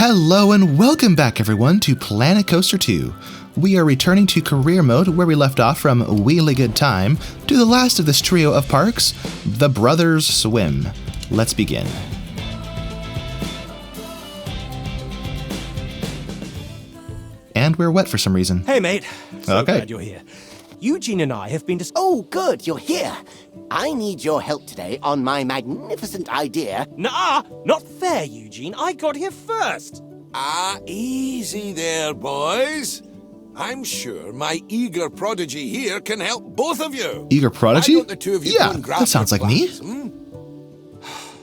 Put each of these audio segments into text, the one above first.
Hello and welcome back everyone to Planet Coaster 2. We are returning to career mode where we left off from Wheelie Good Time to the last of this trio of parks, the Brothers Swimm. Let's begin. And we're wet for some reason. Hey mate, so okay. Glad you're here. Eugene and I have been Oh, good, you're here. I need your help today on my magnificent idea. Nah, not fair, Eugene. I got here first. Easy there, boys. I'm sure my eager prodigy here can help both of you. Eager prodigy? Why don't the two of you Yeah, go and grab that sounds your like me. plans,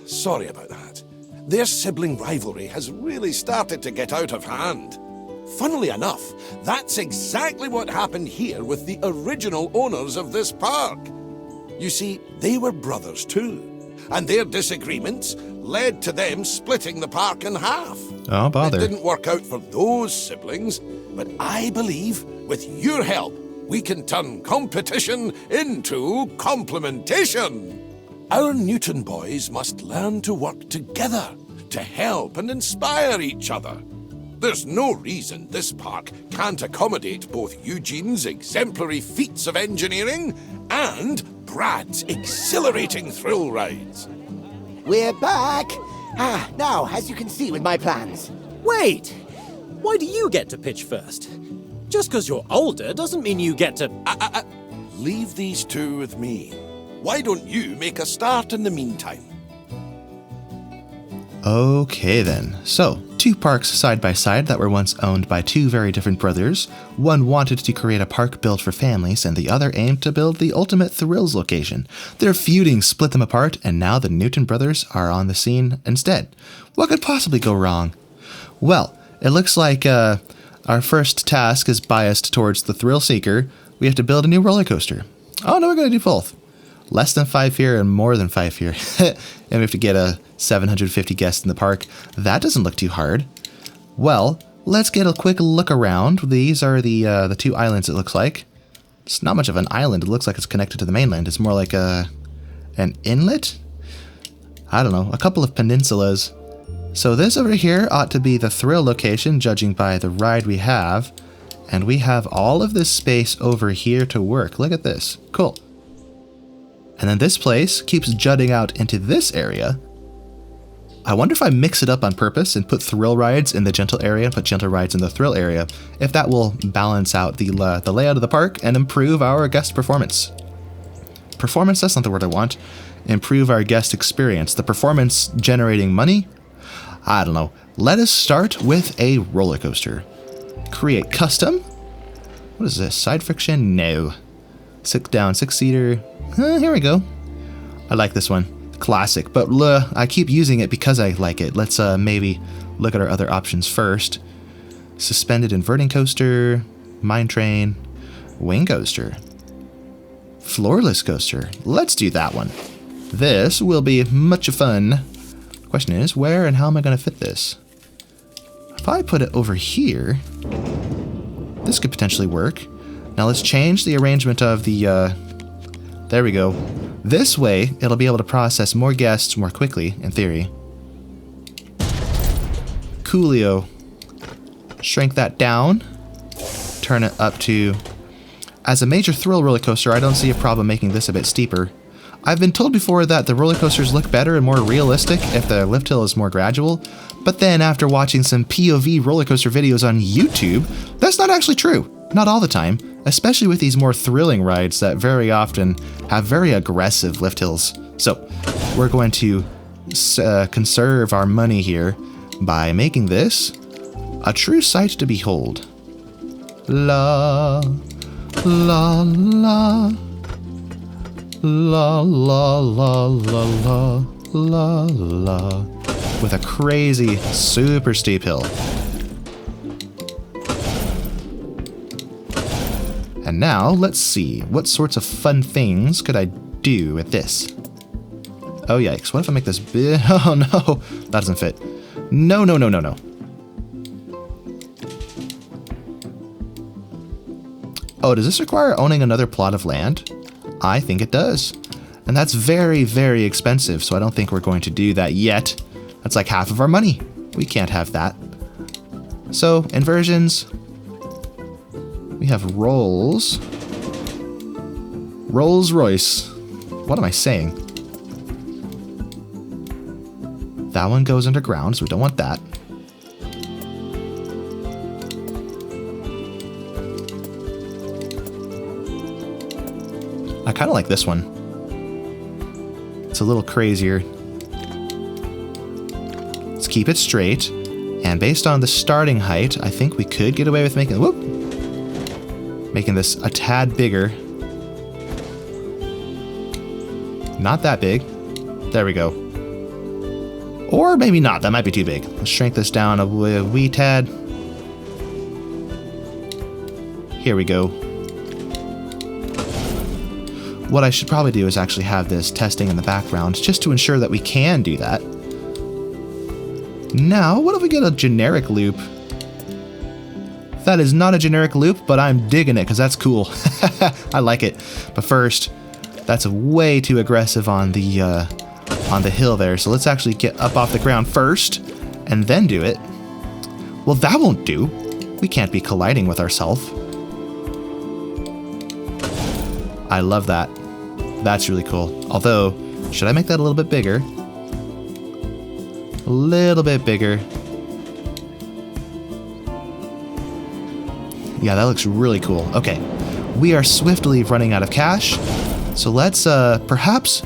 Sorry about that. Their sibling rivalry has really started to get out of hand. Funnily enough, that's exactly what happened here with the original owners of this park. You see, they were brothers too, and their disagreements led to them splitting the park in half. Oh, bother. It didn't work out for those siblings, but I believe with your help, we can turn competition into complementation. Our Newton boys must learn to work together to help and inspire each other. There's no reason this park can't accommodate both Eugene's exemplary feats of engineering and Brad's exhilarating thrill rides. We're back. Now, as you can see with my plans. Wait, why do you get to pitch first? Just because you're older doesn't mean you get to... Leave these two with me. Why don't you make a start in the meantime? Okay then, so two parks side by side that were once owned by two very different brothers. One wanted to create a park built for families and the other aimed to build the ultimate thrills location. Their feuding split them apart and now the Newton brothers are on the scene instead. What could possibly go wrong? Well, it looks like our first task is biased towards the thrill seeker. We have to build a new roller coaster. Oh no, we're going to do both. Less than 5 here and more than 5 here. And we have to get a 750 guests in the park. That doesn't look too hard. Well, let's get a quick look around. These are the two islands, it looks like. It's not much of an island. It looks like it's connected to the mainland. It's more like an inlet? I don't know. A couple of peninsulas. So this over here ought to be the thrill location, judging by the ride we have. And we have all of this space over here to work. Look at this. Cool. And then this place keeps jutting out into this area. I wonder if I mix it up on purpose and put thrill rides in the gentle area and put gentle rides in the thrill area, if that will balance out the layout of the park and improve our guest performance. Performance, that's not the word I want. Improve our guest experience. The performance generating money? I don't know. Let us start with a roller coaster. Create custom. What is this? Side friction? No. Sit down, 6-seater. Here we go. I like this one. Classic, but I keep using it because I like it. Let's maybe look at our other options first. Suspended inverting coaster, mine train, wing coaster, floorless coaster. Let's do that one. This will be much fun. The question is, where and how am I going to fit this? If I put it over here, this could potentially work. Now let's change the arrangement of the, there we go. This way, it'll be able to process more guests more quickly, in theory. Coolio. Shrink that down. Turn it up to... As a major thrill roller coaster, I don't see a problem making this a bit steeper. I've been told before that the roller coasters look better and more realistic if the lift hill is more gradual, but then after watching some POV roller coaster videos on YouTube, that's not actually true. Not all the time, especially with these more thrilling rides that very often have very aggressive lift hills. So, we're going to conserve our money here by making this a true sight to behold. La, la, la, la, la, la, la, la, la, with a crazy, super steep hill. And now, let's see, what sorts of fun things could I do with this? Oh yikes, what if I make this big? Oh no, that doesn't fit. No, no, no, no, no. Oh, does this require owning another plot of land? I think it does. And that's very, very expensive, so I don't think we're going to do that yet. That's like half of our money. We can't have that. So, inversions. We have rolls. Rolls Royce. What am I saying? That one goes underground, so we don't want that. I kind of like this one. It's a little crazier. Let's keep it straight. And based on the starting height, I think we could get away with making this a tad bigger. Not that big. There we go. Or maybe not. That might be too big. Let's shrink this down a wee tad. Here we go. What I should probably do is actually have this testing in the background just to ensure that we can do that. Now, what if we get a generic loop? That is not a generic loop, but I'm digging it because that's cool. I like it. But first, that's way too aggressive on the hill there. So let's actually get up off the ground first and then do it. Well, that won't do. We can't be colliding with ourselves. I love that. That's really cool. Although, should I make that a little bit bigger? A little bit bigger. Yeah, that looks really cool. Okay, we are swiftly running out of cash. So let's perhaps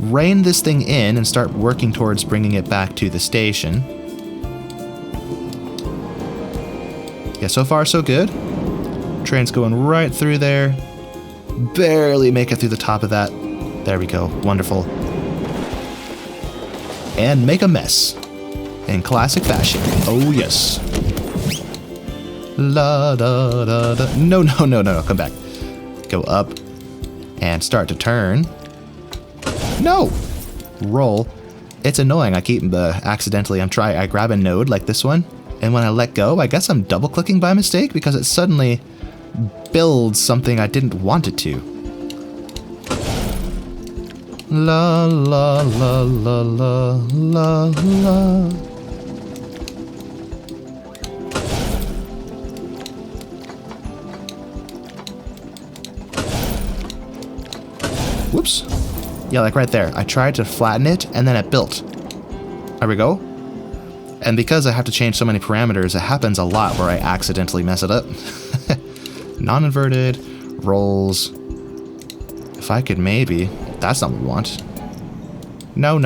rein this thing in and start working towards bringing it back to the station. Yeah, so far so good. Train's going right through there. Barely make it through the top of that. There we go. Wonderful. And make a mess. In classic fashion. Oh, yes. La da da da. No. Come back. Go up. And start to turn. No! Roll. It's annoying. I keep accidentally, I grab a node like this one. And when I let go, I guess I'm double clicking by mistake because it suddenly builds something I didn't want it to. La la la la la la la. Whoops. Yeah, like right there. I tried to flatten it and then it built. There we go. And because I have to change so many parameters, it happens a lot where I accidentally mess it up. Non-inverted, rolls. If I could maybe... That's not what we want. No.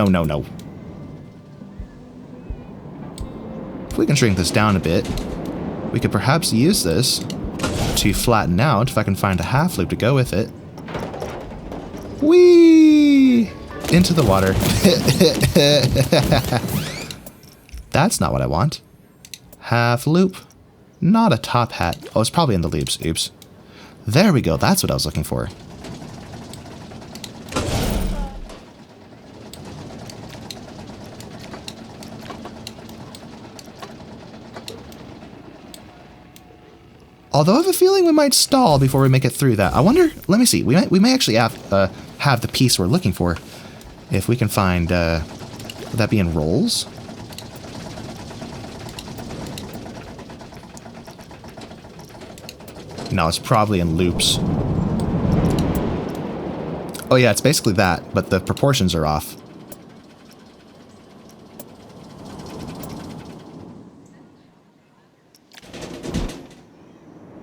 If we can shrink this down a bit, we could perhaps use this to flatten out if I can find a half loop to go with it. Whee! Into the water. That's not what I want. Half loop. Not a top hat. Oh, it's probably in the loops. Oops. There we go. That's what I was looking for. Although I have a feeling we might stall before we make it through that. I wonder, let me see. We may actually have the piece we're looking for. If we can find, would that be in rolls? No, it's probably in loops. Oh yeah, it's basically that, but the proportions are off.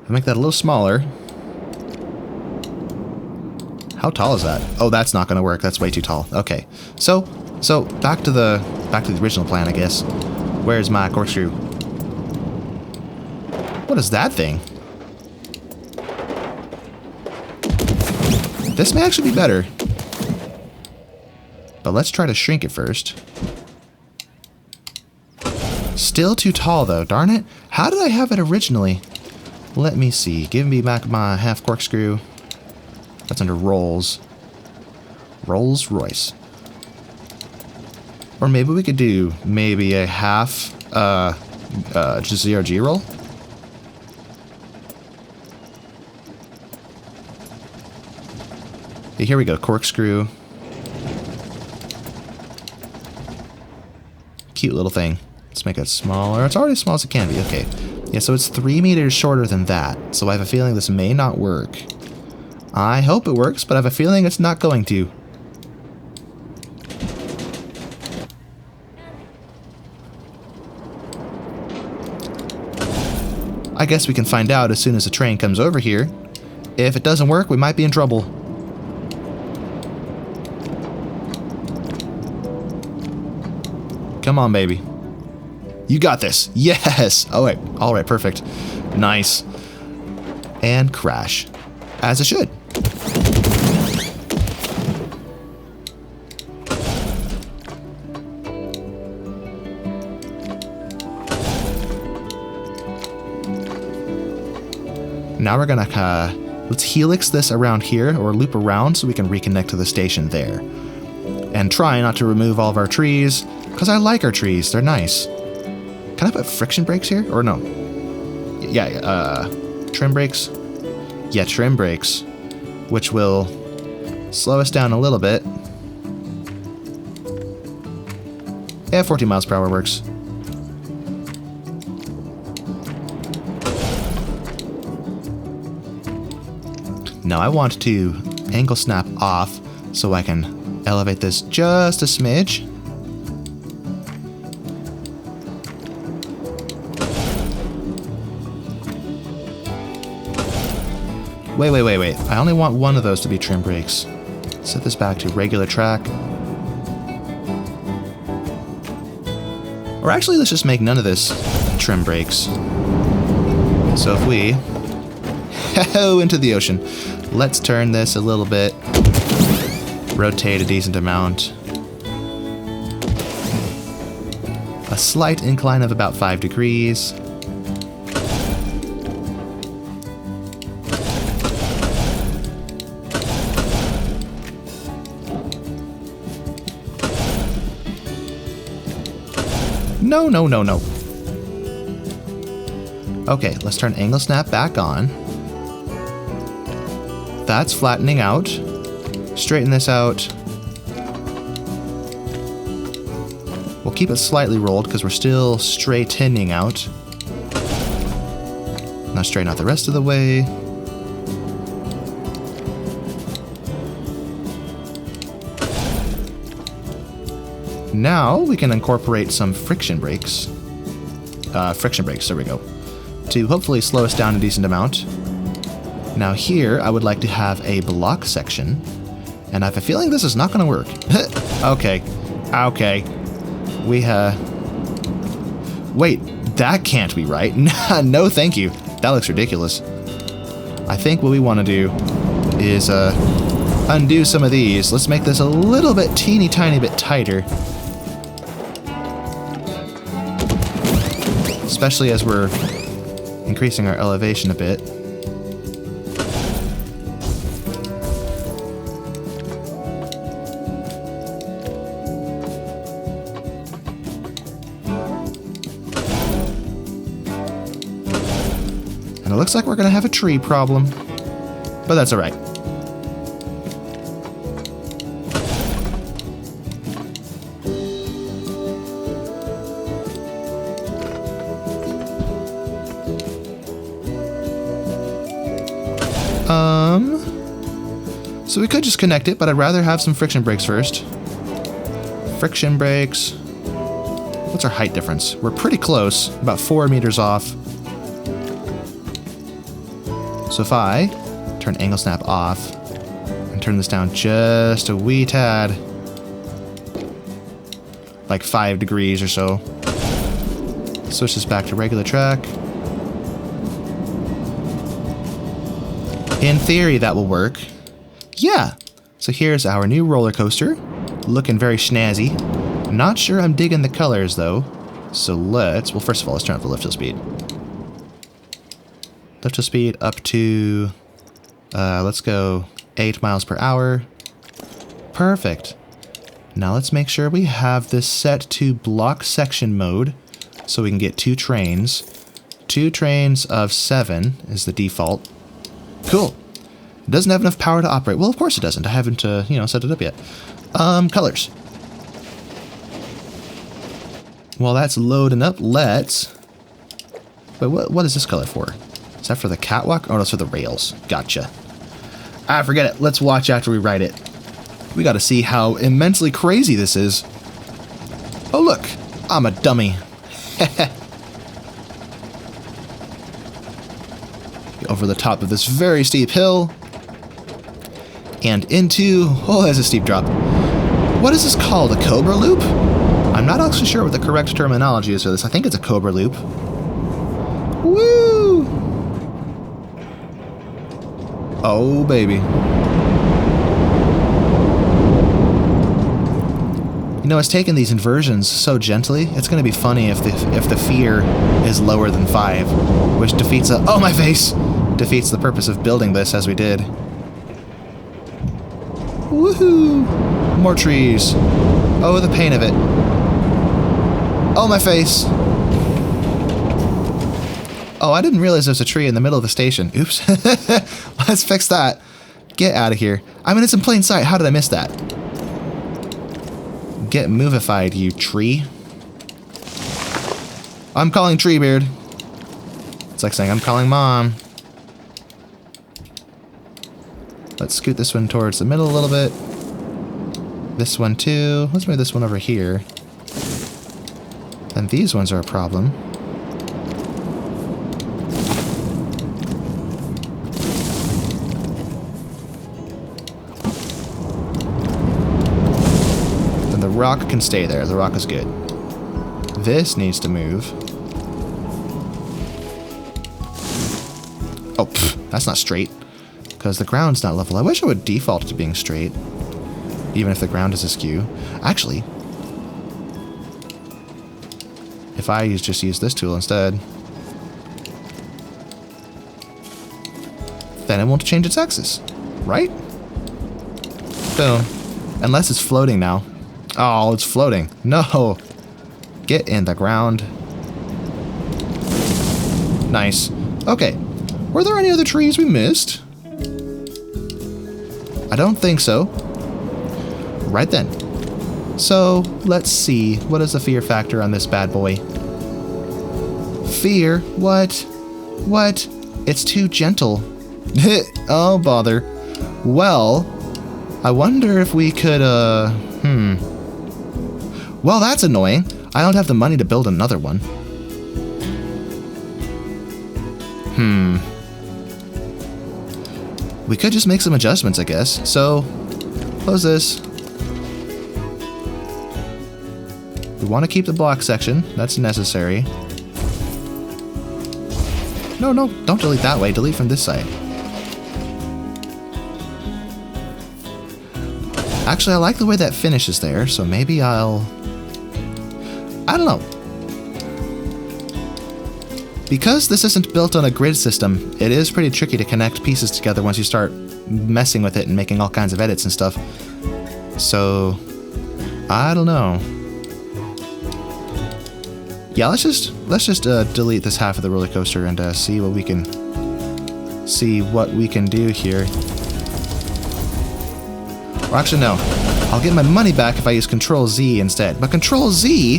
I'll make that a little smaller. How tall is that? Oh, that's not gonna work. That's way too tall. Okay. So back to the original plan, I guess. Where's my corkscrew? What is that thing? This may actually be better. But let's try to shrink it first. Still too tall though, darn it. How did I have it originally? Let me see. Give me back my half corkscrew. That's under rolls. Rolls Royce. Or maybe we could do maybe a half just ZRG roll. Okay, here we go. Corkscrew. Cute little thing. Let's make it smaller. It's already as small as it can be. Okay. Yeah, so it's 3 meters shorter than that. So I have a feeling this may not work. I hope it works, but I have a feeling it's not going to. I guess we can find out as soon as the train comes over here. If it doesn't work, we might be in trouble. Come on, baby. You got this. Yes. Oh, wait. All right, perfect. Nice. And crash. As it should. Now we're gonna, let's helix this around here, or loop around so we can reconnect to the station there. And try not to remove all of our trees, because I like our trees, they're nice. Can I put friction brakes here? Or no? Yeah, trim brakes? Yeah, trim brakes, which will slow us down a little bit. Yeah, 14 miles per hour works. Now I want to angle snap off so I can elevate this just a smidge. Wait. I only want one of those to be trim brakes. Set this back to regular track. Or actually, let's just make none of this trim brakes. So if we into the ocean, let's turn this a little bit. Rotate a decent amount. A slight incline of about 5 degrees. No. Okay, let's turn angle snap back on. That's flattening out. Straighten this out. We'll keep it slightly rolled because we're still straightening out. Now straighten out the rest of the way. Now we can incorporate some friction brakes. There we go. To hopefully slow us down a decent amount. Now here, I would like to have a block section. And I have a feeling this is not going to work. Okay. Wait, that can't be right. No, thank you. That looks ridiculous. I think what we want to do is undo some of these. Let's make this a little bit teeny tiny bit tighter. Especially as we're increasing our elevation a bit. And it looks like we're going to have a tree problem. But that's alright. So we could just connect it, but I'd rather have some friction brakes first. Friction brakes. What's our height difference? We're pretty close, about 4 meters off. So if I turn angle snap off and turn this down just a wee tad, like 5 degrees or so, switch this back to regular track. In theory, that will work. Yeah, so here's our new roller coaster, looking very snazzy. Not sure I'm digging the colors though, so well, first of all, let's turn up the lift hill speed. Lift hill speed up to, let's go 8 miles per hour. Perfect. Now let's make sure we have this set to block section mode, so we can get 2 trains. 2 trains of 7 is the default. Cool. It doesn't have enough power to operate. Well, of course it doesn't. I haven't, set it up yet. Colors. While that's loading up, let's Wait, what is this color for? Is that for the catwalk? Oh, that's for the rails. Gotcha. Ah, forget it. Let's watch after we write it. We gotta see how immensely crazy this is. Oh, look. I'm a dummy. Over the top of this very steep hill. And into... Oh, that's a steep drop. What is this called? A cobra loop? I'm not actually sure what the correct terminology is for this. I think it's a cobra loop. Woo! Oh, baby. You know, it's taking these inversions so gently. It's going to be funny if the fear is lower than 5, which defeats the... Oh, my face! Defeats the purpose of building this as we did. Woohoo! More trees. Oh, the pain of it. Oh, my face. Oh, I didn't realize there's a tree in the middle of the station. Oops. Let's fix that. Get out of here. I mean, it's in plain sight. How did I miss that? Get movified, you tree. I'm calling Treebeard. It's like saying I'm calling Mom. Let's scoot this one towards the middle a little bit. This one too. Let's move this one over here. And these ones are a problem. Then the rock can stay there. The rock is good. This needs to move. Oh, that's not straight. Because the ground's not level. I wish I would default to being straight. Even if the ground is askew. Actually, if I just use this tool instead, then it won't change its axis. Right? Boom. Unless it's floating now. Oh, it's floating. No. Get in the ground. Nice. Okay. Were there any other trees we missed? I don't think so. Right then. So, let's see. What is the fear factor on this bad boy? Fear? What? What? It's too gentle. Oh, bother. Well, I wonder if we could, Well, that's annoying. I don't have the money to build another one. We could just make some adjustments, I guess. So, close this. We want to keep the block section. That's necessary. No, don't delete that way. Delete from this side. Actually, I like the way that finishes there, so maybe I don't know. Because this isn't built on a grid system, it is pretty tricky to connect pieces together once you start messing with it and making all kinds of edits and stuff. So, I don't know. Yeah, let's just delete this half of the roller coaster and see what we can do here. Or actually, no. I'll get my money back if I use Control Z instead. But Control Z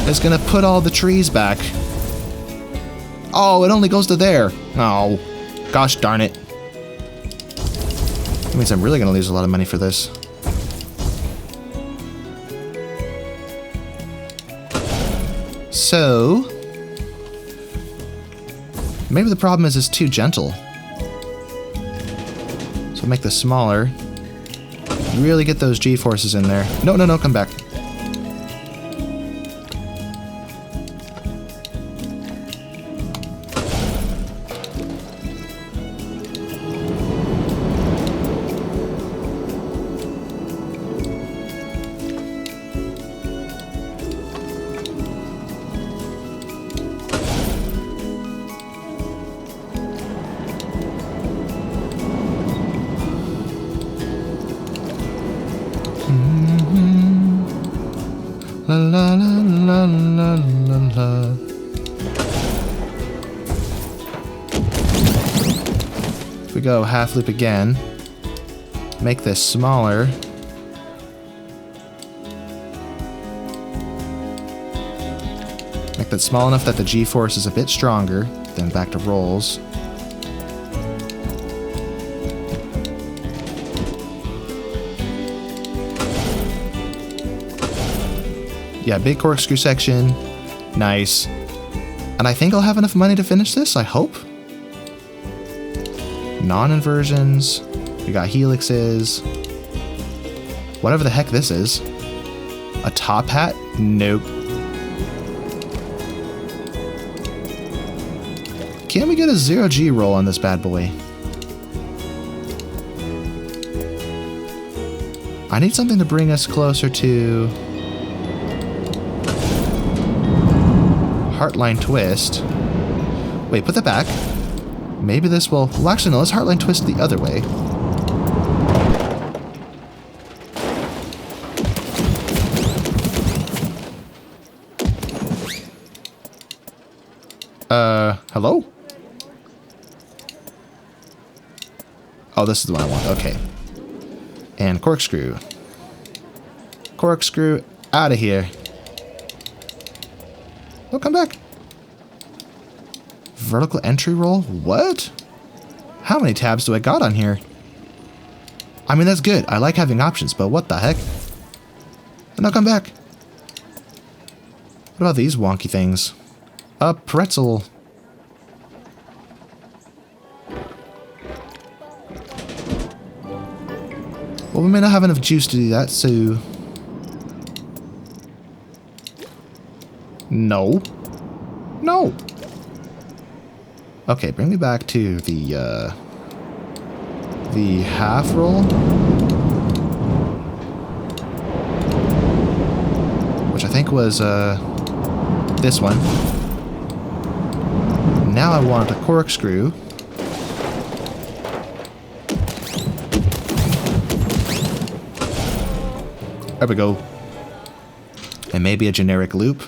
is gonna put all the trees back. Oh, it only goes to there. Oh, gosh darn it. That means I'm really gonna lose a lot of money for this. So, maybe the problem is it's too gentle. So make this smaller. Really get those G-forces in there. No, come back. La la la la la la. If we go half loop again, make this smaller. Make Make that small enough that the G-force is a bit stronger. Then back to rolls. Yeah, big corkscrew section. Nice. And I think I'll have enough money to finish this, I hope. Non-inversions. We got helixes. Whatever the heck this is. A top hat? Nope. Can we get a 0G roll on this bad boy? I need something to bring us closer to... Heartline twist. Wait, put that back. Maybe this will... Well, actually, no, let's heartline twist the other way. Hello? Oh, this is the one I want. Okay. And corkscrew. Corkscrew out of here. Oh, come back. Vertical entry roll? What? How many tabs do I got on here? I mean, that's good. I like having options, but what the heck? No, come back. What about these wonky things? A pretzel. Well, we may not have enough juice to do that, so... No. No. Okay, bring me back to the half roll. Which I think was, this one. Now I want a corkscrew. There we go. And maybe a generic loop.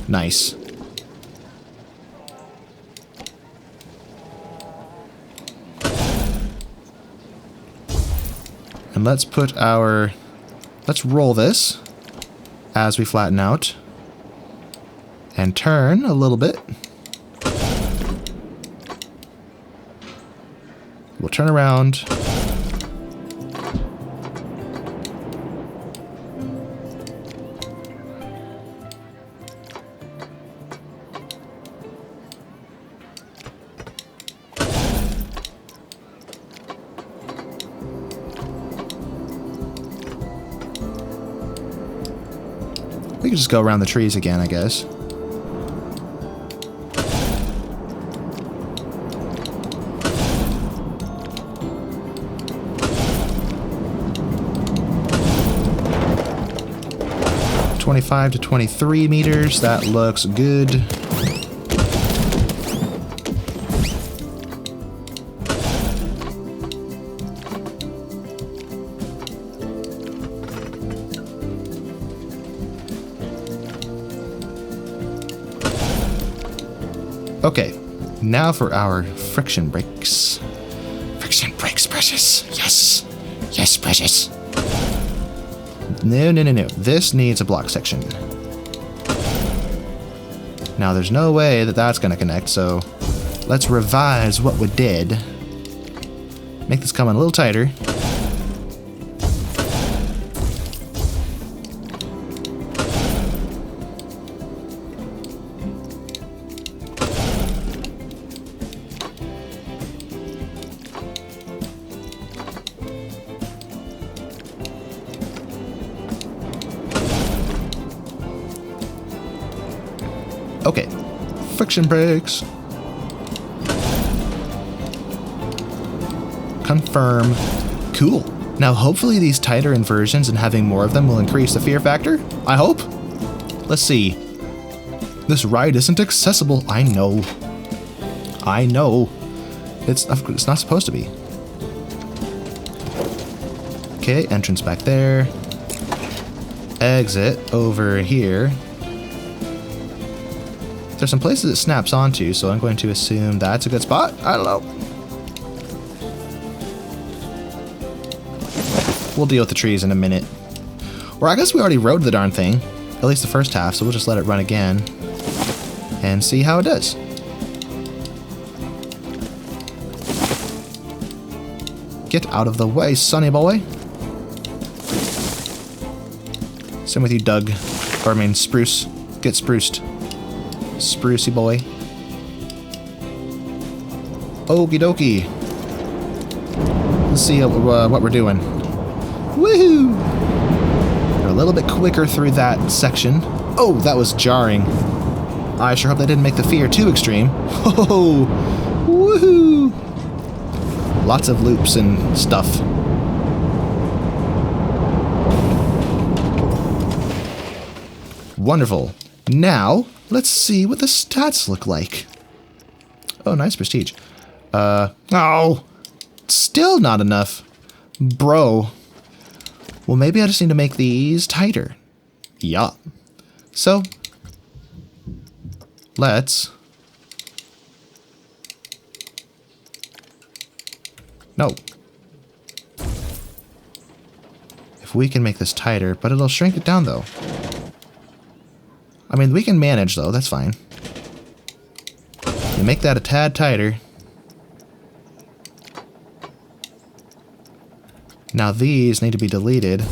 Nice. And let's put our... Let's roll this as we flatten out. And turn a little bit. We'll turn around. We could just go around the trees again, I guess. (25 to 23 meters). That looks good. Okay, now for our friction brakes. Friction brakes, precious. Yes. Yes, precious. No. This needs a block section. Now, there's no way that that's going to connect, so let's revise what we did. Make this come in a little tighter. Okay, friction brakes. Confirm. Cool. Now hopefully these tighter inversions and having more of them will increase the fear factor. I hope. Let's see. This ride isn't accessible. I know. I know. It's not supposed to be. Okay, entrance back there. Exit over here. There's some places it snaps onto, so I'm going to assume that's a good spot. I don't know. We'll deal with the trees in a minute. Or I guess we already rode the darn thing. At least the first half, so we'll just let it run again. And see how it does. Get out of the way, sonny boy. Same with you, Doug. Or I mean, Spruce. Get spruced. Sprucey boy. Okie dokie. Let's see what we're doing. Woohoo! We're a little bit quicker through that section. Oh, that was jarring. I sure hope they didn't make the fear too extreme. Oh, woohoo! Lots of loops and stuff. Wonderful. Now, let's see what the stats look like. Oh, nice prestige. Oh, still not enough. Bro. Well, maybe I just need to make these tighter. Yeah. So, let's... No. If we can make this tighter, but it'll shrink it down, though. I mean, we can manage, though. That's fine. You make that a tad tighter. Now these need to be deleted.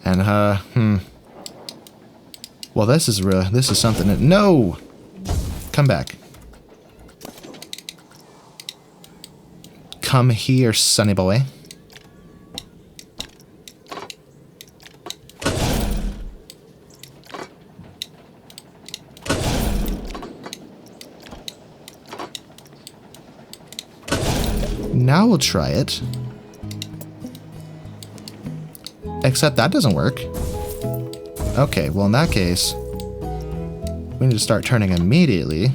And, well, this is something that... No! Come back. Come here, sonny boy. Now we'll try it. Except that doesn't work. Okay, well in that case, we need to start turning immediately.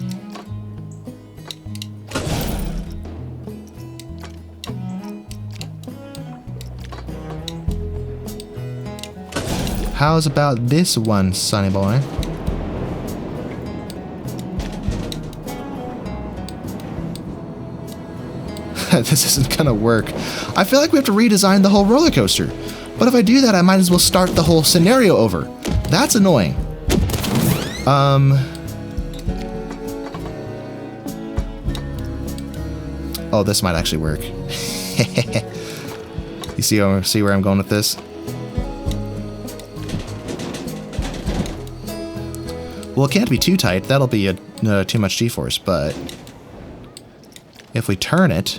How's about this one, sonny boy? This isn't gonna work. I feel like we have to redesign the whole roller coaster. But if I do that, I might as well start the whole scenario over. That's annoying. Oh, this might actually work. You see where I'm going with this? Well, it can't be too tight. That'll be too much G-force, but if we turn it...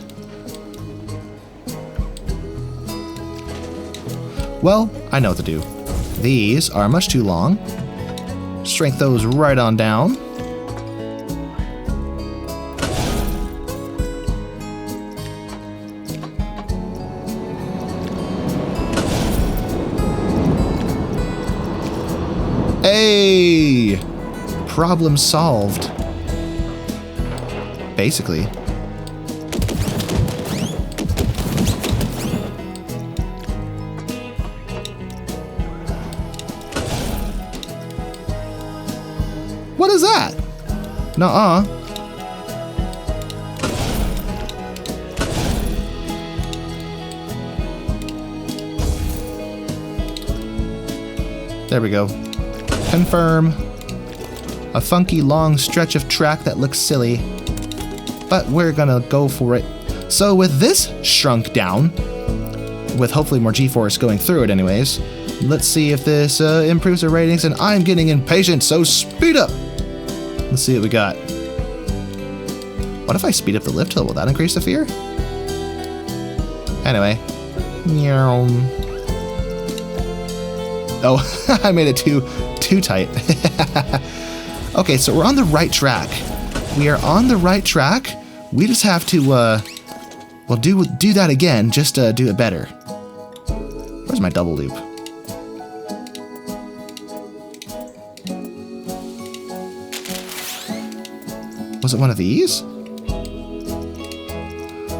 Well, I know what to do. These are much too long. Shrink those right on down. Hey! Problem solved. Basically. What is that? Nuh-uh. There we go. Confirm. A funky long stretch of track that looks silly, but we're gonna go for it. So with this shrunk down, with hopefully more G-force going through it anyways, let's see if this improves the ratings, and I'm getting impatient, so speed up! Let's see what we got. What if I speed up the lift hill? Will that increase the fear? Anyway. Oh, I made it too tight. Okay, so we're on the right track. We are on the right track. We just have to, well, do that again, just to do it better. Where's my double loop? Was it one of these?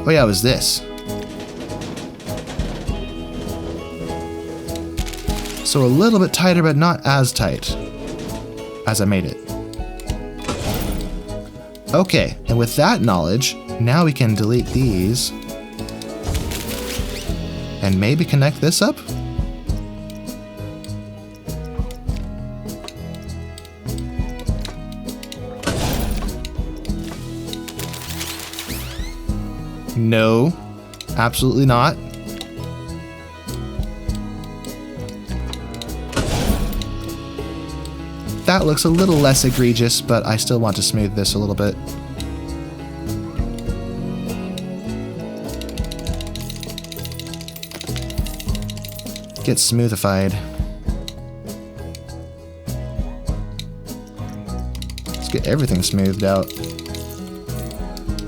Oh yeah, it was this. So a little bit tighter, but not as tight as I made it. Okay, and with that knowledge, Now we can delete these. And maybe connect this up? No, absolutely not. That looks a little less egregious, but I still want to smooth this a little bit. Get smoothified. Let's get everything smoothed out.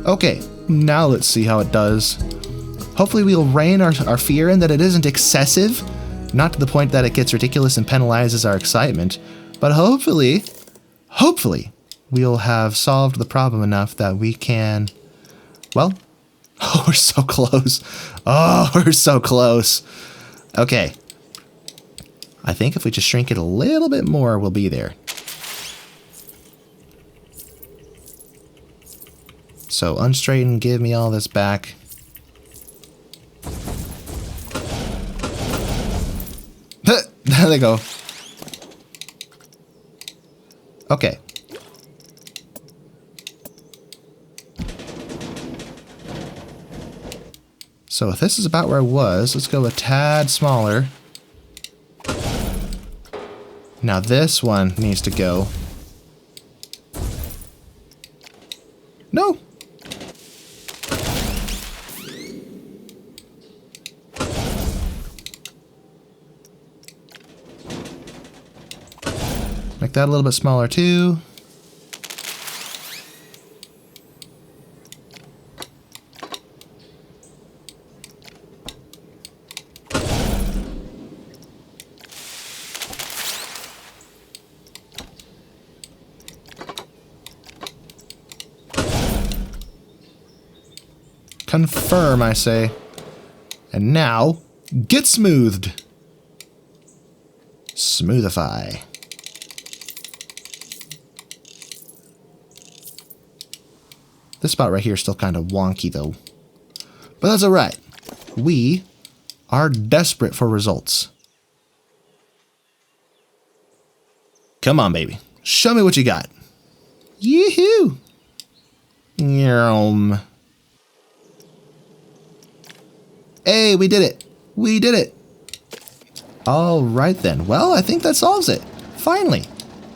Okay, now let's see how it does. Hopefully we'll rein our fear in that it isn't excessive, not to the point that it gets ridiculous and penalizes our excitement, but hopefully, we'll have solved the problem enough that we can, well, oh, we're so close. Oh, we're so close. Okay. I think if we just shrink it a little bit more, we'll be there. So unstraighten, give me all this back. There they go. Okay. So if this is about where I was, let's go a tad smaller. Now this one needs to go. No. Make that a little bit smaller too. Confirm, I say. And now, get smoothed. Smoothify. This spot right here is still kind of wonky though. But that's alright. We are desperate for results. Come on, baby. Show me what you got. Yoo-hoo! Yum. Hey, we did it. We did it. All right then. Well, I think that solves it. Finally.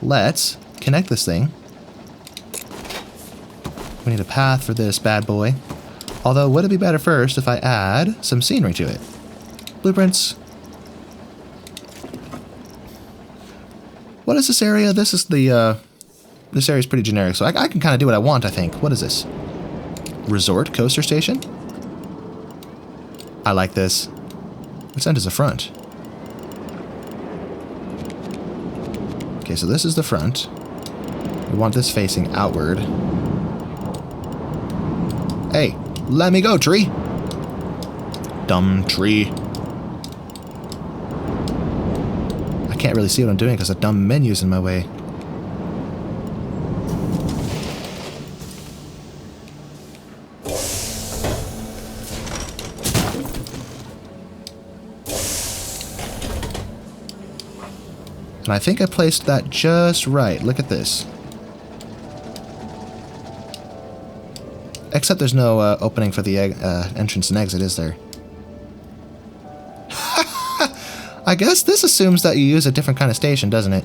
Let's connect this thing. We need a path for this bad boy. Although, would it be better first if I add some scenery to it? Blueprints. What is this area? This is the, this area is pretty generic, so I can kind of do what I want, I think. What is this? Resort coaster station? I like this. Let's end as the front. Okay, so this is the front. We want this facing outward. Hey, let me go, tree. Dumb tree. I can't really see what I'm doing because the dumb menu's in my way. And I think I placed that just right. Look at this. Except there's no opening for the entrance and exit, is there? I guess this assumes that you use a different kind of station, doesn't it?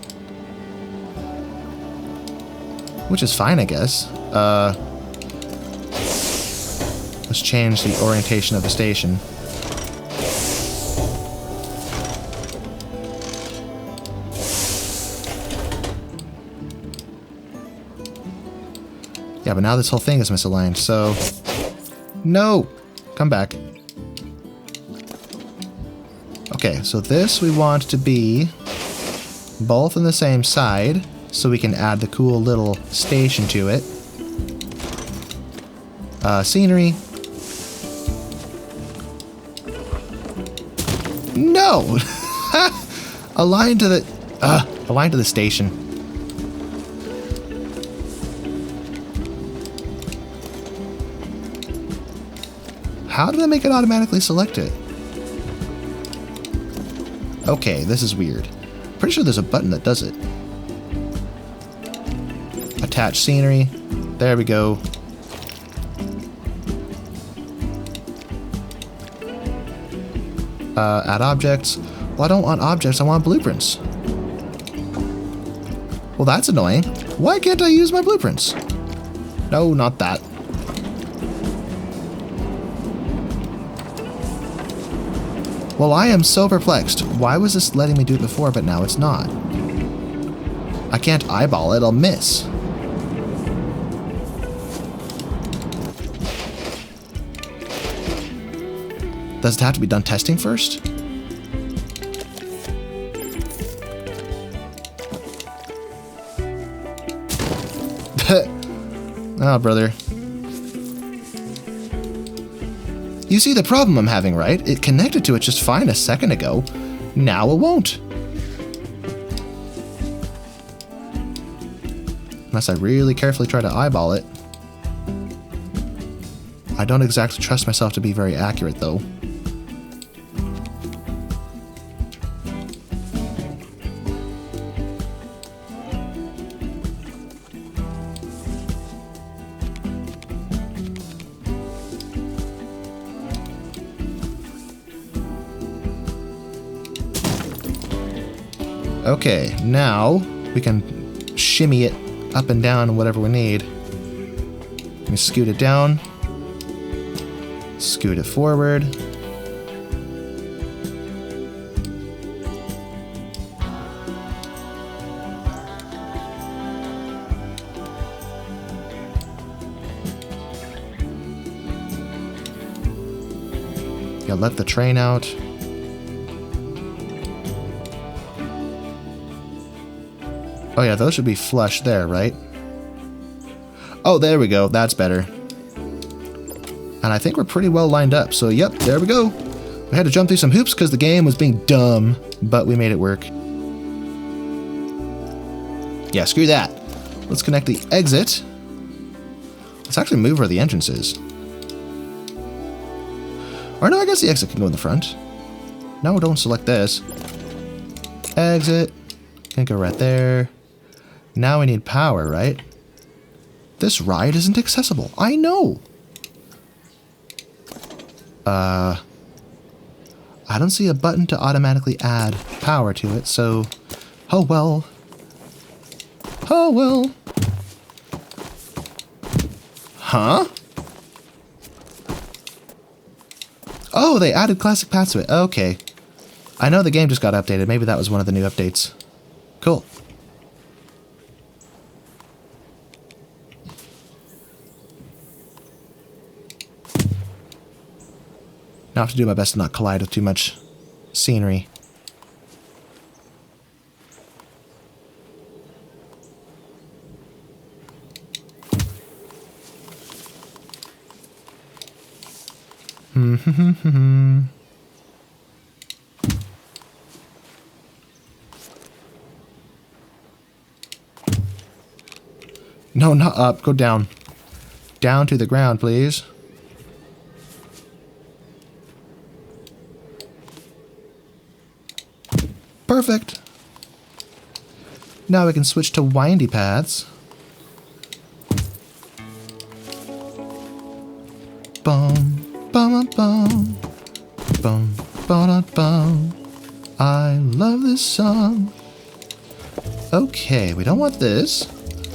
Which is fine, I guess. Let's change the orientation of the station. Yeah, but now this whole thing is misaligned, so... No! Come back. Okay, so this we want to be both on the same side, so we can add the cool little station to it. Scenery. No! Align to the station. How did I make it automatically select it? Okay, this is weird. Pretty sure there's a button that does it. Attach scenery. There we go. Add objects. Well, I don't want objects, I want blueprints. Well, that's annoying. Why can't I use my blueprints? No, not that. Well, I am so perplexed. Why was this letting me do it before, but now it's not? I can't eyeball it, I'll miss. Does it have to be done testing first? Oh, brother. You see the problem I'm having, right? It connected to it just fine a second ago. Now it won't. Unless I really carefully try to eyeball it. I don't exactly trust myself to be very accurate, though. Okay, now we can shimmy it up and down whatever we need. Let me scoot it down. Scoot it forward. Yeah, let the train out. Oh yeah, those should be flush there, right? Oh, there we go. That's better. And I think we're pretty well lined up. So, yep, there we go. We had to jump through some hoops because the game was being dumb, but we made it work. Yeah, screw that. Let's connect the exit. Let's actually move where the entrance is. Or no, I guess the exit can go in the front. No, don't select this. Exit. Can go right there. Now we need power, right? This ride isn't accessible. I know. I don't see a button to automatically add power to it, so... Oh well. Oh well. Huh? Oh, they added classic paths to it. Okay. I know the game just got updated. Maybe that was one of the new updates. Cool. Now I have to do my best to not collide with too much scenery. No, not up. Go down. Down to the ground, please. Perfect. Now we can switch to windy paths. Bum, bum, bum, bum, bum, bum. I love this song. Okay, we don't want this.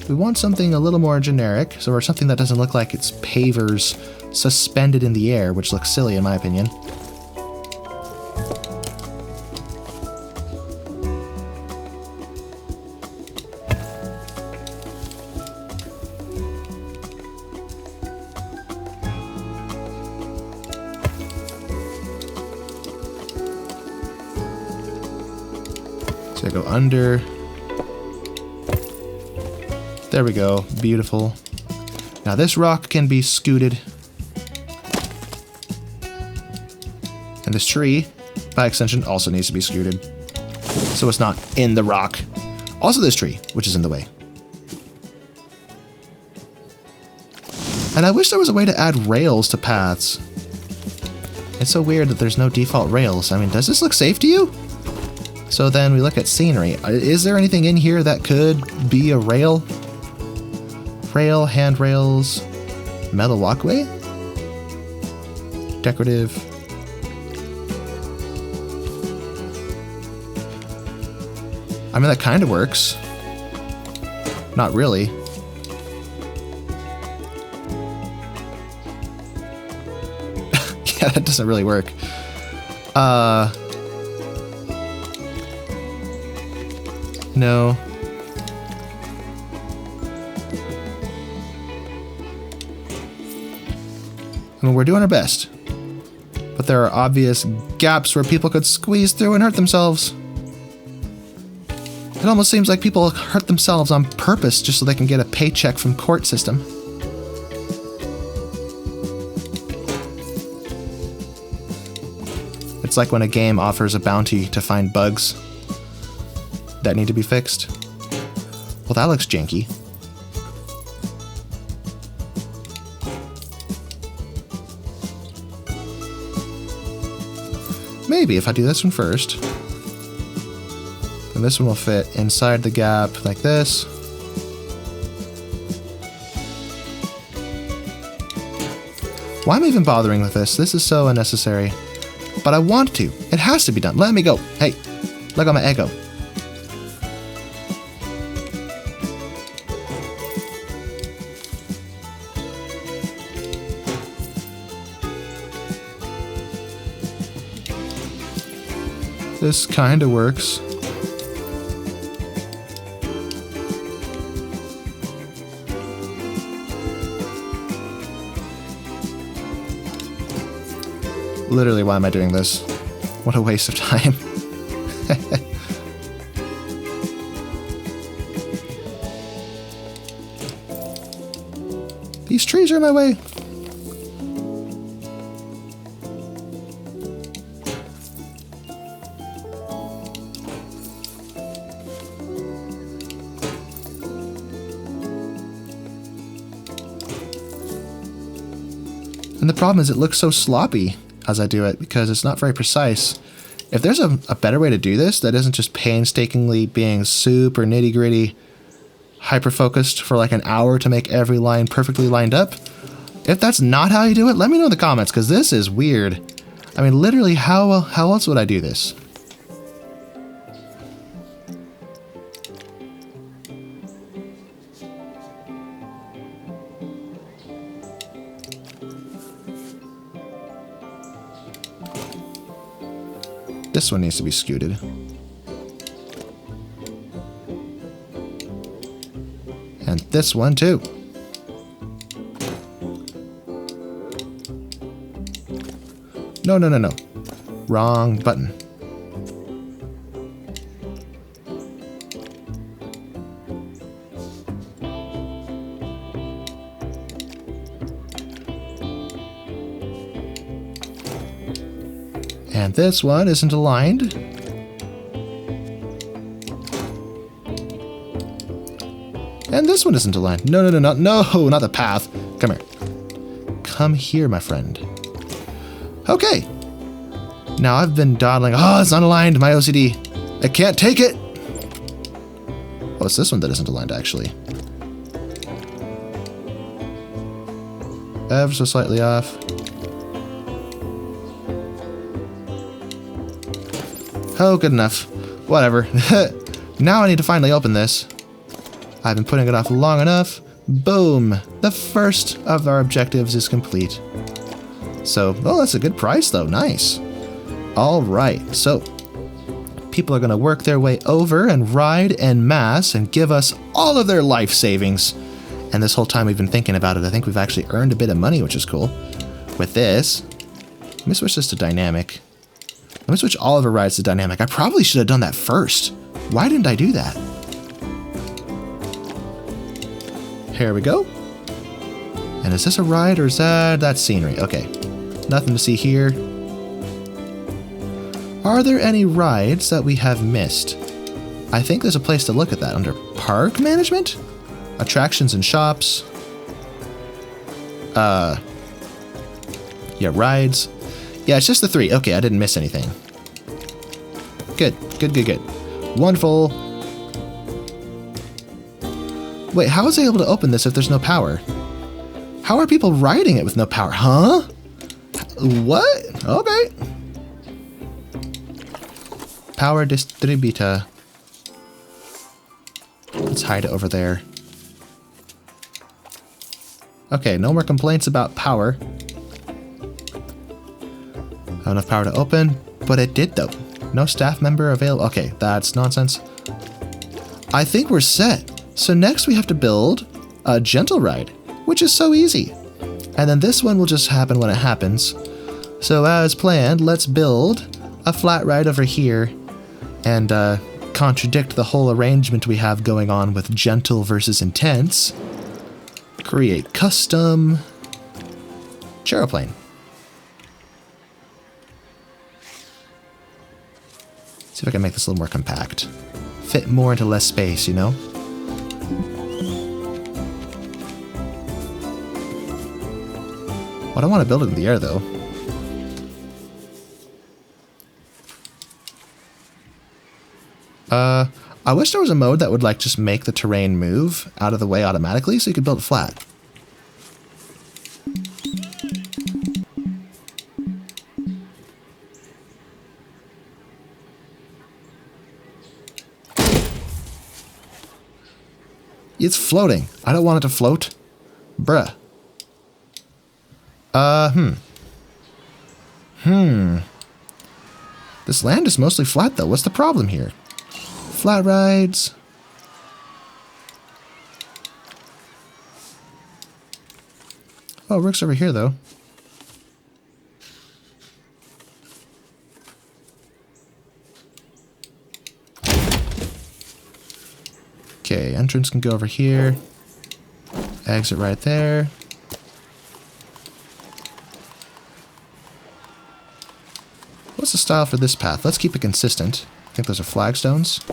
We want something a little more generic, or something that doesn't look like it's pavers suspended in the air, which looks silly in my opinion. So I go under. There we go. Beautiful. Now this rock can be scooted. And this tree, by extension, also needs to be scooted. So it's not in the rock. Also this tree, which is in the way. And I wish there was a way to add rails to paths. It's so weird that there's no default rails. I mean, does this look safe to you? So then we look at scenery. Is there anything in here that could be a rail? Rail, handrails, metal walkway? Decorative. I mean, that kind of works. Not really. Yeah, that doesn't really work. No. I mean, we're doing our best. But there are obvious gaps where people could squeeze through and hurt themselves. It almost seems like people hurt themselves on purpose just so they can get a paycheck from court system. It's like when a game offers a bounty to find bugs that need to be fixed. Well, that looks janky. Maybe if I do this one first. And this one will fit inside the gap like this. Why am I even bothering with this? This is so unnecessary. But I want to. It has to be done. Let me go. Hey, look at my ego. This kind of works. Literally, why am I doing this? What a waste of time. These trees are in my way. And the problem is it looks so sloppy as I do it because it's not very precise. If there's a better way to do this that isn't just painstakingly being super nitty-gritty, hyper-focused for like an hour to make every line perfectly lined up, if that's not how you do it, let me know in the comments because this is weird. I mean, literally, how else would I do this? This one needs to be scooted. And this one too. No, no, no, no. Wrong button. And this one isn't aligned. And this one isn't aligned. No, no, no, no, no, not the path. Come here. Come here, my friend. Okay. Now I've been dawdling. Oh, it's unaligned, my OCD. I can't take it. Oh, it's this one that isn't aligned, actually. Ever so slightly off. Oh, good enough. Whatever. Now I need to finally open this. I've been putting it off long enough. Boom! The first of our objectives is complete. So, oh, that's a good price though. Nice. Alright, so people are going to work their way over and ride en masse and give us all of their life savings. And this whole time we've been thinking about it, I think we've actually earned a bit of money, which is cool. With this, let me switch this to dynamic. Let me switch all of our rides to dynamic. I probably should have done that first. Why didn't I do that? Here we go. And is this a ride or is that's scenery? Okay. Nothing to see here. Are there any rides that we have missed? I think there's a place to look at that under park management? Attractions and shops. Yeah, rides. Yeah, it's just the 3. Okay, I didn't miss anything. Good, good, good, good. Wonderful. Wait, how is I able to open this if there's no power? How are people riding it with no power? Huh? What? Okay. Power distributor. Let's hide it over there. Okay, no more complaints about power. Not enough power to open, but it did though. No staff member available. Okay, that's nonsense. I think we're set. So next we have to build a gentle ride, which is so easy. And then this one will just happen when it happens. So as planned, let's build a flat ride over here and contradict the whole arrangement we have going on with gentle versus intense. Create custom chairplane. See if I can make this a little more compact. Fit more into less space, you know? Well, I don't want to build it in the air, though. I wish there was a mode that would, like, just make the terrain move out of the way automatically so you could build it flat. It's floating. I don't want it to float. Bruh. This land is mostly flat, though. What's the problem here? Flat rides. Oh, it works over here, though. Okay, entrance can go over here. Exit right there. What's the style for this path? Let's keep it consistent. I think those are flagstones.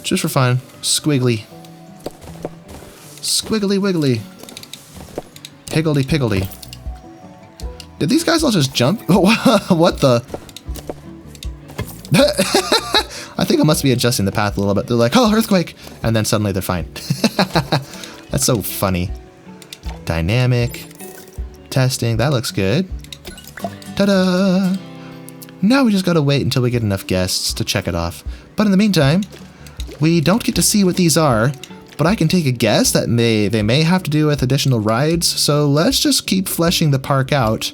Just for fun. Squiggly. Squiggly wiggly. Higgledy piggledy. Did these guys all just jump? What the? I think I must be adjusting the path a little bit. They're like, oh, earthquake! And then suddenly they're fine. That's so funny. Dynamic. Testing. That looks good. Ta-da! Now we just gotta wait until we get enough guests to check it off. But in the meantime, we don't get to see what these are, but I can take a guess that they may have to do with additional rides, so let's just keep fleshing the park out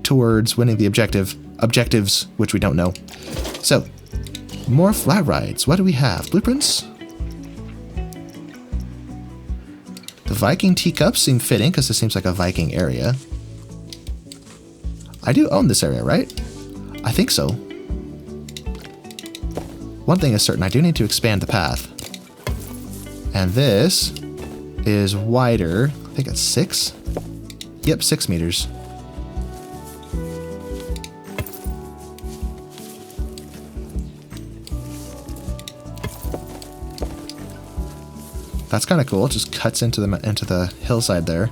towards winning the objectives, which we don't know. So, more flat rides. What do we have? Blueprints? The Viking teacups seem fitting because this seems like a Viking area. I do own this area, right? I think so. One thing is certain, I do need to expand the path. And this is wider. I think it's 6? Yep, 6 meters. That's kind of cool. It just cuts into the hillside there.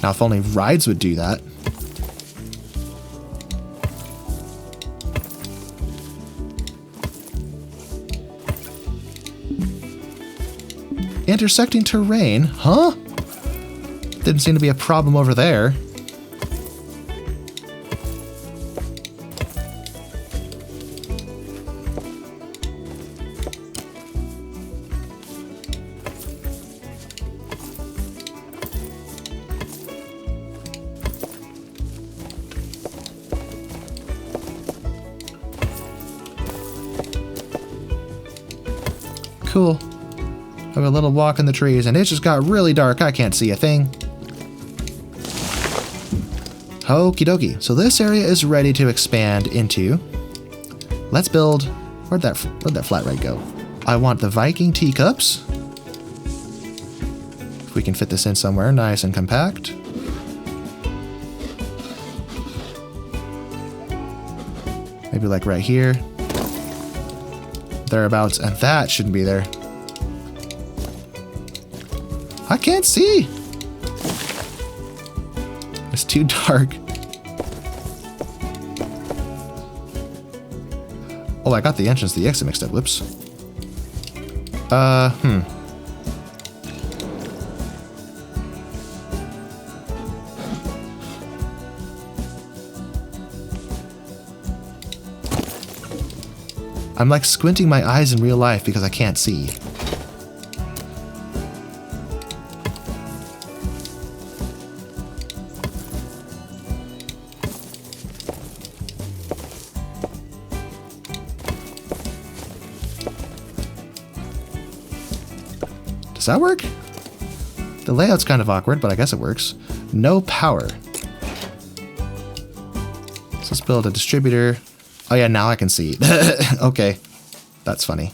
Now, if only rides would do that. Intersecting terrain? Huh? Didn't seem to be a problem over there. Cool. Have a little walk in the trees, and it just got really dark. I can't see a thing. Okie dokie. So this area is ready to expand into. Let's build. Where'd that flat ride go? I want the Viking teacups. If we can fit this in somewhere nice and compact. Maybe like right here. Thereabouts, and that shouldn't be there. I can't see! It's too dark. Oh, I got the entrance, the exit mixed up. Whoops. I'm like squinting my eyes in real life because I can't see. Does that work? The layout's kind of awkward, but I guess it works. No power. So let's build a distributor. Oh yeah, now I can see. Okay, that's funny.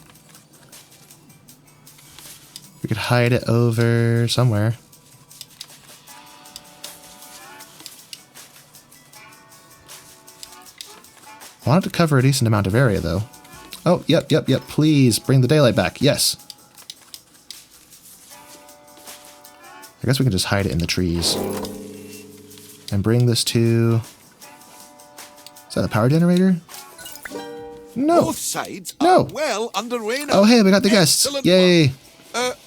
We could hide it over somewhere. I wanted to cover a decent amount of area though. Oh, yep. Please bring the daylight back. Yes. I guess we can just hide it in the trees. And bring this to... Is that a power generator? No. Both sides No. are well underway now. Oh, hey, we got the guests. Excellent Yay. work.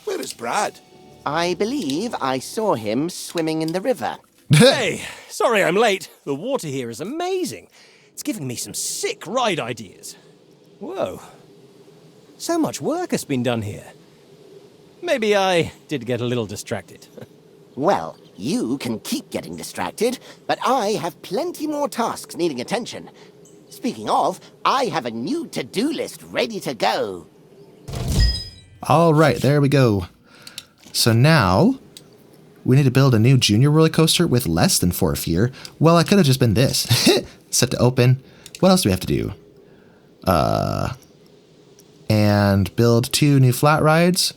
Where is Brad? I believe I saw him swimming in the river. Hey, sorry I'm late. The water here is amazing. It's giving me some sick ride ideas. Whoa. So much work has been done here. Maybe I did get a little distracted. Well, you can keep getting distracted, but I have plenty more tasks needing attention. Speaking of, I have a new to-do list ready to go. All right, there we go. So now we need to build a new junior roller coaster with less than 4 feet. Well, I could have just been this. Set to open. What else do we have to do? And build 2 new flat rides.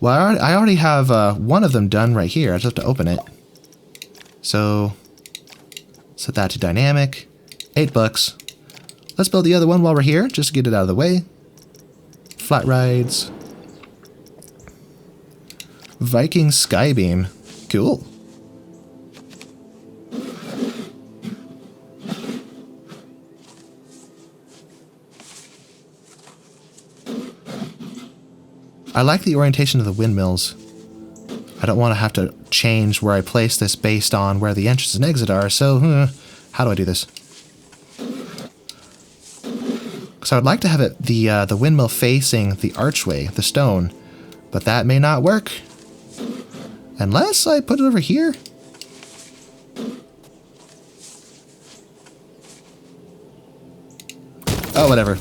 Well, I already have one of them done right here. I just have to open it. So set that to dynamic. $8. Let's build the other one while we're here, just to get it out of the way. Flat rides. Viking Skybeam. Cool. I like the orientation of the windmills. I don't want to have to change where I place this based on where the entrance and exit are, so how do I do this? Because I would like to have it the windmill facing the archway, the stone, but that may not work. Unless I put it over here. Oh, whatever.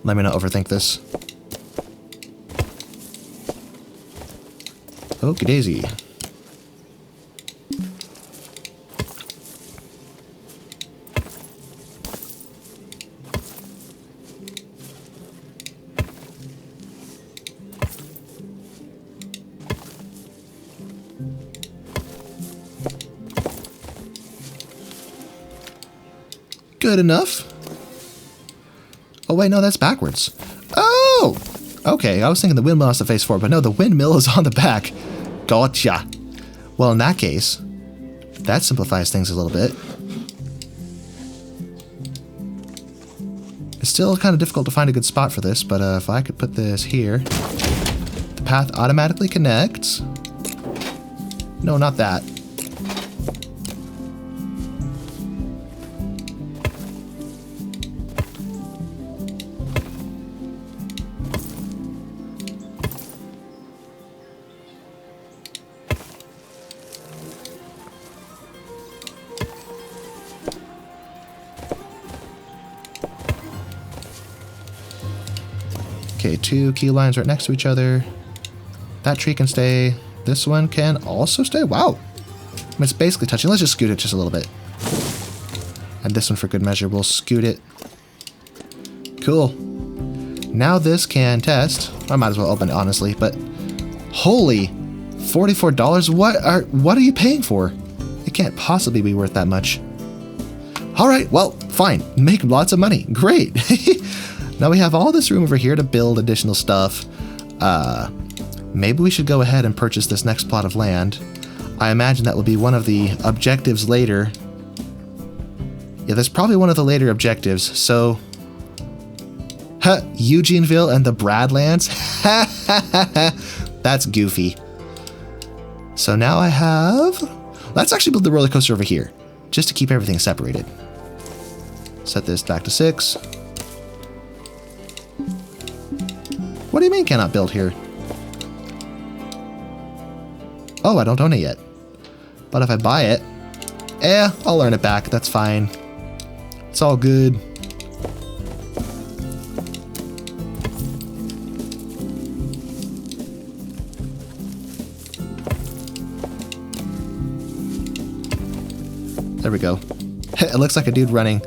Let me not overthink this. Okie daisy. Good enough. Oh wait, no, that's backwards. Oh! Okay, I was thinking the windmill has to face forward, but no, the windmill is on the back. Gotcha. Well, in that case, that simplifies things a little bit. It's still kind of difficult to find a good spot for this, but if I could put this here, the path automatically connects. No, not that. Okay, 2 key lines right next to each other. That tree can stay. This one can also stay. Wow. I mean, it's basically touching. Let's just scoot it just a little bit. And this one, for good measure, we'll scoot it. Cool. Now this can test. I might as well open it, honestly, but holy $44. What are you paying for? It can't possibly be worth that much. All right, well, fine. Make lots of money. Great. Now we have all this room over here to build additional stuff. Maybe we should go ahead and purchase this next plot of land. I imagine that will be one of the objectives later. Yeah, that's probably one of the later objectives. So, Eugeneville and the Bradlands. That's goofy. So now I have... Let's actually build the roller coaster over here, just to keep everything separated. Set this back to 6. What do you mean cannot build here? Oh, I don't own it yet. But if I buy it, I'll earn it back. That's fine. It's all good. There we go. It looks like a dude running.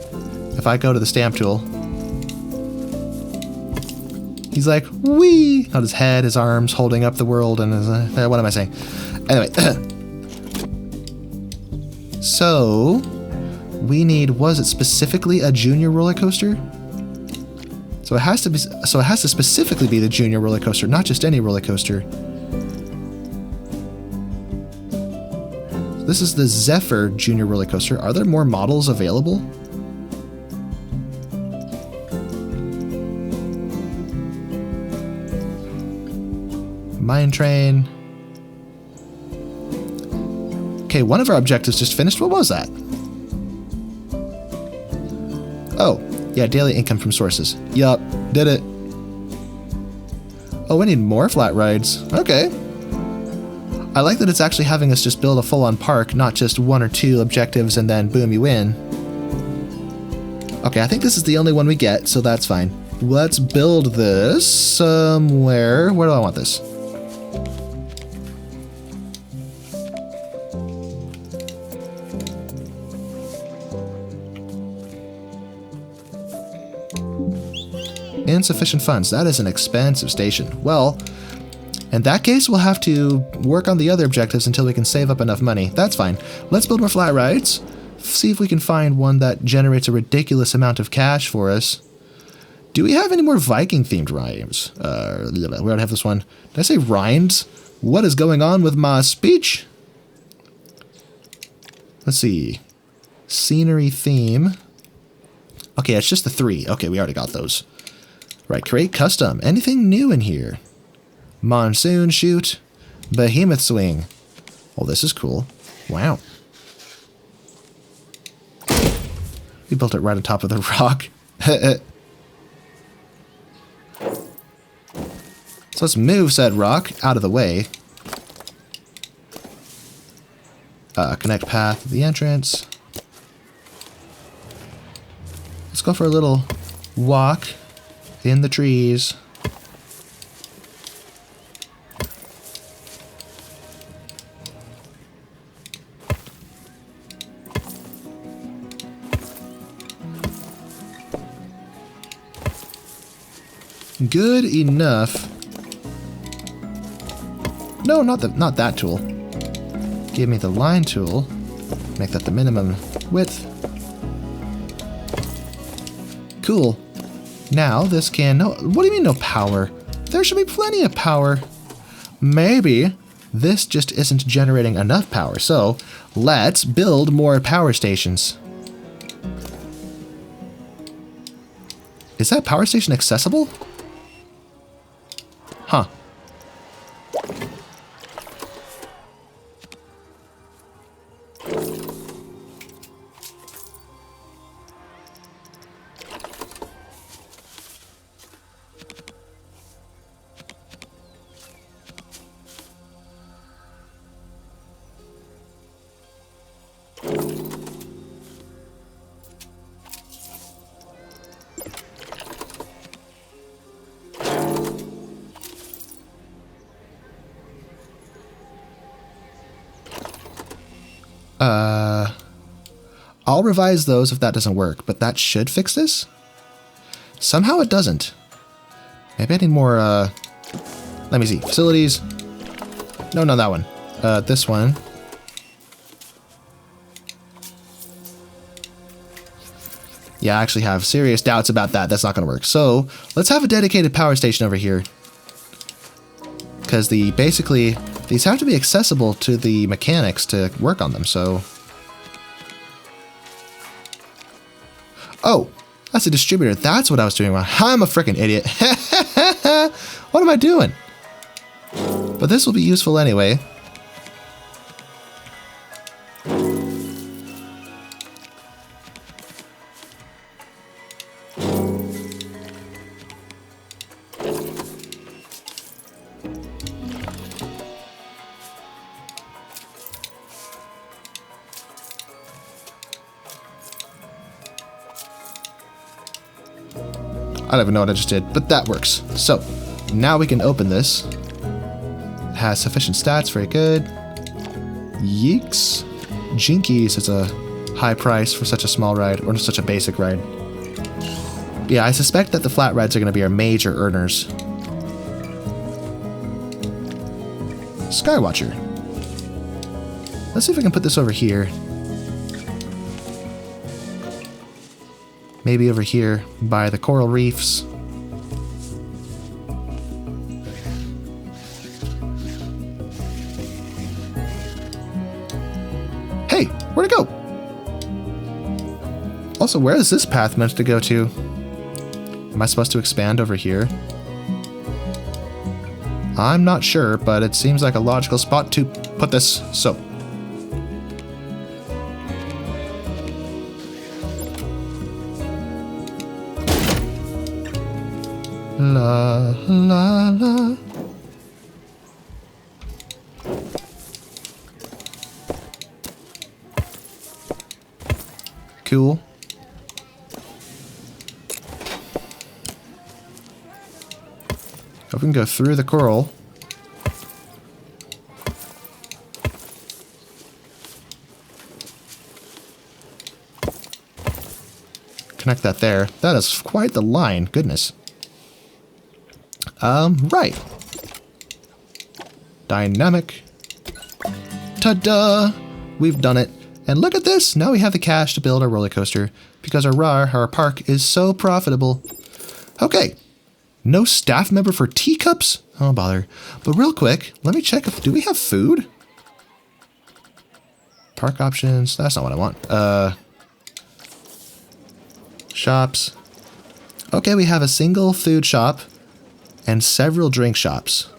If I go to the stamp tool, he's like, wee! On his head, his arms, holding up the world, and his, what am I saying? Anyway. So, we need, was it specifically a junior roller coaster? So it has to be, specifically be the junior roller coaster, not just any roller coaster. This is the Zephyr Junior Roller Coaster. Are there more models available? Mine Train. Okay, one of our objectives just finished. What was that? Oh, yeah, daily income from sources. Yup, did it. Oh, we need more flat rides. Okay. I like that it's actually having us just build a full-on park, not just 1 or 2 objectives and then boom, you win. Okay, I think this is the only one we get, so that's fine. Let's build this somewhere. Where do I want this? Insufficient funds. That is an expensive station. Well, in that case, we'll have to work on the other objectives until we can save up enough money. That's fine. Let's build more flat rides. See if we can find one that generates a ridiculous amount of cash for us. Do we have any more Viking-themed rides? We already have this one. Did I say rhymes? What is going on with my speech? Let's see. Scenery theme. Okay, it's just the 3. Okay, we already got those. Right, create custom. Anything new in here? Monsoon shoot. Behemoth swing. Oh, this is cool. Wow. We built it right on top of the rock. So let's move said rock out of the way. Connect path to the entrance. Let's go for a little walk in the trees. Good enough. No, not that tool. Give me the line tool. Make that the minimum width. Cool. Now this can... No, what do you mean no power? There should be plenty of power. Maybe this just isn't generating enough power. So let's build more power stations. Is that power station accessible? Huh. I'll revise those if that doesn't work, but that should fix this? Somehow it doesn't. Maybe I need more, let me see. Facilities. No, not that one. This one. Yeah, I actually have serious doubts about that. That's not going to work. So, let's have a dedicated power station over here. Because basically, these have to be accessible to the mechanics to work on them, so... Oh, that's a distributor. That's what I was doing wrong. I'm a freaking idiot. What am I doing? But this will be useful anyway. I don't even know what I just did, but that works. So, now we can open this. It has sufficient stats, very good. Yeeks. Jinkies is a high price for such a small ride, or such a basic ride. Yeah, I suspect that the flat rides are going to be our major earners. Skywatcher. Let's see if we can put this over here. Maybe over here by the coral reefs. Hey, where'd it go? Also, where is this path meant to go to? Am I supposed to expand over here? I'm not sure, but it seems like a logical spot to put this, so. La la la. Cool. Hope we can go through the coral. Connect that there. That is quite the line. Goodness. Right. Dynamic. Ta-da! We've done it. And look at this! Now we have the cash to build our roller coaster because our park is so profitable. Okay. No staff member for teacups? Oh, bother. But real quick, let me check if... Do we have food? Park options. That's not what I want. Shops. Okay, we have a single food shop and several drink shops.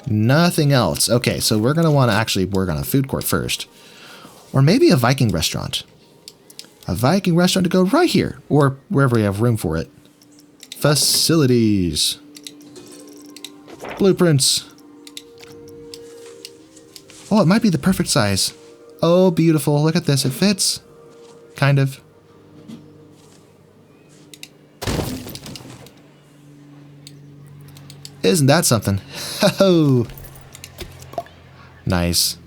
Nothing else. Okay, so we're going to want to actually work on a food court first. Or maybe a Viking restaurant. A Viking restaurant to go right here, or wherever we have room for it. Facilities. Blueprints. Oh, it might be the perfect size. Oh, beautiful. Look at this. It fits. Kind of. Isn't that something? Oh, nice.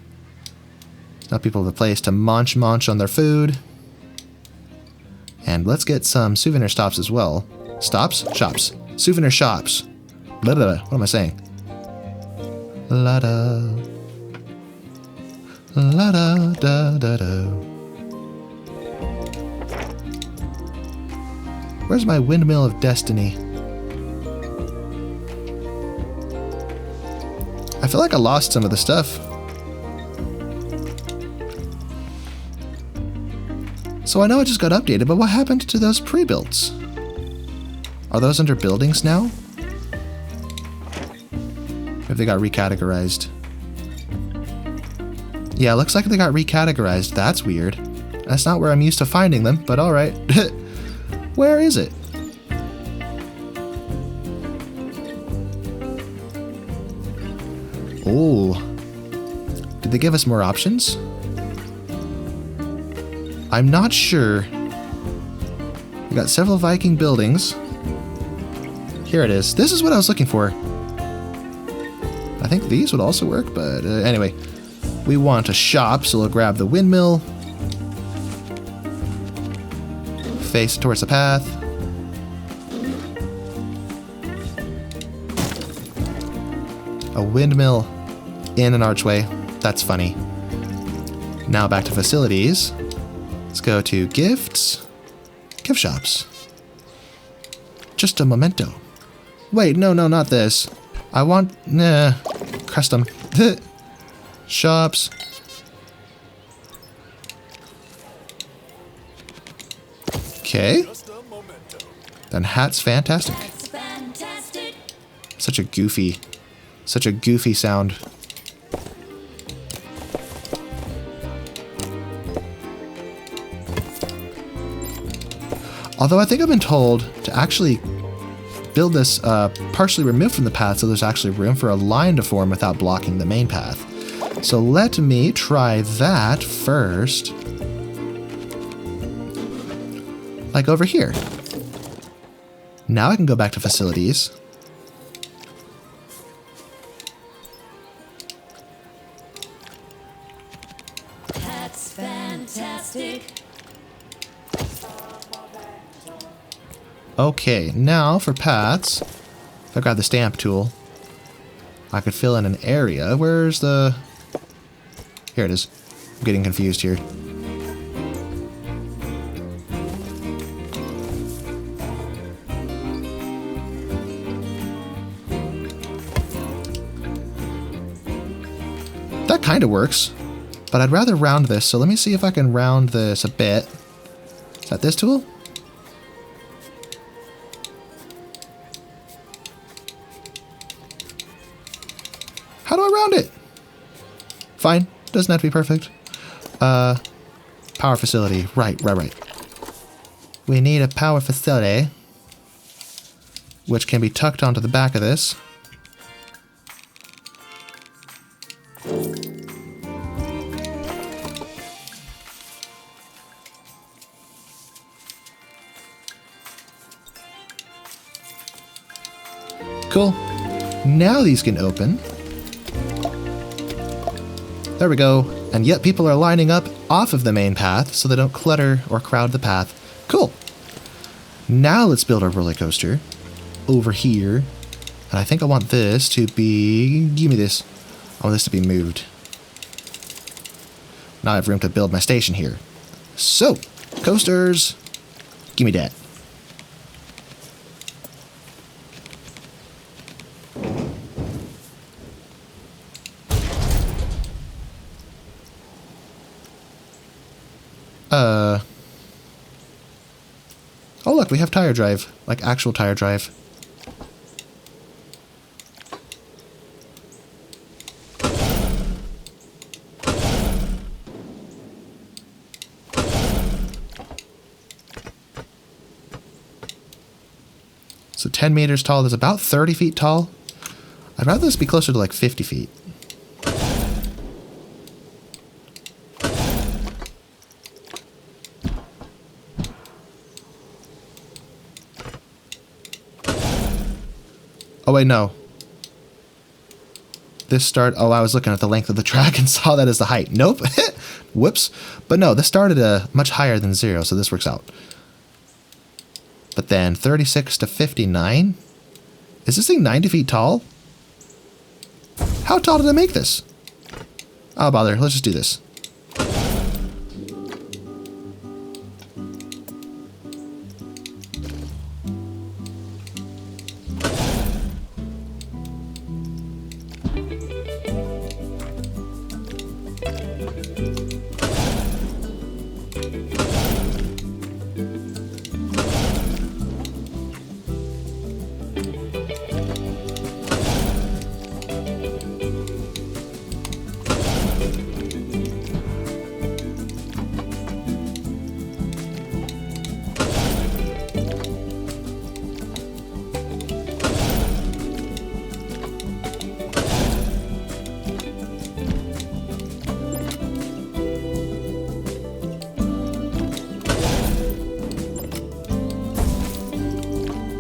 Now people have a place to munch on their food. And let's get some souvenir stops as well. Stops? Shops. Souvenir shops. Blah, blah, blah. What am I saying? La-da. La-da-da-da-da. Where's my windmill of destiny? I feel like I lost some of the stuff. So I know it just got updated, but what happened to those pre-builts? Are those under buildings now? Or have they got recategorized? Yeah, looks like they got recategorized. That's weird. That's not where I'm used to finding them, but alright. Where is it? Oh. Did they give us more options? I'm not sure. We got several Viking buildings. Here it is. This is what I was looking for. I think these would also work, but anyway. We want a shop, so we'll grab the windmill. Face towards the path. A windmill in an archway. That's funny. Now back to facilities. Let's go to gifts. Gift shops. Just a memento. Wait, no, not this. I want... custom. Shops. Okay. Then hat's fantastic. Such a goofy sound. Although I think I've been told to actually build this partially removed from the path so there's actually room for a line to form without blocking the main path. So let me try that first. Like over here. Now I can go back to facilities. That's fantastic. Okay, now for paths. If I grab the stamp tool, I could fill in an area. Where's the... Here it is. I'm getting confused here. That kind of works, but I'd rather round this, so let me see if I can round this a bit. Is that this tool? How do I round it? Fine, doesn't have to be perfect. Power facility, right. We need a power facility, which can be tucked onto the back of this. Cool. Now these can open. There we go. And yet people are lining up off of the main path so they don't clutter or crowd the path. Cool. Now let's build our roller coaster over here. And I think I want this to be... Give me this. I want this to be moved. Now I have room to build my station here. So, coasters, give me that. Oh look, we have tire drive. Like actual tire drive. So 10 meters tall, that's about 30 feet tall. I'd rather this be closer to like 50 feet. Oh wait, no. Oh, I was looking at the length of the track and saw that as the height. Nope. Whoops. But no, this started much higher than 0, so this works out. But then 36 to 59? Is this thing 90 feet tall? How tall did I make this? Oh, bother. Let's just do this.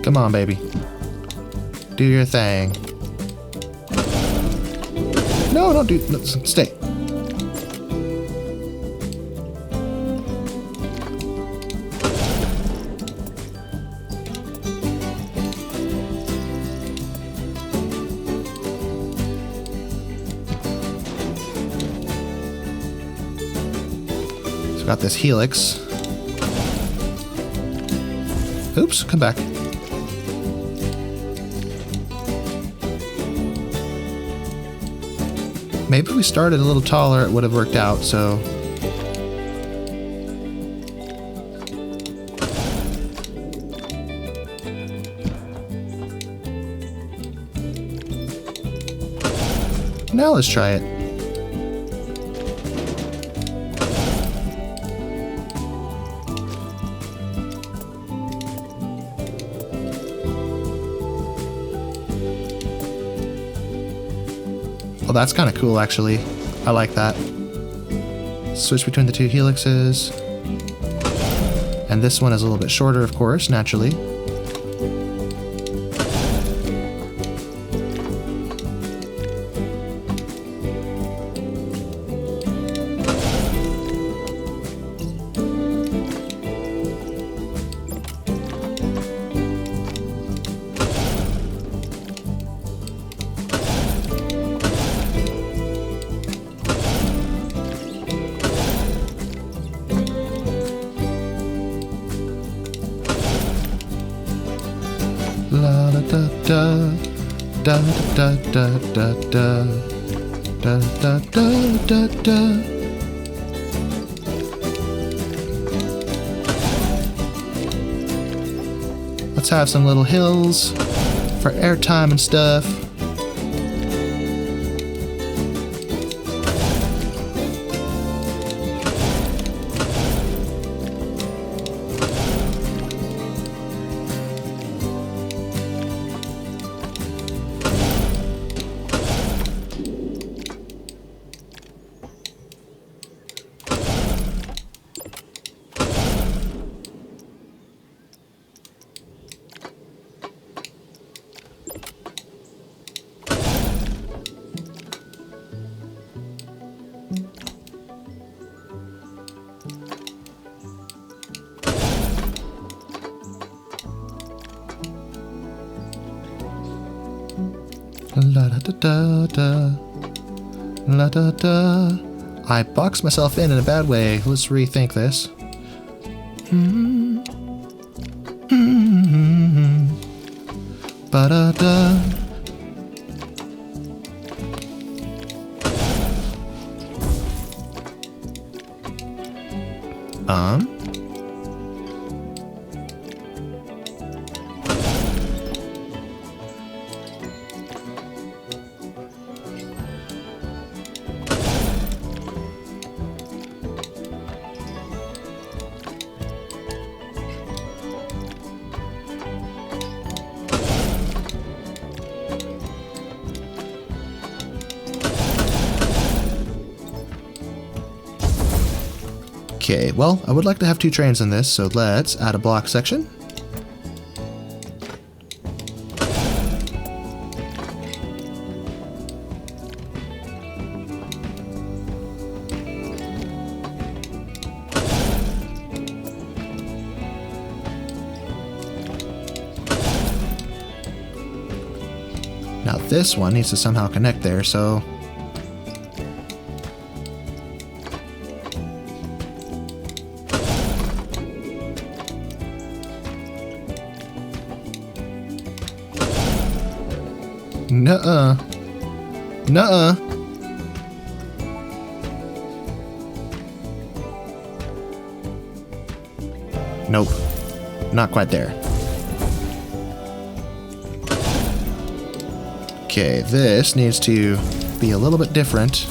Come on, baby. Do your thing. No, don't do... No, stay. Got this helix. Oops, come back. Maybe if we started a little taller, it would have worked out, so... Now let's try it. Well, that's kind of cool, actually. I like that. Switch between the two helixes. And this one is a little bit shorter, of course, naturally. La da da da da da da da da da da da da. Let's have some little hills for airtime and stuff. La da da da la da da. I boxed myself in a bad way. Let's rethink this. Ba da da. Okay, well, I would like to have two trains in this, so let's add a block section. Now this one needs to somehow connect there, so... Nuh-uh. Nuh-uh. Nope. Not quite there. Okay, this needs to be a little bit different.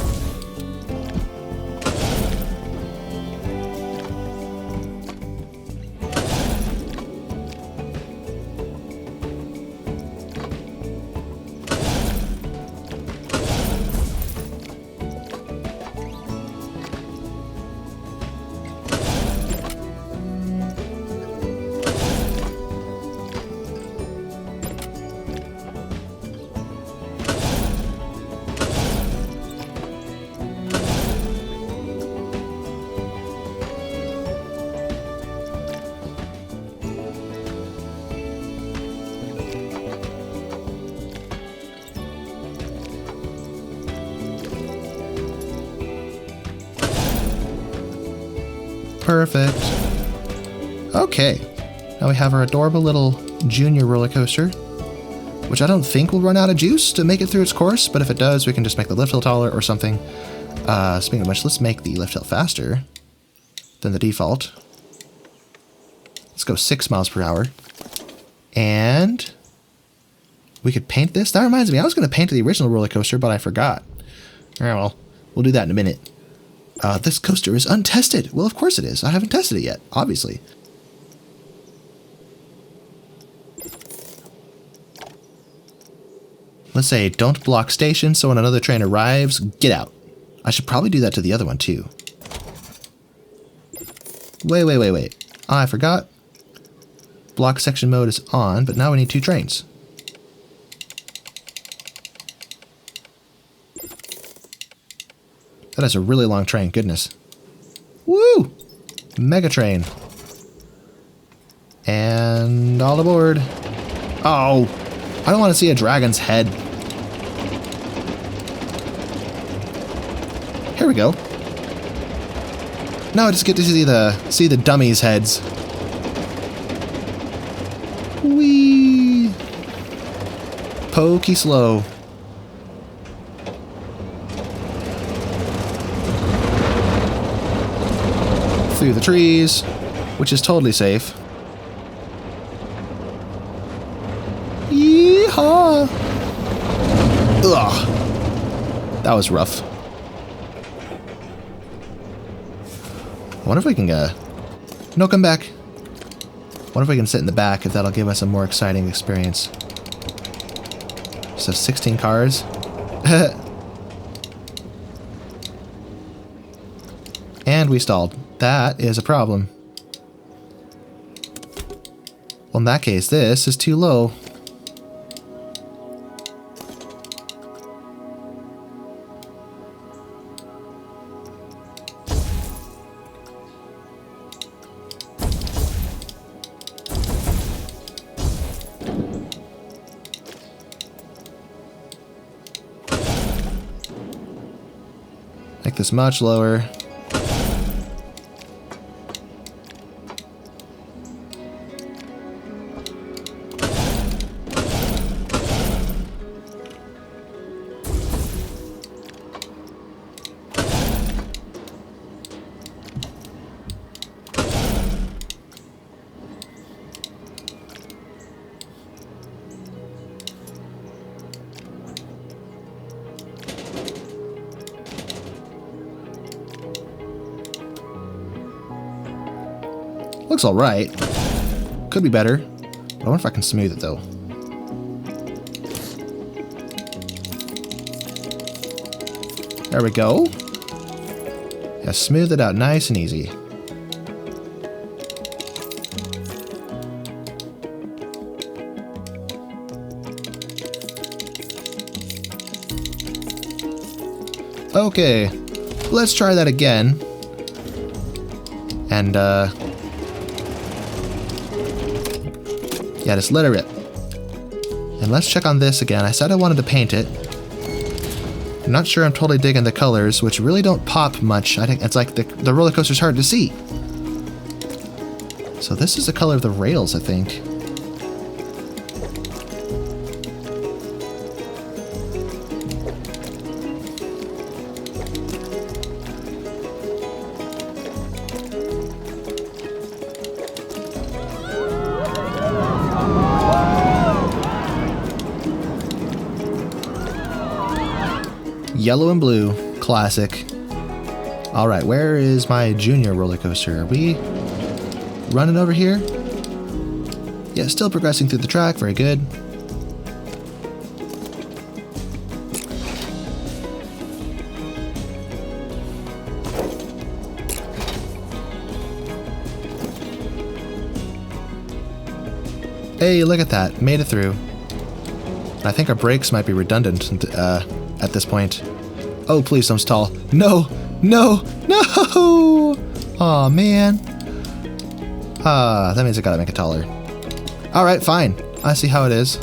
Perfect. Okay. Now we have our adorable little junior roller coaster, which I don't think will run out of juice to make it through its course, but if it does, we can just make the lift hill taller or something. Speaking of which, let's make the lift hill faster than the default. Let's go 6 miles per hour. And we could paint this. That reminds me, I was going to paint the original roller coaster, but I forgot. All right, well, we'll do that in a minute. This coaster is untested. Well, of course it is. I haven't tested it yet, obviously. Let's say, don't block station, so when another train arrives, get out. I should probably do that to the other one, too. Wait. I forgot. Block section mode is on, but now we need 2 trains. That is a really long train, goodness. Woo! Mega train. And all aboard. Oh, I don't want to see a dragon's head. Here we go. Now I just get to see the dummies' heads. Whee! Pokey slow. Through the trees, which is totally safe. Yeehaw! Ugh. That was rough. I wonder if we can no, come back. Wonder if we can sit in the back, if that'll give us a more exciting experience. So 16 cars. And we stalled. That is a problem. Well, in that case, this is too low. Make this much lower. Looks alright. Could be better. I wonder if I can smooth it though. There we go. Yeah, smooth it out nice and easy. Okay, let's try that again. And, yeah, just let it rip. And let's check on this again. I said I wanted to paint it. I'm not sure I'm totally digging the colors, which really don't pop much. I think it's like the roller coaster's hard to see. So this is the color of the rails, I think. Yellow and blue, classic. All right, where is my junior roller coaster? Are we running over here? Yeah, still progressing through the track, very good. Hey, look at that, made it through. I think our brakes might be redundant at this point. Oh, please don't stall. No! No! No! Aw, man. That means I gotta make it taller. Alright, fine. I see how it is.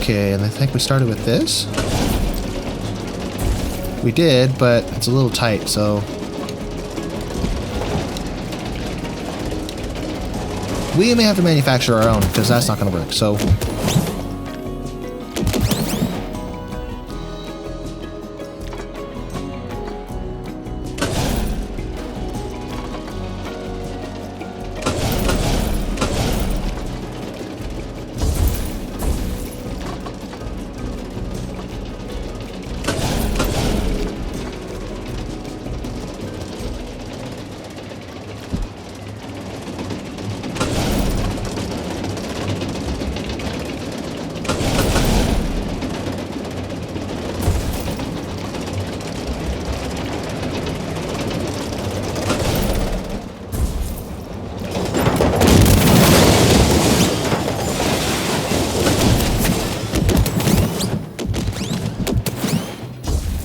Okay, and I think we started with this. We did, but it's a little tight, so... we may have to manufacture our own, because that's not going to work, so...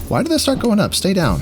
Why did that start going up? Stay down.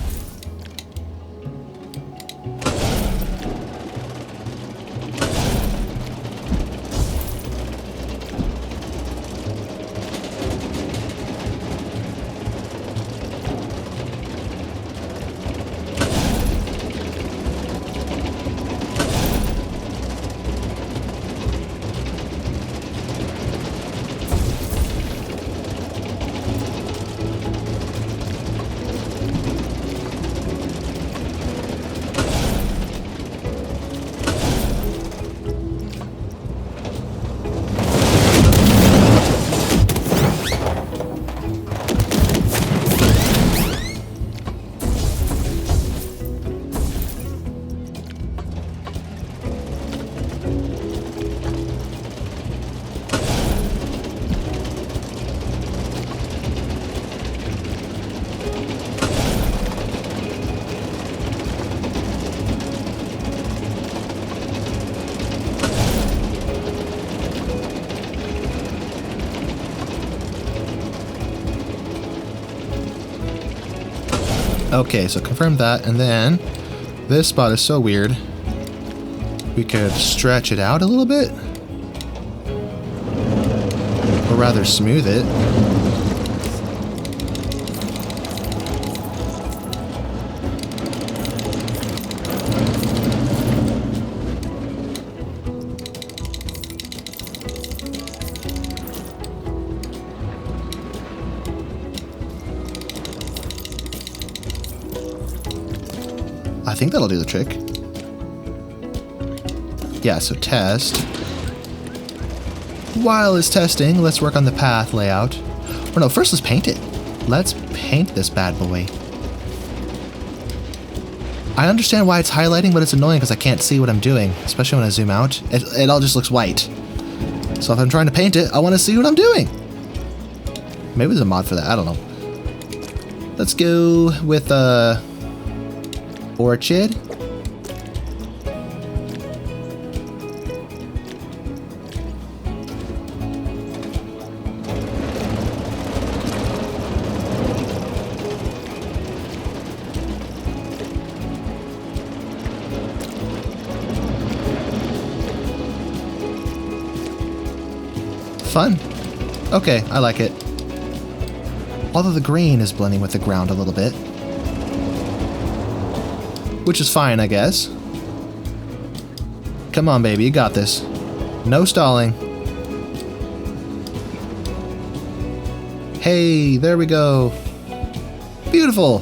Okay, so confirm that, and then this spot is so weird. We could stretch it out a little bit, or rather smooth it. I think that'll do the trick. Yeah, so test. While it's testing, let's work on the path layout. Or no, first let's paint it. Let's paint this bad boy. I understand why it's highlighting, but it's annoying because I can't see what I'm doing, especially when I zoom out. It all just looks white. So if I'm trying to paint it, I want to see what I'm doing. Maybe there's a mod for that, I don't know. Let's go with orchid. Fun. Okay, I like it. Although the green is blending with the ground a little bit. Which is fine, I guess. Come on, baby, you got this. No stalling. Hey, there we go. Beautiful.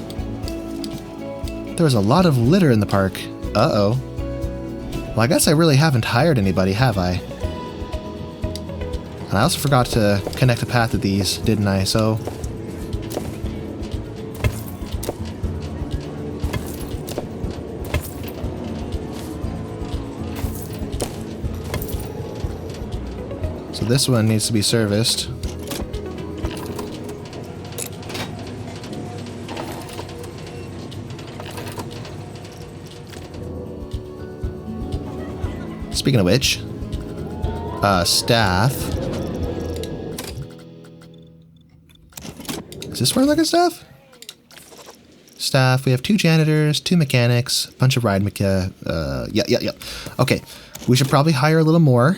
There's a lot of litter in the park. Uh-oh. Well, I guess I really haven't hired anybody, have I? And I also forgot to connect a path to these, didn't I? So... so this one needs to be serviced. Speaking of which, staff. Is this where I look at staff? Staff, we have 2 janitors, 2 mechanics, a bunch of ride yeah. Okay, we should probably hire a little more.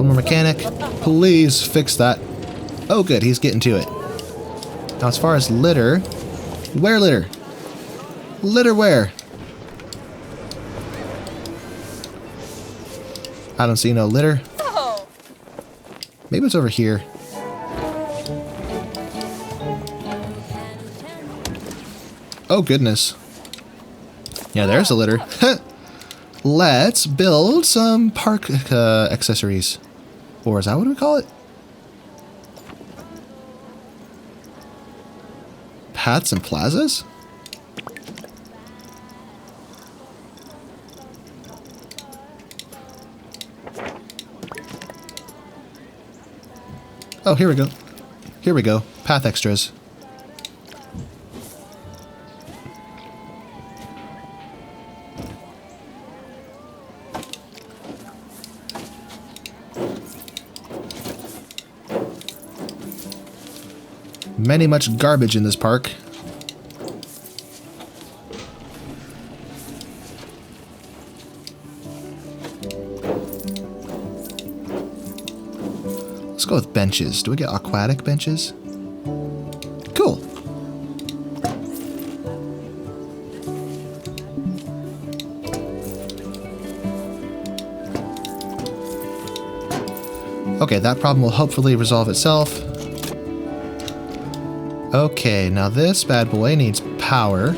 One more mechanic. Please fix that. Oh, good. He's getting to it. Now, as far as litter, where litter? Litter where? I don't see no litter. Maybe it's over here. Oh, goodness. Yeah, there's a litter. Let's build some park accessories. Or is that what we call it? Paths and plazas? Oh, here we go. Here we go. Path extras. Many much garbage in this park. Let's go with benches. Do we get aquatic benches? Cool. Okay, that problem will hopefully resolve itself. Okay, now this bad boy needs power.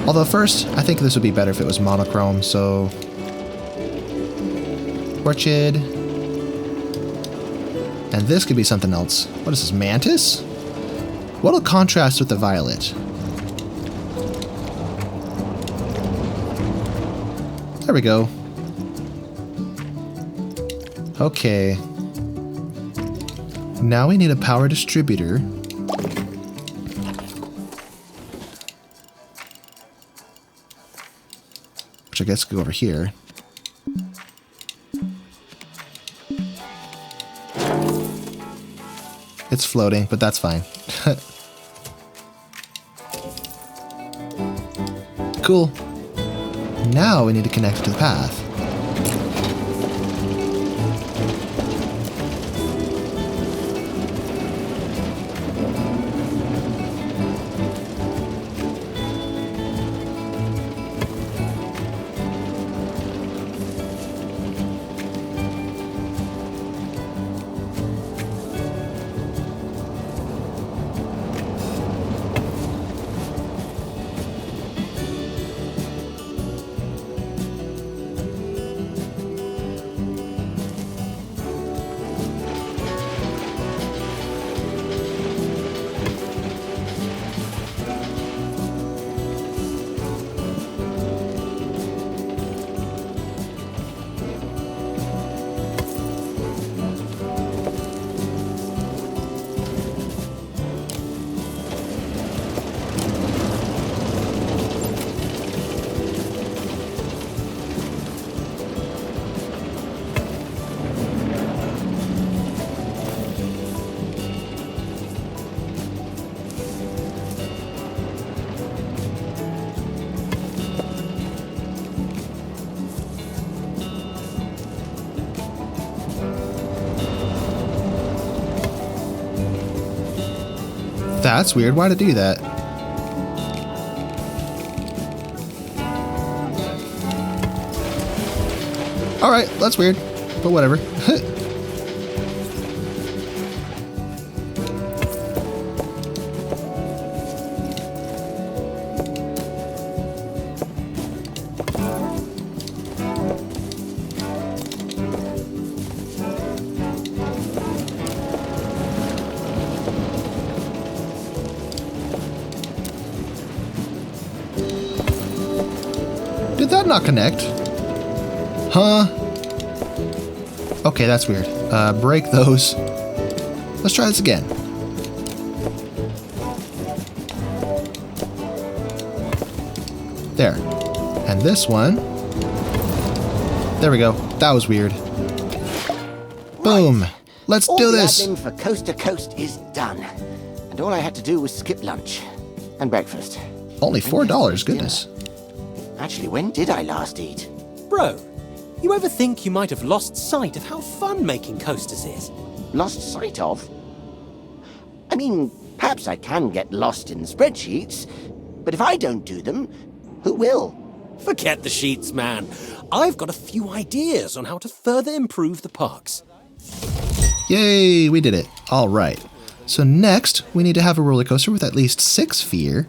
Although first, I think this would be better if it was monochrome, so... Orchid. And this could be something else. What is this, mantis? What'll contrast with the violet? There we go. Okay. Now we need a power distributor. Which I guess could go over here. It's floating, but that's fine. Cool. Now we need to connect it to the path. That's weird. Why'd it do that? Alright, that's weird. But whatever. Did that not connect? Huh? Okay, that's weird. Break those. Let's try this again. There. And this one. There we go. That was weird. Boom. Let's do this. All the admin for Coast to Coast is done. And all I had to do was skip lunch. And breakfast. Only $4, goodness. Actually, when did I last eat? Bro, You ever think you might have lost sight of how fun making coasters is? Lost sight of? I mean, perhaps I can get lost in spreadsheets, but if I don't do them, who will? Forget the sheets, man. I've got a few ideas on how to further improve the parks. Yay, we did it. All right. So next, we need to have a roller coaster with at least 6 feet.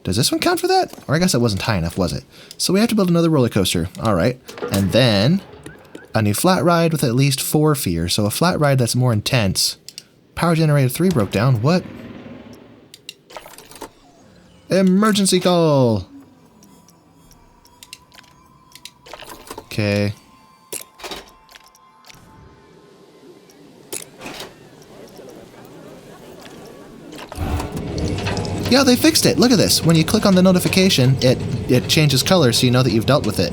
Does this one count for that? Or I guess that wasn't high enough, was it? So we have to build another roller coaster. All right. And then a new flat ride with at least 4 feet. So a flat ride that's more intense. Power generator 3 broke down. What? Emergency call. Okay. Yeah, they fixed it. Look at this. When you click on the notification, it changes color so you know that you've dealt with it.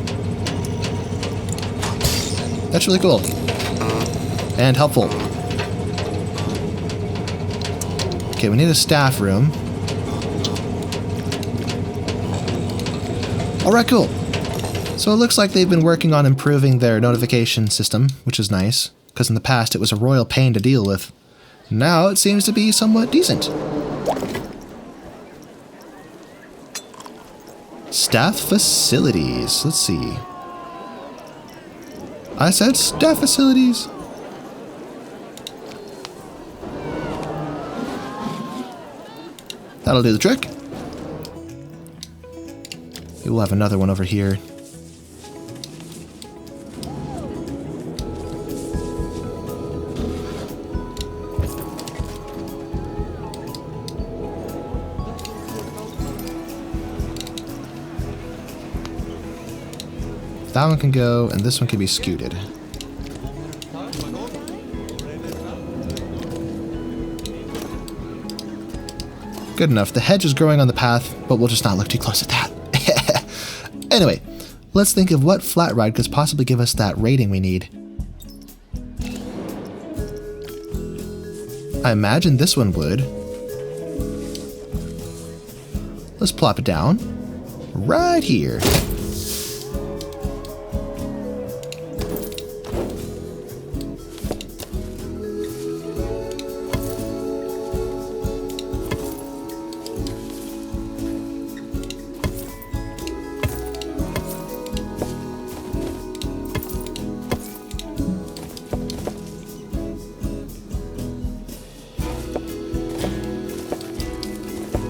That's really cool. And helpful. Okay, we need a staff room. Alright, cool. So it looks like they've been working on improving their notification system, which is nice, because in the past it was a royal pain to deal with. Now it seems to be somewhat decent. Staff facilities. Let's see. I said staff facilities. That'll do the trick. We'll have another one over here. That one can go, and this one can be scooted. Good enough. The hedge is growing on the path, but we'll just not look too close at that. Anyway, let's think of what flat ride could possibly give us that rating we need. I imagine this one would. Let's plop it down. Right here.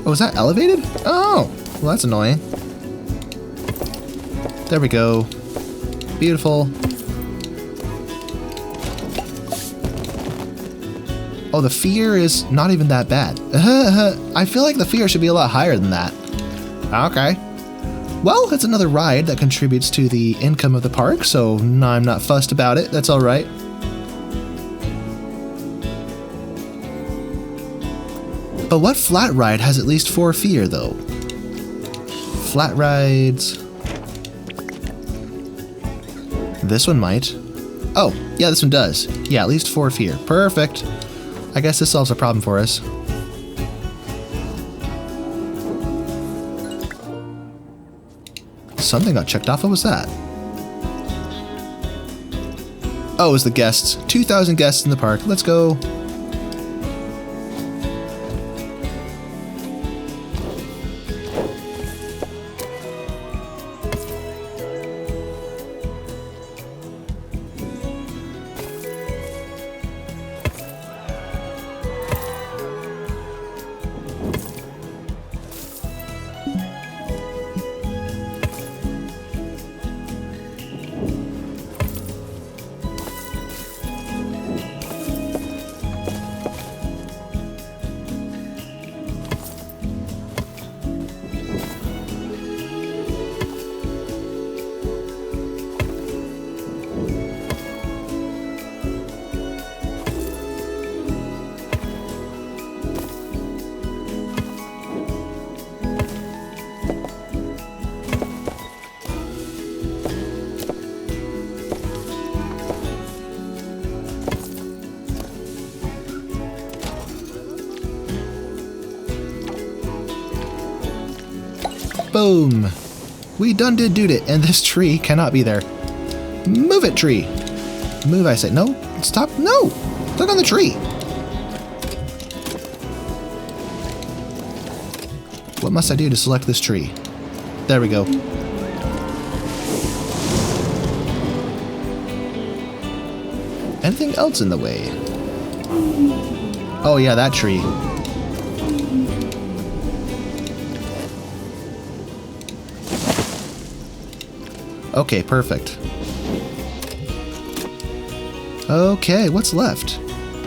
Oh, is that elevated? Oh, well, that's annoying. There we go. Beautiful. Oh, the fear is not even that bad. I feel like the fear should be a lot higher than that. Okay. Well, it's another ride that contributes to the income of the park, so I'm not fussed about it. That's all right. But what flat ride has at least 4 feet, though? Flat rides. This one might. Oh, yeah, this one does. Yeah, at least 4 feet. Perfect. I guess this solves a problem for us. Something got checked off. What was that? Oh, it was the guests. 2,000 guests in the park. Let's go. Boom! We done did it, and this tree cannot be there. Move it, tree. Move, I say. No, stop. No, look on the tree. What must I do to select this tree? There we go. Anything else in the way? Oh yeah, that tree. Okay, perfect. Okay, what's left?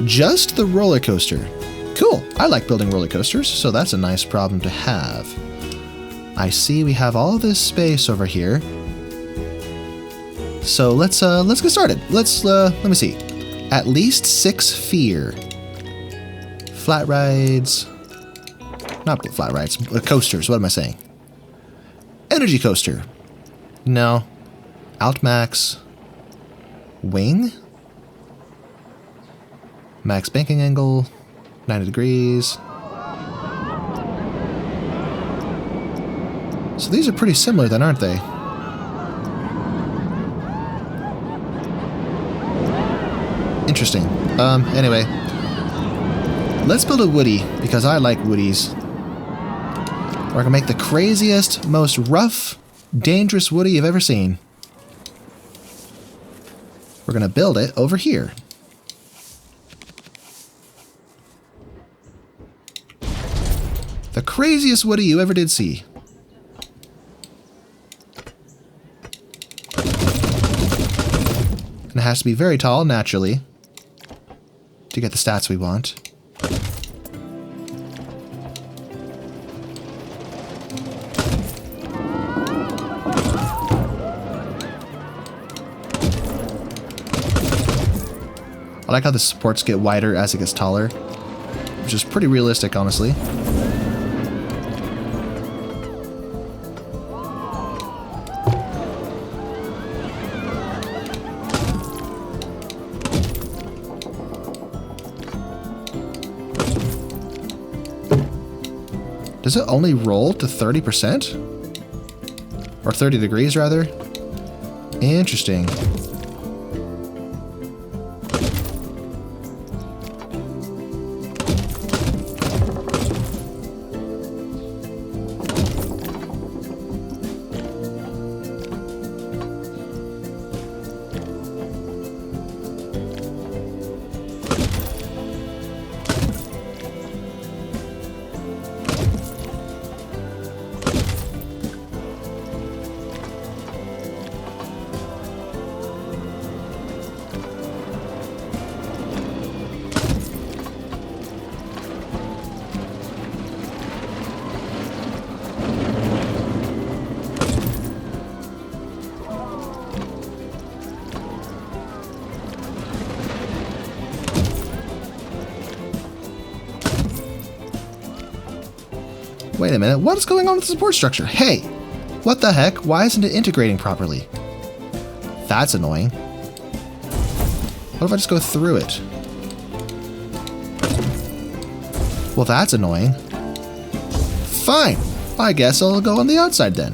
Just the roller coaster. Cool, I like building roller coasters, so that's a nice problem to have. I see we have all this space over here. So let's get started. Let me see. At least 6 fear. Flat rides. Not flat rides, coasters, what am I saying? Energy coaster. No. Outmax. Wing. Max banking angle. 90 degrees. So these are pretty similar then, aren't they? Interesting. Anyway. Let's build a Woody, because I like Woodies. We're gonna make the craziest, most rough, dangerous Woody you've ever seen. We're gonna build it over here. The craziest Woody you ever did see. And it has to be very tall, naturally, to get the stats we want. I like how the supports get wider as it gets taller, which is pretty realistic, honestly. Does it only roll to 30%? Or 30 degrees, rather? Interesting. Wait a minute, what is going on with the support structure? Hey, what the heck? Why isn't it integrating properly? That's annoying. What if I just go through it? Well, that's annoying. Fine, I guess I'll go on the outside then.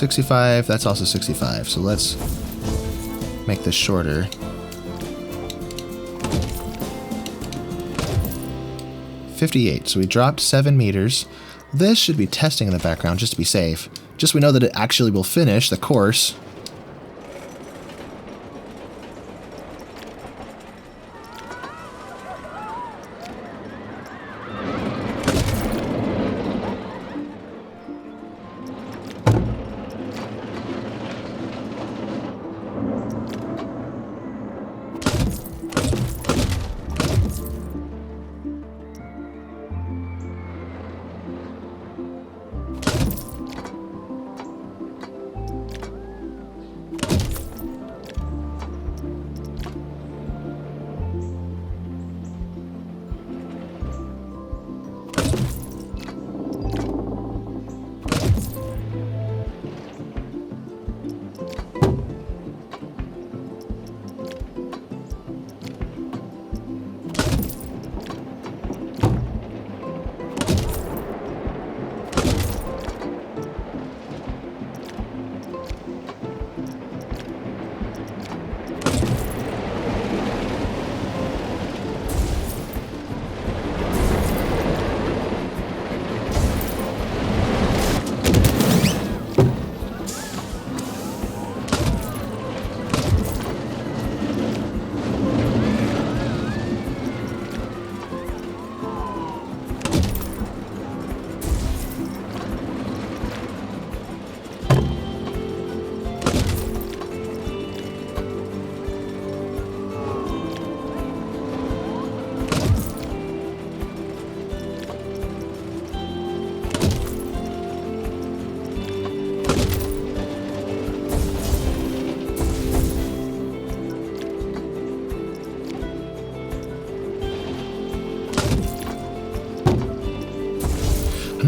$65, that's also 65, so let's make this shorter. $58, so we dropped 7 meters. This should be testing in the background just to be safe. Just so we know that it actually will finish the course.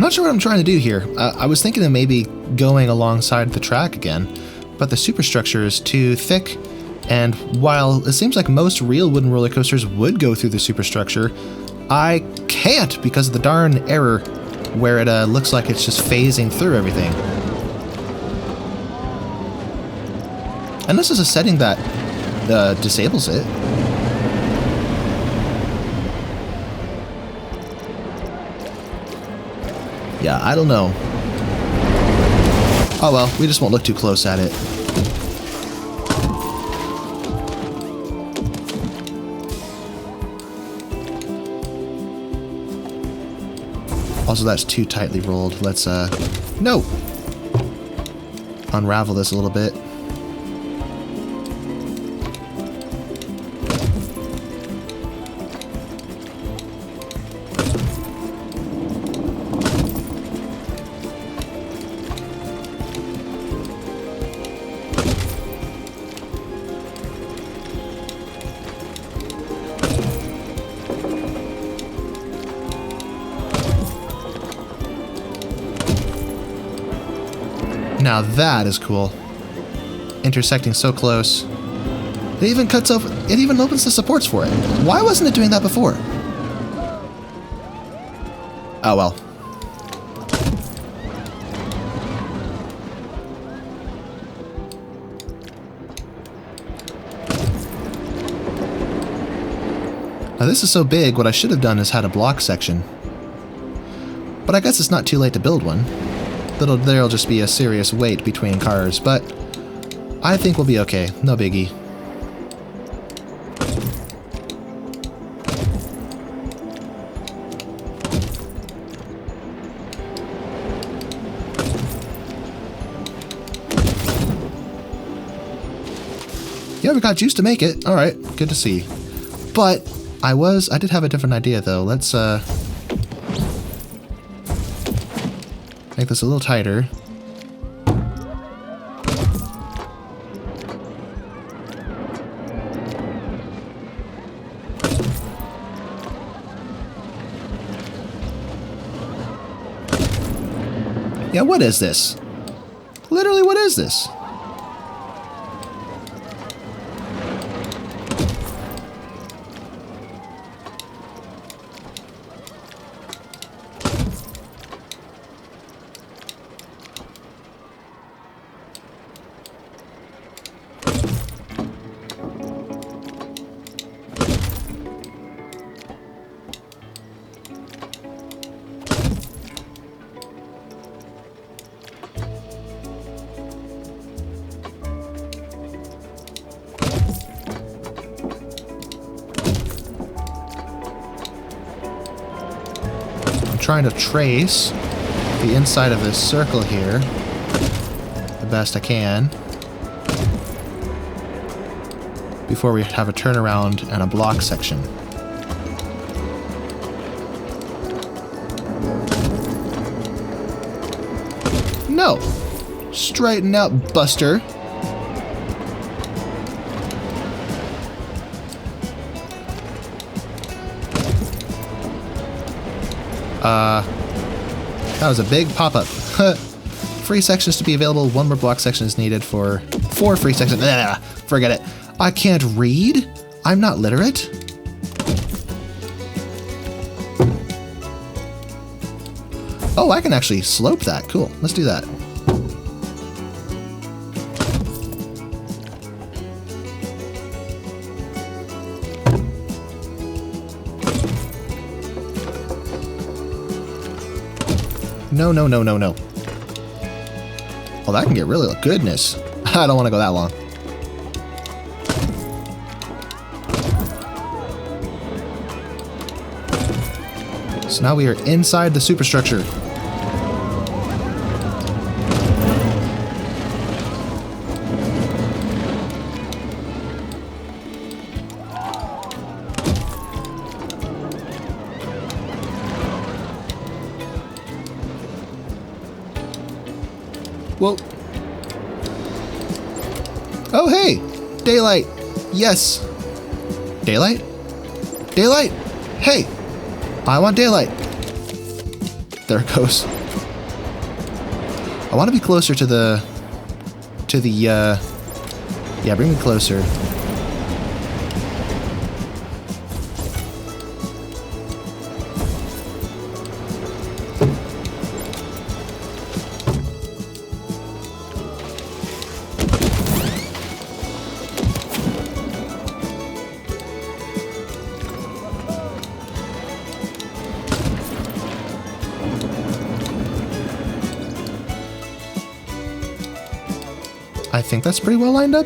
not sure what I'm trying to do here. I was thinking of maybe going alongside the track again, but the superstructure is too thick, and while it seems like most real wooden roller coasters would go through the superstructure, I can't because of the darn error where it looks like it's just phasing through everything. And this is a setting that disables it. Yeah, I don't know. Oh well, we just won't look too close at it. Also, that's too tightly rolled. Let's, no! Unravel this a little bit. Now that is cool. Intersecting so close. It even cuts off, it even opens the supports for it. Why wasn't it doing that before? Oh well. Now this is so big, what I should have done is had a block section. But I guess it's not too late to build one. There'll just be a serious wait between cars, but I think we'll be okay. No biggie. Yeah, we got juice to make it. All right, good to see. But I did have a different idea though. Let's make this a little tighter. Yeah, what is this? Literally, what is this? Trying to trace the inside of this circle here the best I can before we have a turnaround and a block section. No! Straighten out, Buster. That was a big pop-up. Free sections to be available. One more block section is needed for 4 free sections. Forget it. I can't read? I'm not literate? Oh, I can actually slope that. Cool. Let's do that. No, no, no, no, no. Oh, that can get really... Goodness. I don't want to go that long. So now we are inside the superstructure. Well, oh hey, daylight, yes, daylight, daylight, hey, I want daylight. There it goes. I want to be closer to the... Yeah, bring me closer. I think that's pretty well lined up.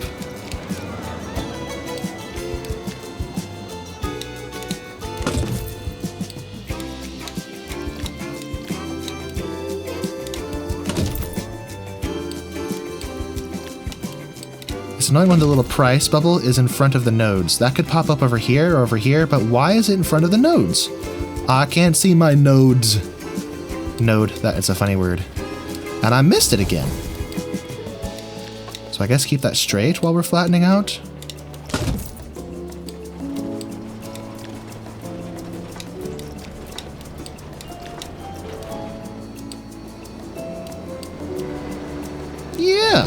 It's annoying when the little price bubble is in front of the nodes. That could pop up over here or over here, but why is it in front of the nodes? I can't see my nodes. Node, that is a funny word. And I missed it again. So I guess keep that straight while we're flattening out. Yeah.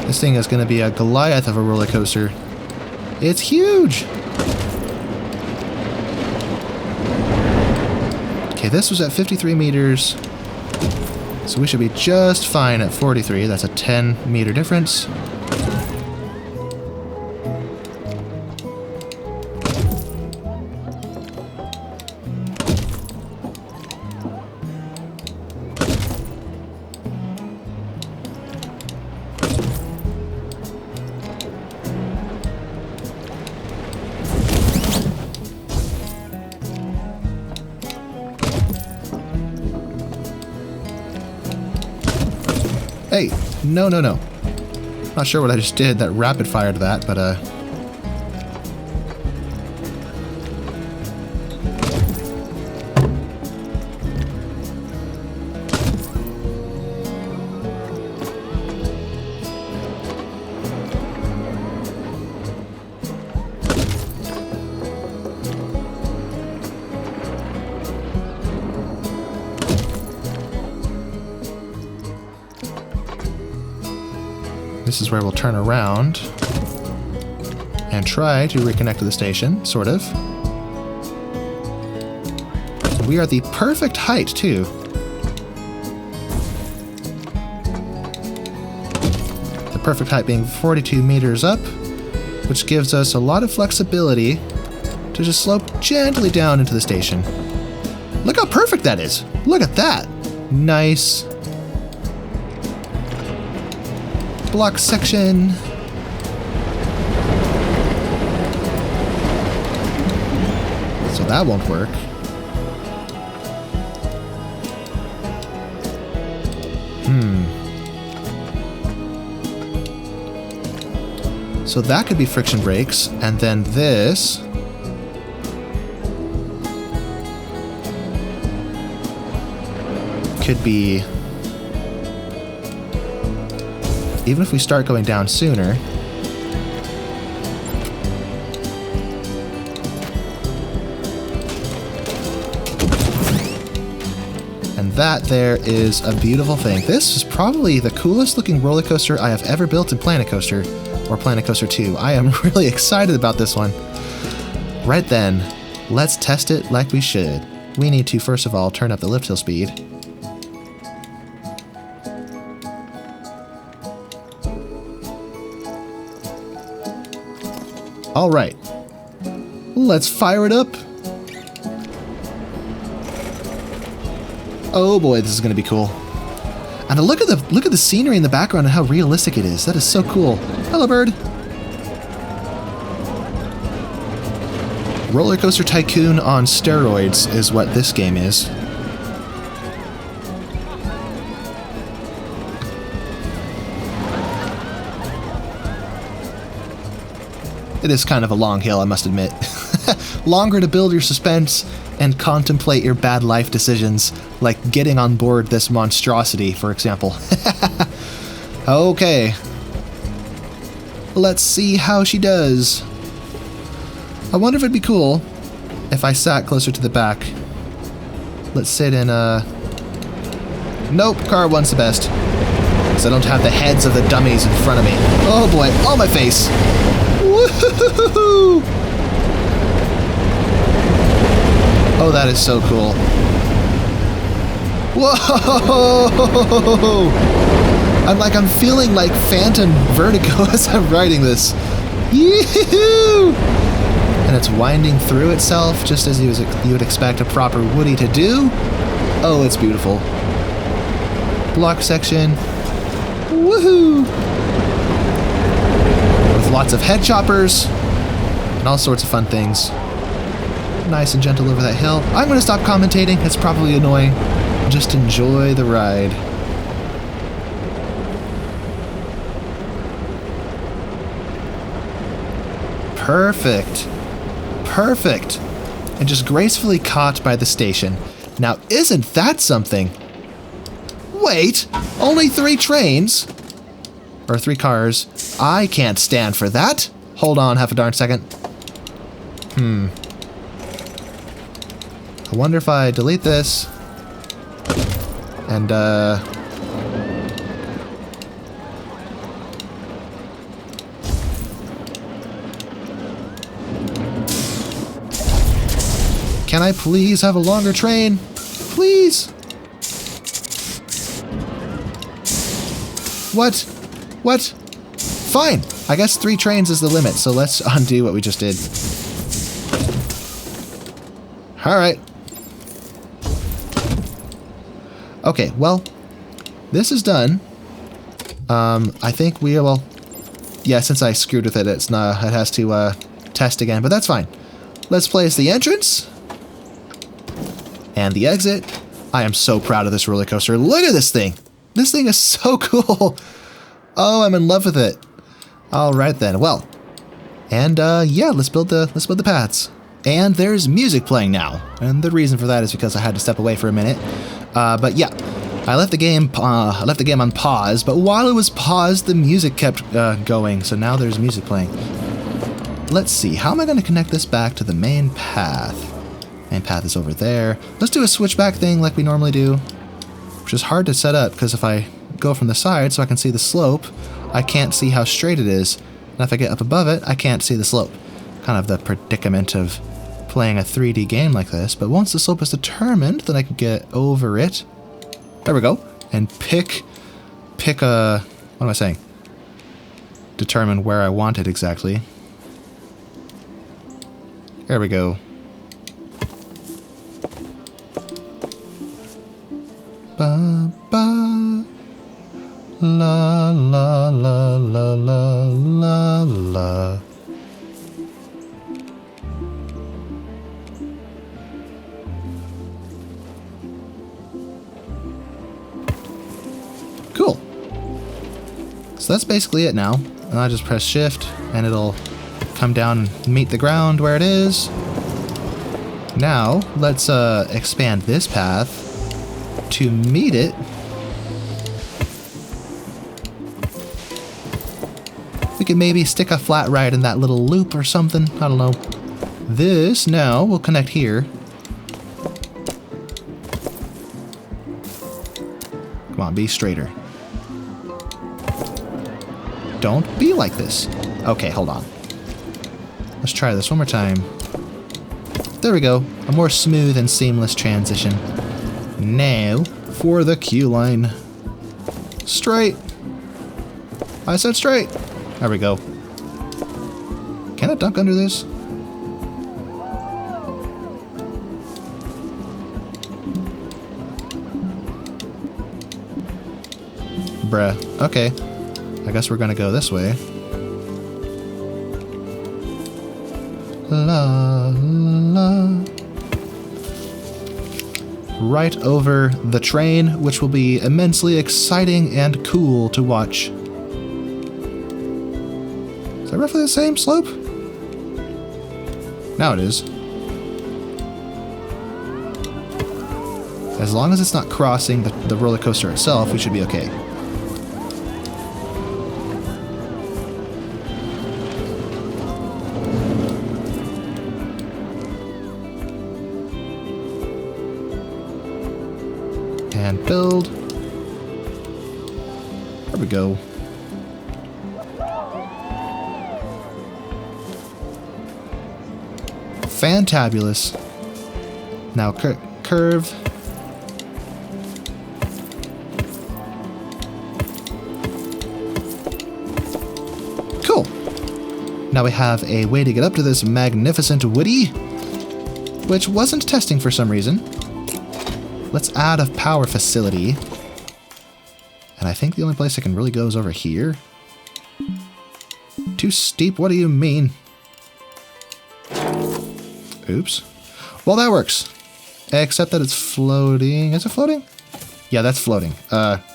This thing is going to be a Goliath of a roller coaster. It's huge. Okay, this was at 53 meters, so we should be just fine at 43. That's a 10-meter difference. Hey, no, no, no. Not sure what I just did that rapid fired that, but this is where we'll turn around and try to reconnect to the station, sort of. We are the perfect height, too. The perfect height being 42 meters up, which gives us a lot of flexibility to just slope gently down into the station. Look how perfect that is! Look at that! Nice. Block section. So that won't work. So that could be friction brakes, and then this could be, even if we start going down sooner, and that there is a beautiful thing. This is probably the coolest looking roller coaster I have ever built in Planet Coaster, or Planet Coaster 2. I am really excited about this one. Right then, let's test it like we should. We need to, first of all, turn up the lift hill speed. All right, let's fire it up. Oh boy, this is gonna be cool. And look at the scenery in the background and how realistic it is. That is so cool. Hello, bird. RollerCoaster Tycoon on steroids is what this game is. It is kind of a long hill, I must admit. Longer to build your suspense and contemplate your bad life decisions, like getting on board this monstrosity, for example. Okay. Let's see how she does. I wonder if it'd be cool if I sat closer to the back. Let's sit in Nope, car one's the best. Because I don't have the heads of the dummies in front of me. Oh boy, on my face. Woohoo! Oh, that is so cool. Whoa! I'm feeling like phantom vertigo as I'm riding this. Yee-hoo! And it's winding through itself just as you would expect a proper Woody to do. Oh, it's beautiful. Block section. Woohoo! With lots of head choppers and all sorts of fun things. Nice and gentle over that hill. I'm going to stop commentating. It's probably annoying. Just enjoy the ride. Perfect. Perfect. And just gracefully caught by the station. Now, isn't that something? Wait, only 3 trains? Or 3 cars. I can't stand for that. Hold on half a darn second. I wonder if I delete this. And, can I please have a longer train? Please? What? What? Fine. I guess 3 trains is the limit, so let's undo what we just did. Alright. Okay, well, this is done. I think we will... Yeah, since I screwed with it, it has to test again, but that's fine. Let's place the entrance. And the exit. I am so proud of this roller coaster. Look at this thing. This thing is so cool. Oh, I'm in love with it. All right then. Well, and yeah, let's build the paths. And there's music playing now. And the reason for that is because I had to step away for a minute. But yeah, I left the game on pause. But while it was paused, the music kept going. So now there's music playing. Let's see. How am I going to connect this back to the main path? Main path is over there. Let's do a switchback thing like we normally do, which is hard to set up because if I go from the side so I can see the slope, I can't see how straight it is. And if I get up above it, I can't see the slope. Kind of the predicament of playing a 3D game like this. But once the slope is determined, then I can get over it. There we go. And pick a... What am I saying? Determine where I want it exactly. There we go. Ba ba la la la la la la la. Cool. So that's basically it now. And I just press shift and it'll come down and meet the ground where it is. Now let's expand this path to meet it. We could maybe stick a flat ride in that little loop or something. I don't know. This now will connect here. Come on, be straighter. Don't be like this. Okay, hold on. Let's try this one more time. There we go. A more smooth and seamless transition. Now, for the queue line. Straight. I said straight. There we go. Can I dunk under this? Bruh. Okay. I guess we're gonna go this way. La la. Right over the train, which will be immensely exciting and cool to watch. Is that roughly the same slope? Now it is. As long as it's not crossing the roller coaster itself, we should be okay. And build. There we go. Fantabulous. Now curve. Cool. Now we have a way to get up to this magnificent woody, which wasn't testing for some reason. Let's add a power facility. And I think the only place I can really go is over here. Too steep, what do you mean? Oops. Well, that works. Except that it's floating. Is it floating? Yeah, that's floating.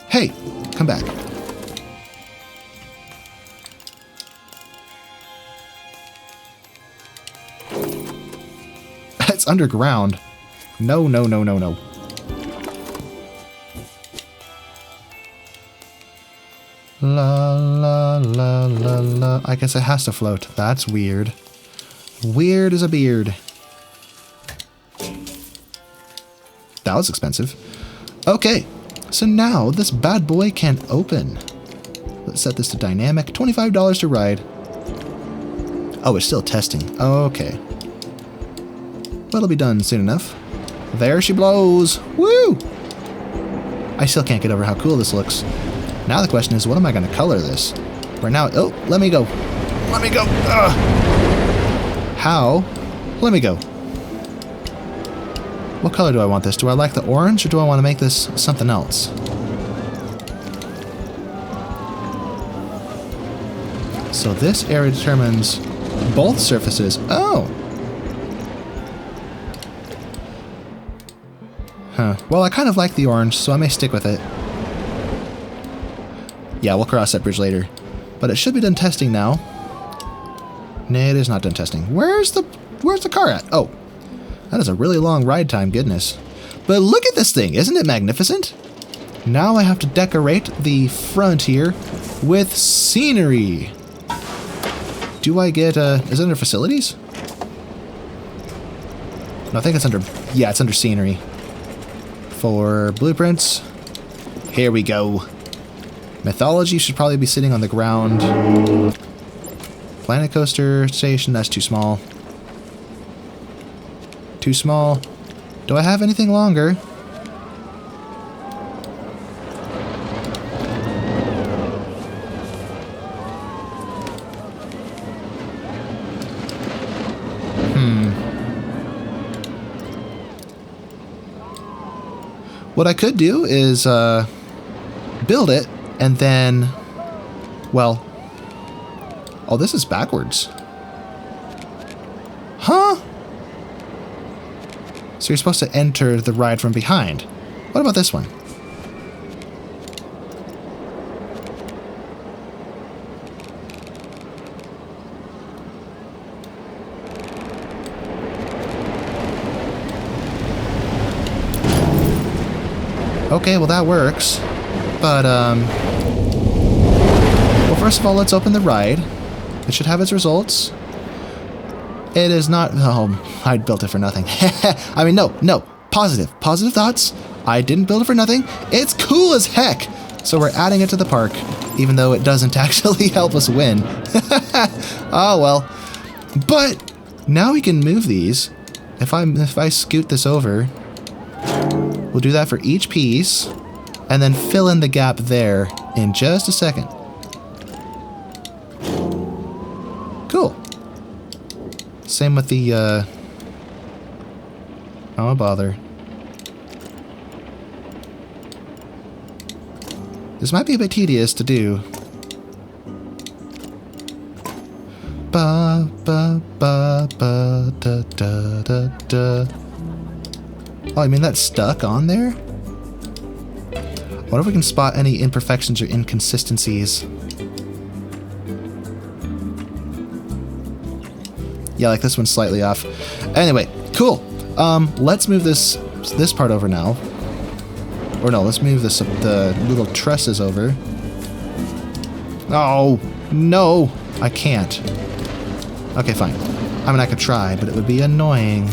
Hey, come back. It's underground. No, no, no, no, no. La, la, la, la, la. I guess it has to float. That's weird. Weird as a beard. That was expensive. Okay, so now this bad boy can open. Let's set this to dynamic. $25 to ride. Oh, it's still testing. Okay. But it'll be done soon enough. There she blows. Woo! I still can't get over how cool this looks. Now the question is, what am I going to color this? Right now, oh, let me go. Let me go. Ugh. How? Let me go. What color do I want this? Do I like the orange, or do I want to make this something else? So this area determines both surfaces. Oh! Huh. Well, I kind of like the orange, so I may stick with it. Yeah, we'll cross that bridge later. But it should be done testing now. Nah, it is not done testing. Where's the car at? Oh. That is a really long ride time, goodness. But look at this thing, isn't it magnificent? Now I have to decorate the front here with scenery. Do I get, is it under facilities? No, I think it's under, yeah, it's under scenery. For blueprints, here we go. Mythology should probably be sitting on the ground. Planet Coaster Station, that's too small. Too small. Do I have anything longer? What I could do is build it and then, well, oh, this is backwards. Huh? So you're supposed to enter the ride from behind. What about this one? Okay, well that works. But, well, first of all, let's open the ride. It should have its results. It is not... Oh, I built it for nothing. I mean, no. Positive thoughts. I didn't build it for nothing. It's cool as heck. So we're adding it to the park, even though it doesn't actually help us win. Oh, well. But now we can move these. If I scoot this over, we'll do that for each piece, and then fill in the gap there in just a second. Cool. Same with the, oh, bother. This might be a bit tedious to do. Ba ba ba ba da da da da. Oh, I mean that's stuck on there? I wonder if we can spot any imperfections or inconsistencies. Yeah, like this one's slightly off. Anyway, cool. Let's move this part over now. Or no, let's move the little trusses over. Oh, no, I can't. Okay, fine. I mean, I could try, but it would be annoying.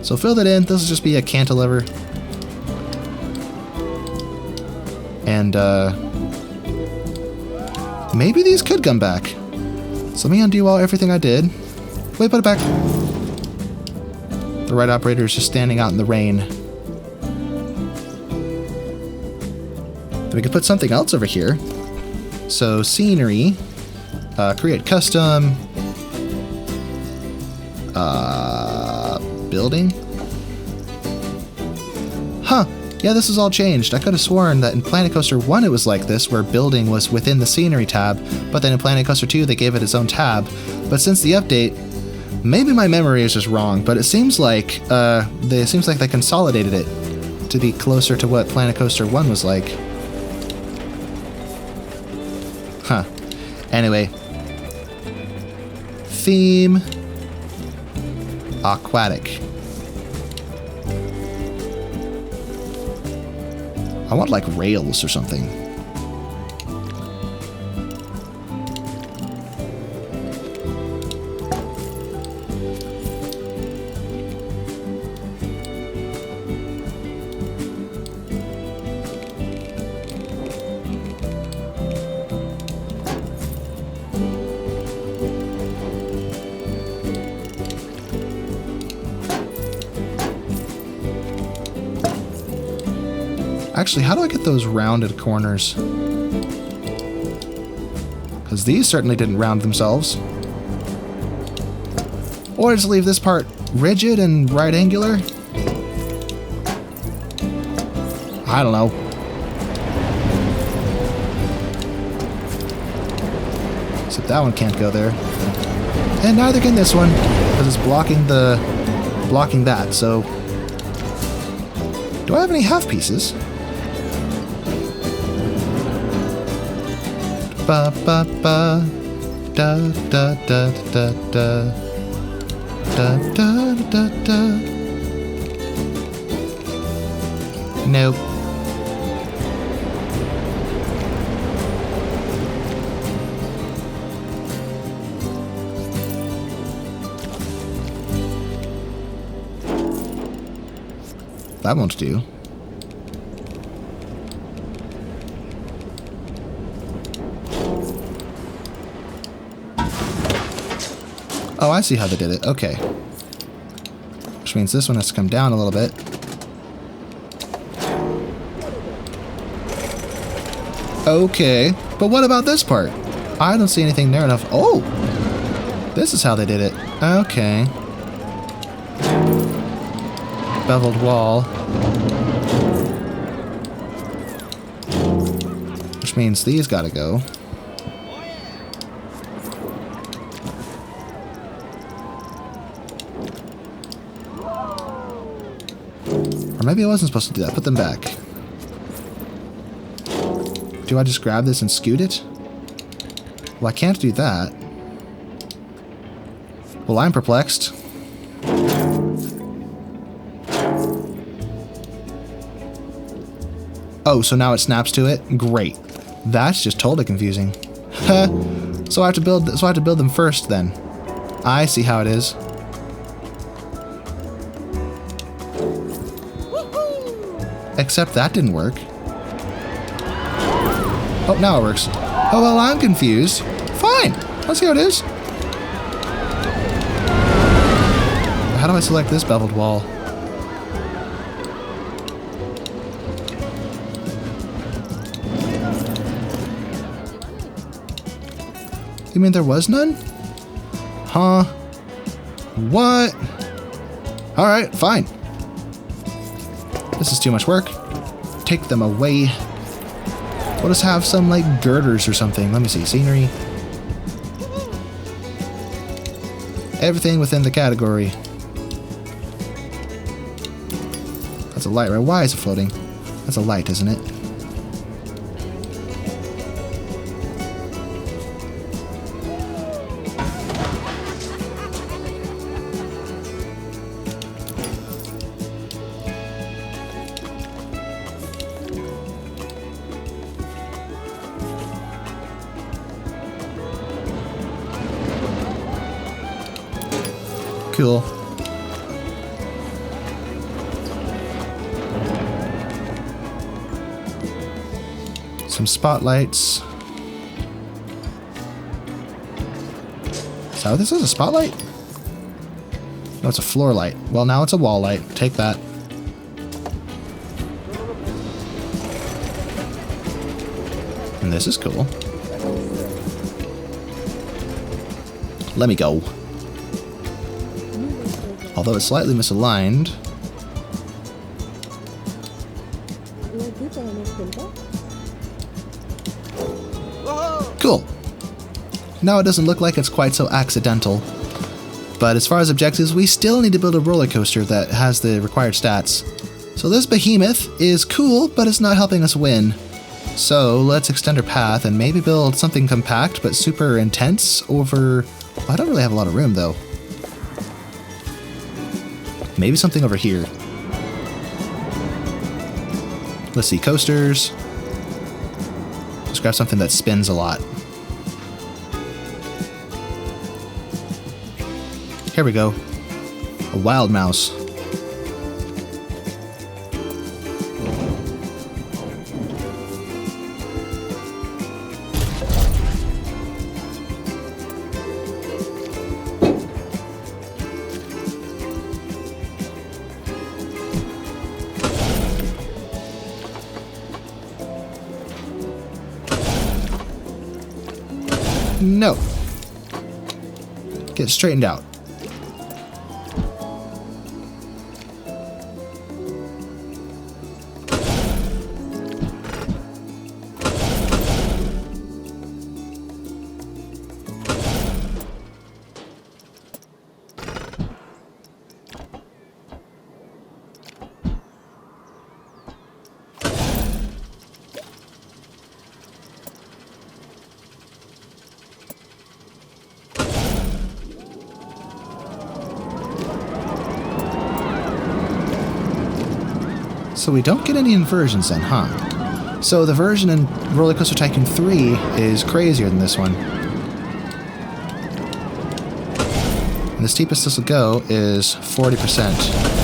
So fill that in. This will just be a cantilever. And, maybe these could come back. So let me undo everything I did. Wait, put it back. The right operator is just standing out in the rain. Then we could put something else over here. So, scenery. Create custom. Building. Huh. Yeah, this is all changed. I could have sworn that in Planet Coaster 1 it was like this, where building was within the scenery tab, but then in Planet Coaster 2 they gave it its own tab. But since the update, maybe my memory is just wrong, but it seems like they consolidated it to be closer to what Planet Coaster 1 was like. Huh. Anyway. Theme. Aquatic. I want like rails or something. Actually, how do I get those rounded corners? Because these certainly didn't round themselves. Or just leave this part rigid and right angular? I don't know. Except that one can't go there. And neither can this one, because it's blocking that, so... Do I have any half pieces? Ba ba ba da da da da da da da da da. Nope. That won't do. Oh, I see how they did it. Okay. Which means this one has to come down a little bit. Okay. But what about this part? I don't see anything there enough. Oh! This is how they did it. Okay. Beveled wall. Which means these gotta go. Or maybe I wasn't supposed to do that. Put them back. Do I just grab this and scoot it? Well, I can't do that. Well, I'm perplexed. Oh, so now it snaps to it? Great. That's just totally confusing. So I have to build them first then. I see how it is. Except that didn't work. Oh, now it works. Oh, well, I'm confused. Fine. Let's see how it is. How do I select this beveled wall? You mean there was none? Huh? What? Alright, fine. This is too much work. Take them away. We'll just have some, like, girders or something. Let me see. Scenery. Everything within the category. That's a light, right? Why is it floating? That's a light, isn't it? Cool. Some spotlights. Is that what this is? A spotlight? No, it's a floor light. Well, now it's a wall light. Take that. And this is cool. Let me go. Although it's slightly misaligned. Cool. Now it doesn't look like it's quite so accidental. But as far as objectives, we still need to build a roller coaster that has the required stats. So this behemoth is cool, but it's not helping us win. So let's extend our path and maybe build something compact but super intense over... Well, I don't really have a lot of room though. Maybe something over here. Let's see, coasters. Let's grab something that spins a lot. Here we go. A wild mouse. No. Get straightened out. So we don't get any inversions then, huh? So the version in RollerCoaster Tycoon 3 is crazier than this one. And the steepest this will go is 40%.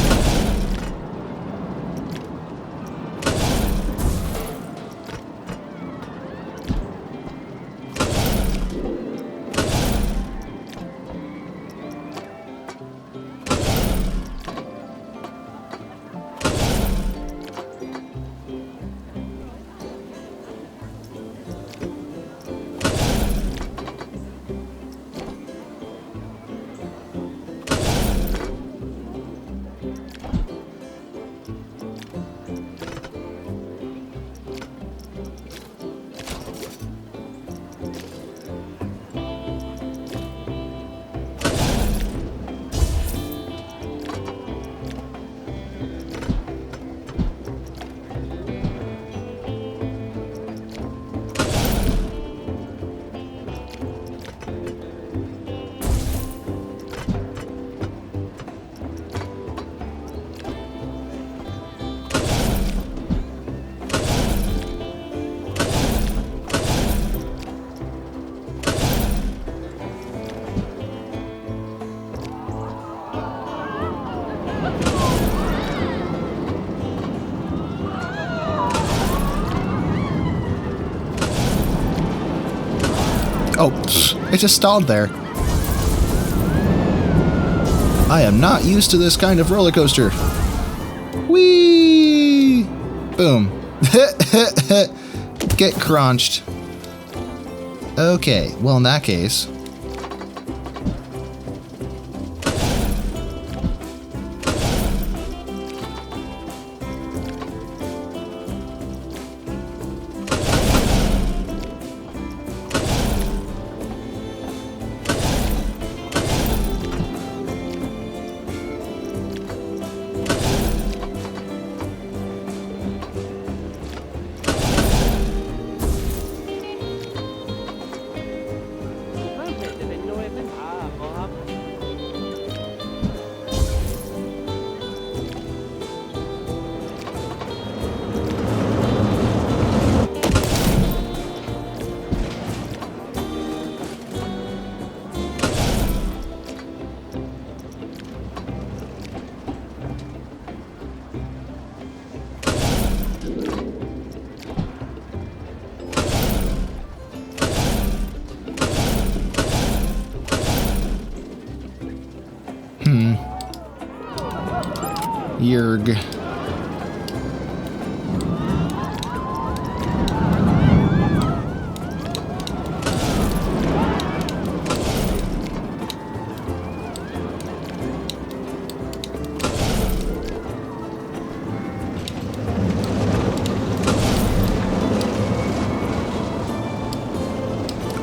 Oh, it just stalled there. I am not used to this kind of roller coaster. Whee! Boom. Get crunched. Okay, well in that case... Yerg.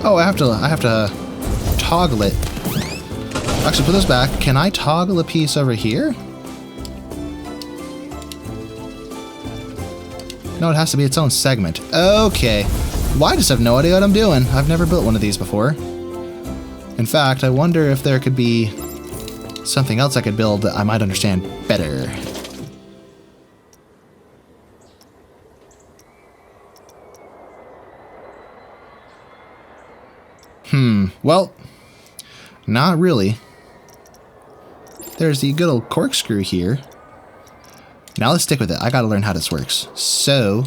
Oh, I have to toggle it. Actually, put this back. Can I toggle a piece over here? No, it has to be its own segment. Okay. Well, I just have no idea what I'm doing. I've never built one of these before. In fact, I wonder if there could be something else I could build that I might understand better. Well, not really. There's the good old corkscrew here. Now let's stick with it. I gotta learn how this works. So...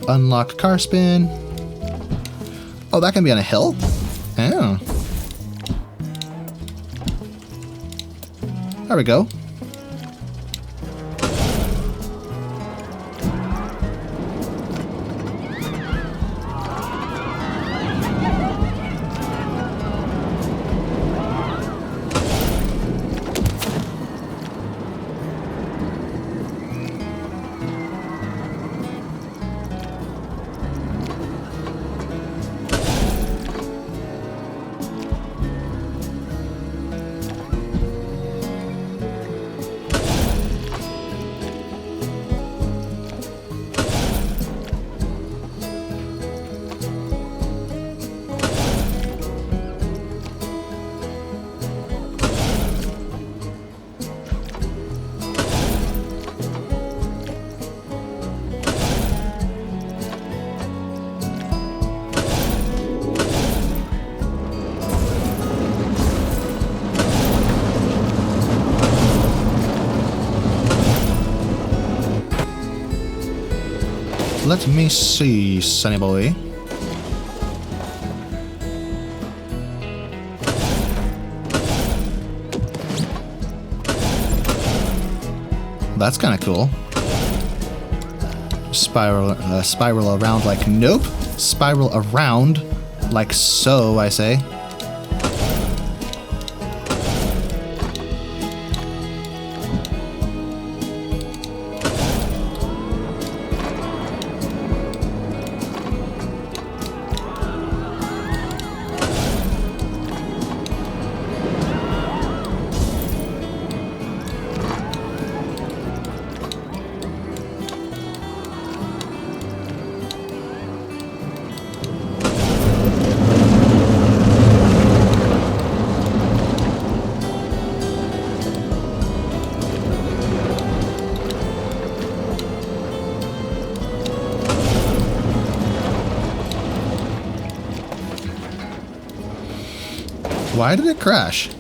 unlock car spin. Oh, that can be on a hill? Oh. There we go. Let me see, sonny boy. That's kind of cool. Spiral around like nope. Spiral around like so, I say. Why did it crash?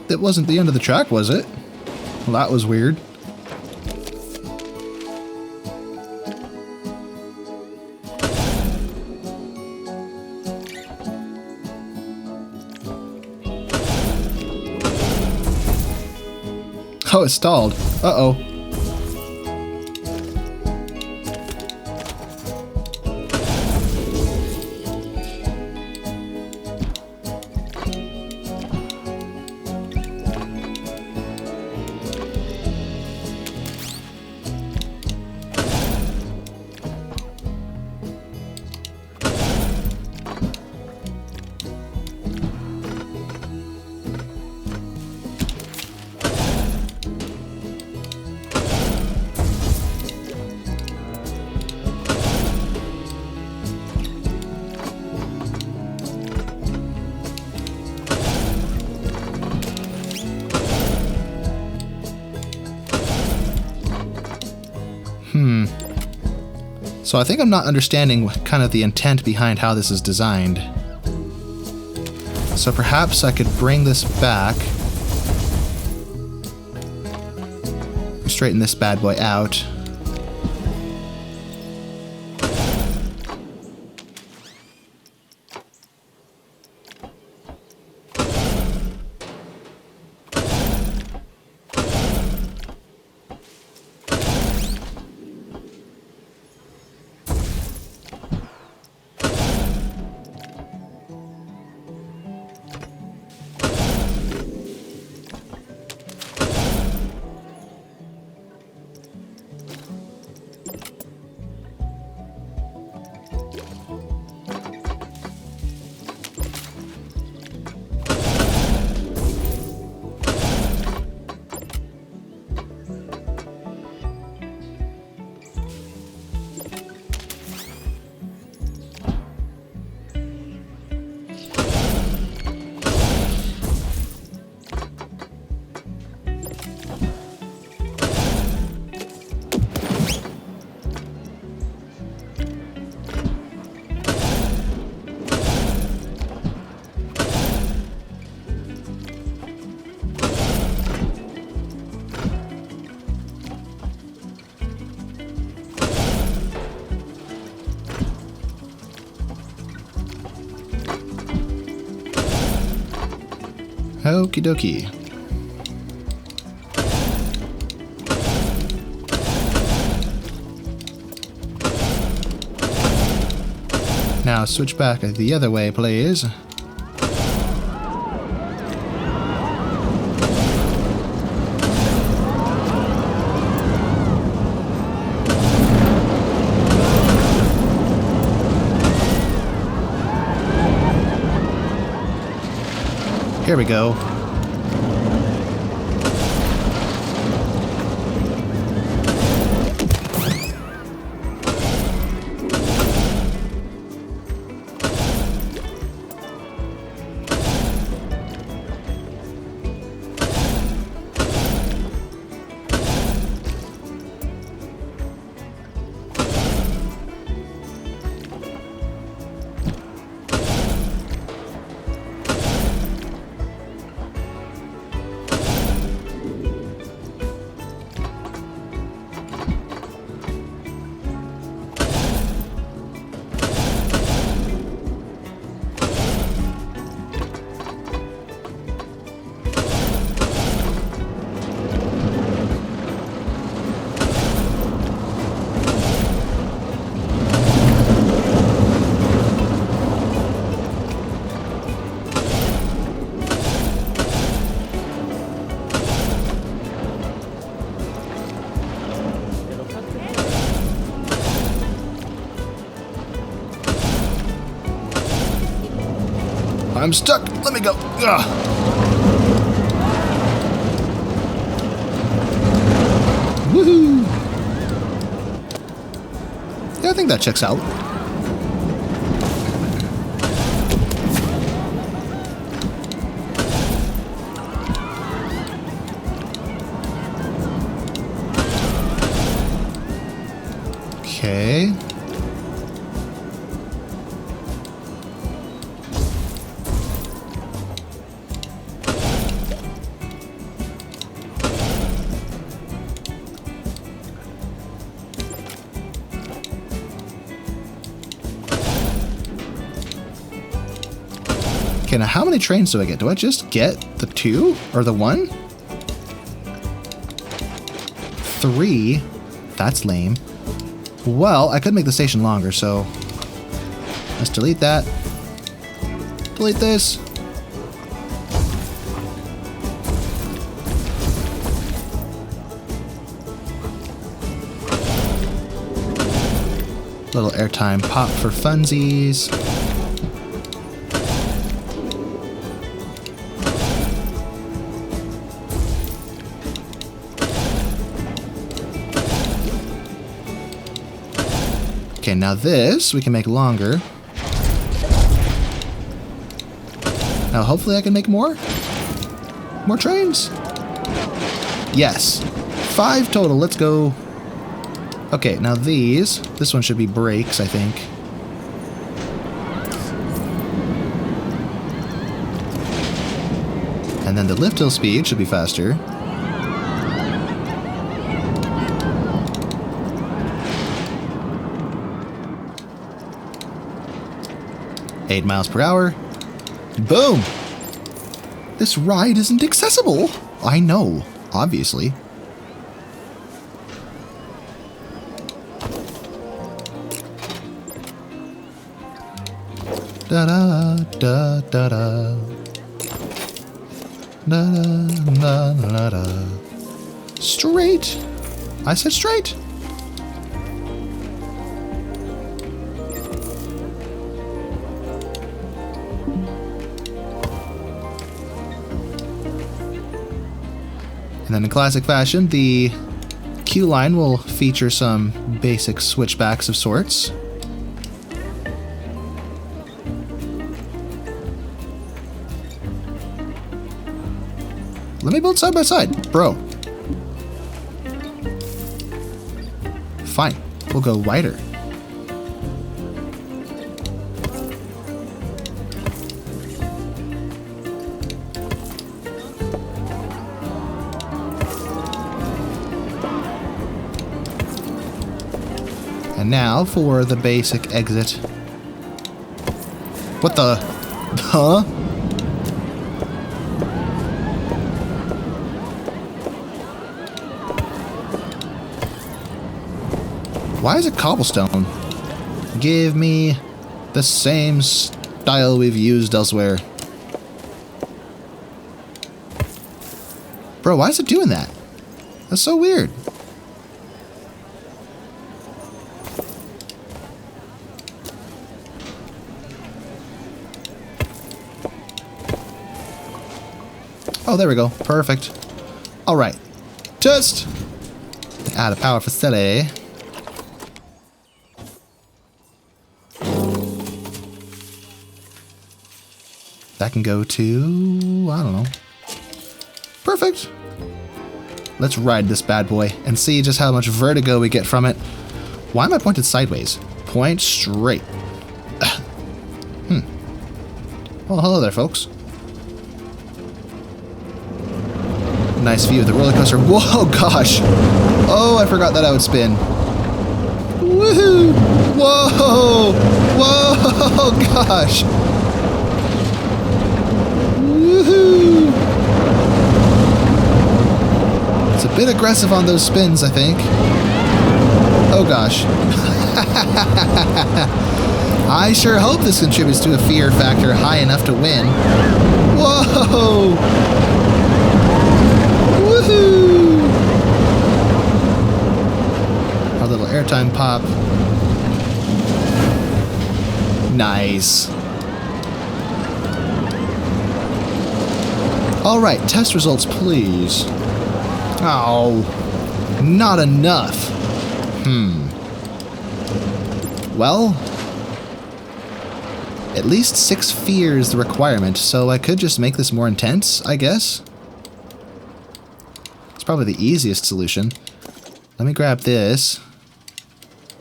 That wasn't the end of the track, was it? Well, that was weird. Oh, it stalled. Uh-oh. So I think I'm not understanding kind of the intent behind how this is designed. So perhaps I could bring this back Straighten this bad boy out. Okie dokie. Now switch back the other way, please. Here we go. I'm stuck. Let me go. Ugh. Woohoo! Yeah, I think that checks out. Okay. Okay, now how many trains do I get? Do I just get the 2? Or the 1? 3? That's lame. Well, I could make the station longer, so let's delete that. Delete this. Little airtime pop for funsies. Okay, now this we can make longer. Now hopefully I can make more? More trains? Yes. 5 total, let's go. Okay, now this one should be brakes, I think. And then the lift hill speed should be faster. 8 miles per hour. Boom! This ride isn't accessible. I know, obviously. Da da da da da. Da da da da. Straight. I said straight. And then in classic fashion, the queue line will feature some basic switchbacks of sorts. Let me build side by side, bro. Fine, we'll go wider. And now for the basic exit. What the? Huh? Why is it cobblestone? Give me the same style we've used elsewhere. Bro, why is it doing that? That's so weird. Oh, there we go. Perfect. Alright. Test! Add a power facility. That can go to... I don't know. Perfect! Let's ride this bad boy and see just how much vertigo we get from it. Why am I pointed sideways? Point straight. Well, hello there, folks. Nice view of the roller coaster. Whoa, gosh! Oh, I forgot that I would spin. Woohoo! Whoa! Whoa, gosh! Woohoo! It's a bit aggressive on those spins, I think. Oh gosh. I sure hope this contributes to a fear factor high enough to win. Whoa! Woohoo! Our little airtime pop. Nice. Alright, test results, please. Oh, not enough. Well, at least 6 fear is the requirement, so I could just make this more intense, I guess. It's probably the easiest solution. Let me grab this.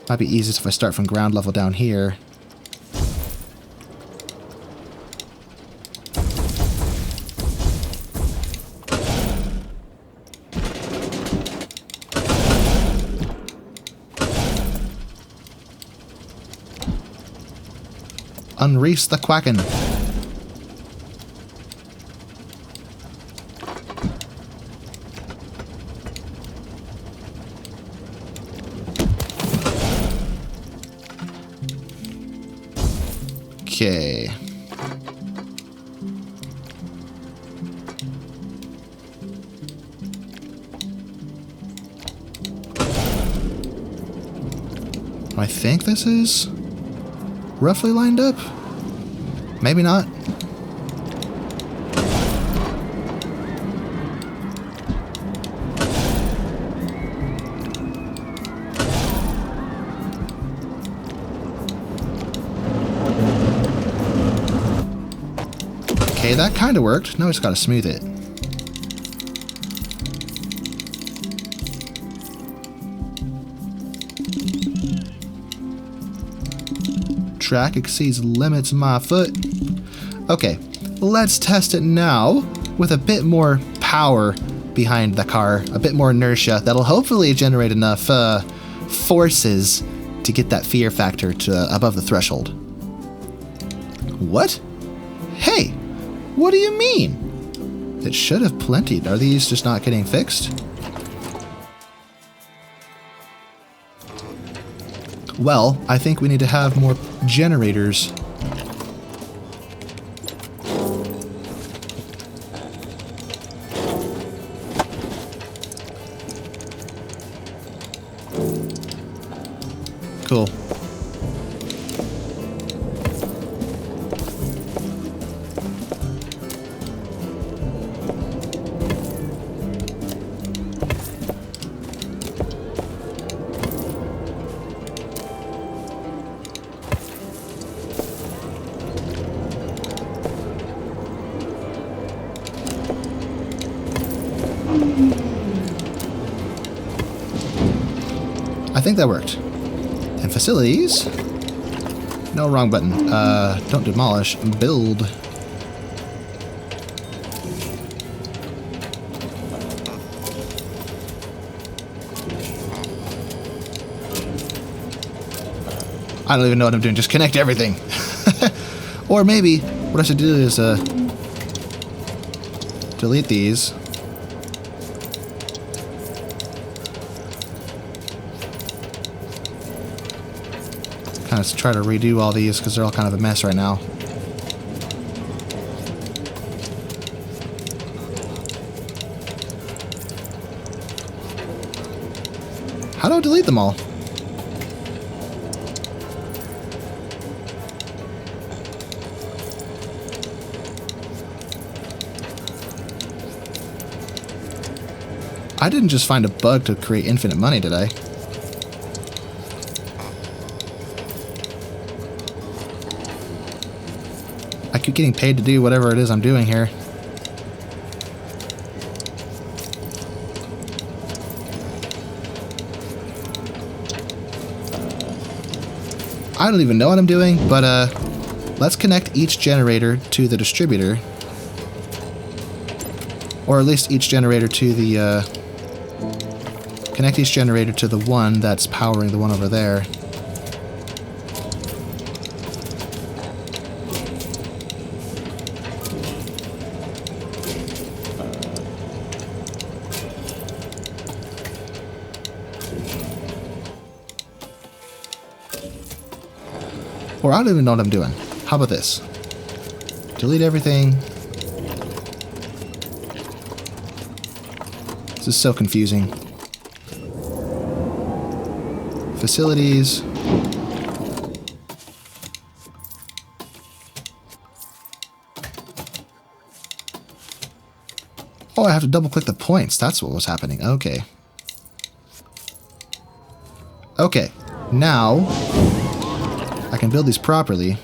Might be easiest if I start from ground level down here. Unreefs the Quacken. Okay. I think this is roughly lined up. Maybe not. Okay, that kind of worked. Now I just gotta smooth it. Track exceeds limits my foot. Okay, let's test it now with a bit more power behind the car, a bit more inertia that'll hopefully generate enough forces to get that fear factor to above the threshold. What? Hey, what do you mean? It should have plenty. Are these just not getting fixed? Well, I think we need to have more generators. Cool. I think that worked. And facilities. No, wrong button. Don't demolish. Build. I don't even know what I'm doing. Just connect everything. Or maybe what I should do is delete these. Kind of try to redo all these because they're all kind of a mess right now. How do I delete them all? I didn't just find a bug to create infinite money, did I? I keep getting paid to do whatever it is I'm doing here. I don't even know what I'm doing, but let's connect each generator to the distributor. Or at least each generator to the... connect each generator to the one that's powering the one over there. Or I don't even know what I'm doing. How about this? Delete everything. This is so confusing. Facilities. Oh, I have to double click the points. That's what was happening. Okay. Okay. Now I can build these properly.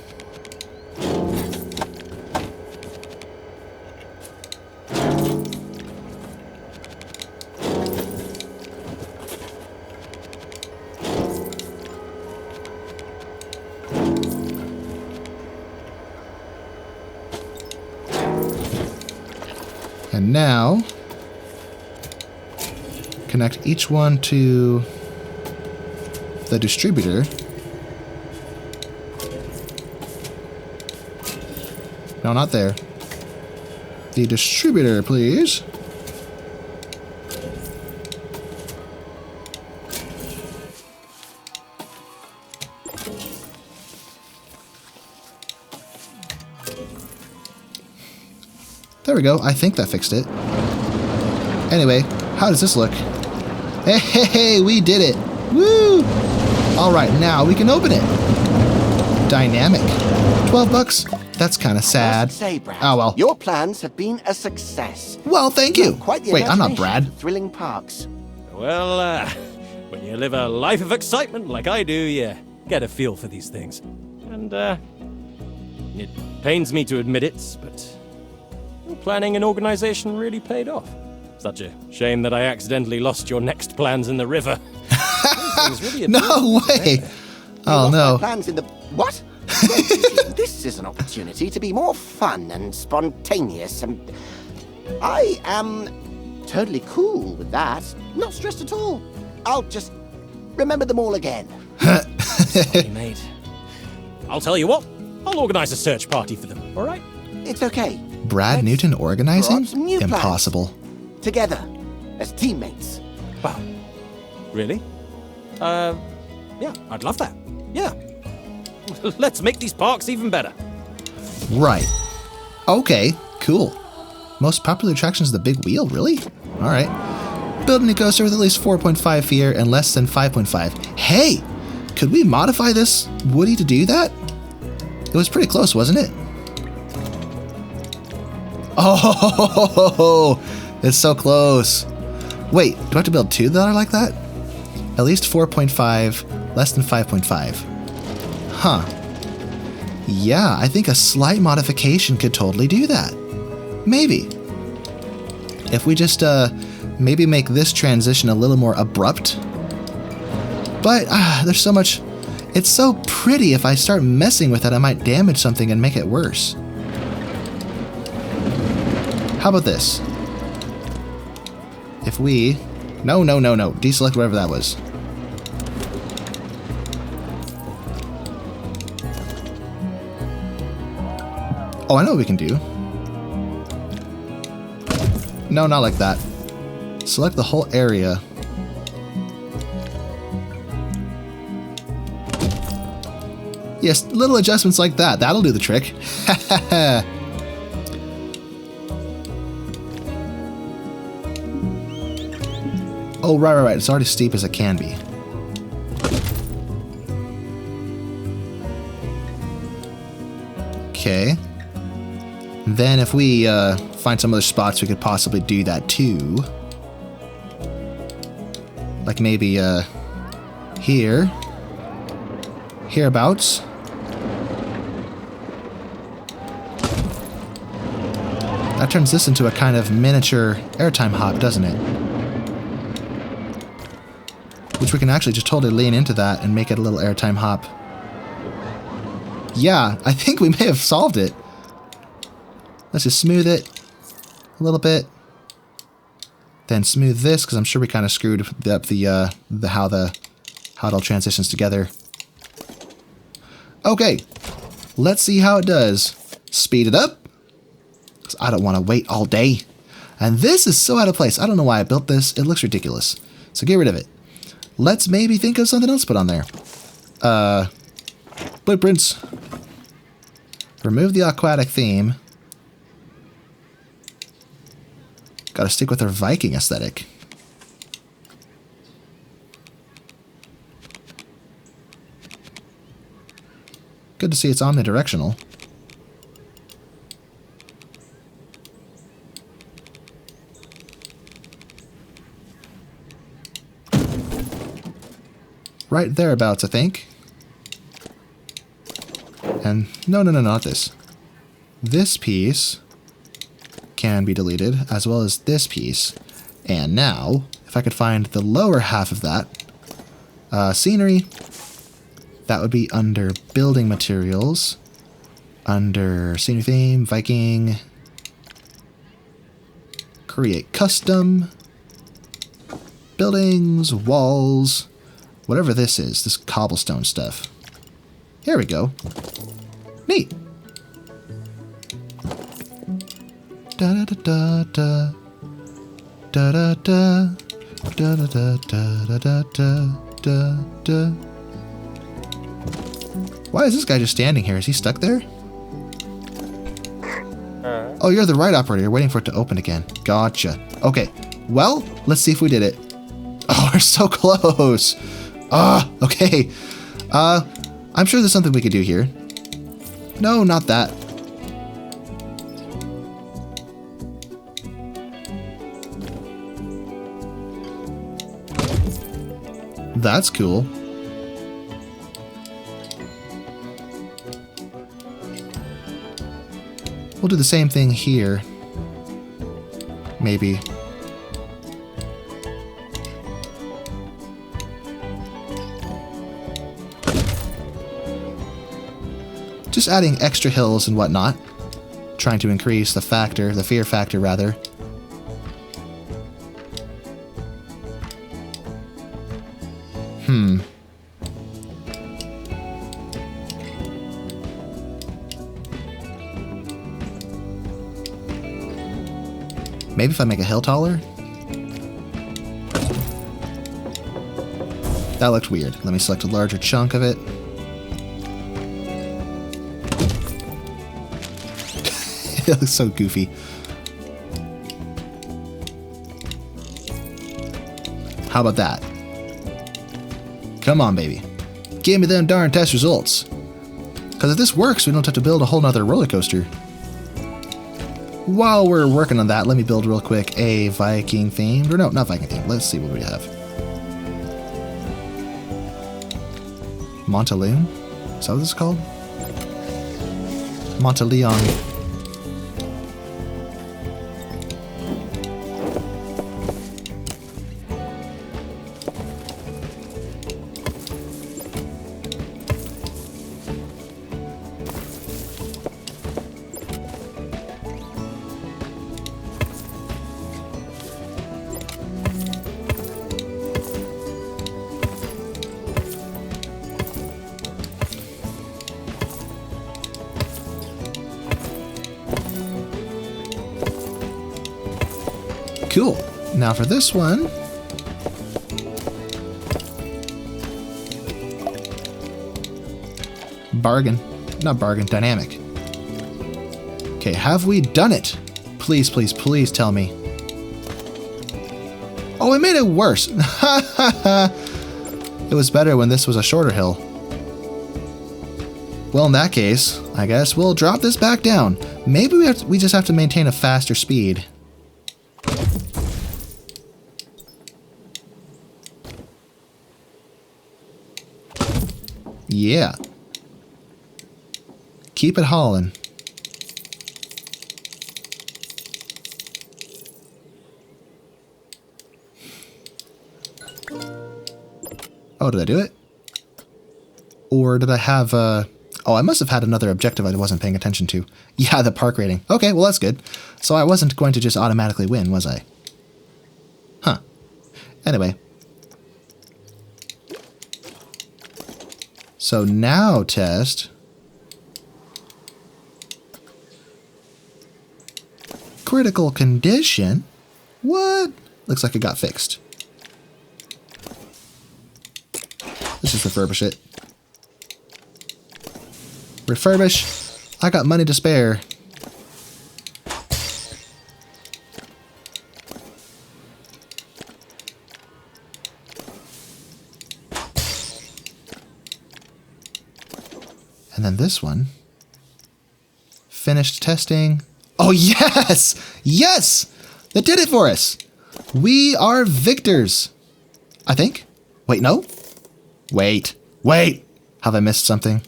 And now connect each one to the distributor. No, not there. The distributor, please. There we go. I think that fixed it. Anyway, how does this look? Hey, hey, hey, we did it. Woo! All right, now we can open it. Dynamic. 12 bucks? That's kind of sad. Say, Brad, oh, well. Your plans have been a success. Well, thank you. Quite the Wait, I'm not imagination Brad. for thrilling parks. Well, when you live a life of excitement like I do, you get a feel for these things. And, it pains me to admit it, but your planning and organization really paid off. Such a shame that I accidentally lost your next plans in the river. Really No way. Oh, no. My plans in the... What? This is an opportunity to be more fun and spontaneous, and I am totally cool with that. Not stressed at all. I'll just remember them all again. Sorry, mate. I'll tell you what. I'll organize a search party for them, all right? It's okay. Brad Let's Newton draw organizing? up some new plans. Impossible. Together, as teammates. Wow. Really? Yeah, I'd love that. Yeah. Let's make these parks even better. Right. Okay, cool. Most popular attraction is the big wheel, really? Alright. Build a new coaster with at least 4.5 feet and less than 5.5. Hey! Could we modify this Woody to do that? It was pretty close, wasn't it? Oh, it's so close. Wait, do I have to build two that are like that? At least 4.5, less than 5.5. Huh. Yeah, I think a slight modification could totally do that. Maybe. If we just, maybe make this transition a little more abrupt. But, there's so much... It's so pretty, if I start messing with it, I might damage something and make it worse. How about this? If we... No. Deselect whatever that was. Oh, I know what we can do. No, not like that. Select the whole area. Yes, little adjustments like that. That'll do the trick. Oh, right. It's already steep as it can be. Okay. Then if we find some other spots, we could possibly do that too. Like maybe here. Hereabouts. That turns this into a kind of miniature airtime hop, doesn't it? Which we can actually just totally lean into that and make it a little airtime hop. Yeah, I think we may have solved it. Let's just smooth it a little bit. Then smooth this, because I'm sure we kind of screwed up how it all transitions together. Okay, let's see how it does. Speed it up, because I don't want to wait all day. And this is so out of place. I don't know why I built this. It looks ridiculous. So get rid of it. Let's maybe think of something else to put on there. Blueprints. Remove the aquatic theme. Gotta stick with our Viking aesthetic. Good to see it's omnidirectional. Right thereabouts, I think. And no, not this. This piece can be deleted, as well as this piece. And now, if I could find the lower half of that, scenery, that would be under building materials, under scenery theme, Viking, create custom, buildings, walls, whatever this is, this cobblestone stuff. Here we go. Neat. Da da da da da da da da da da da da da da da. Why is this guy just standing here? Is he stuck there? Oh, you're the right operator. You're waiting for it to open again. Gotcha. Okay. Well, let's see if we did it. Oh, we're so close. Okay. I'm sure there's something we could do here. No, not that. That's cool. We'll do the same thing here. Maybe. Just adding extra hills and whatnot. Trying to increase the factor, the fear factor rather. Maybe if I make a hill taller? That looked weird. Let me select a larger chunk of it. It looks so goofy. How about that? Come on, baby. Give me them darn test results. Because if this works, we don't have to build a whole nother roller coaster. While we're working on that, let me build real quick a Viking themed, or no, not Viking themed. Let's see what we have. Monteleone? Is that what this is called? Monteleone. Cool. Now for this one, bargain. Not bargain, dynamic. Okay, have we done it? Please, please, please tell me. Oh, it made it worse. It was better when this was a shorter hill. Well, in that case, I guess we'll drop this back down. Maybe we just have to maintain a faster speed. Yeah. Keep it hauling. Oh, did I do it? Or did I have oh, I must have had another objective I wasn't paying attention to. Yeah, the park rating. Okay, well that's good. So I wasn't going to just automatically win, was I? Huh. Anyway. So now test. Critical condition? What? Looks like it got fixed. Let's just refurbish it. Refurbish. I got money to spare. And then this one. Finished testing. Oh, yes! Yes! That did it for us! We are victors. I think. Wait, no? Wait. Have I missed something?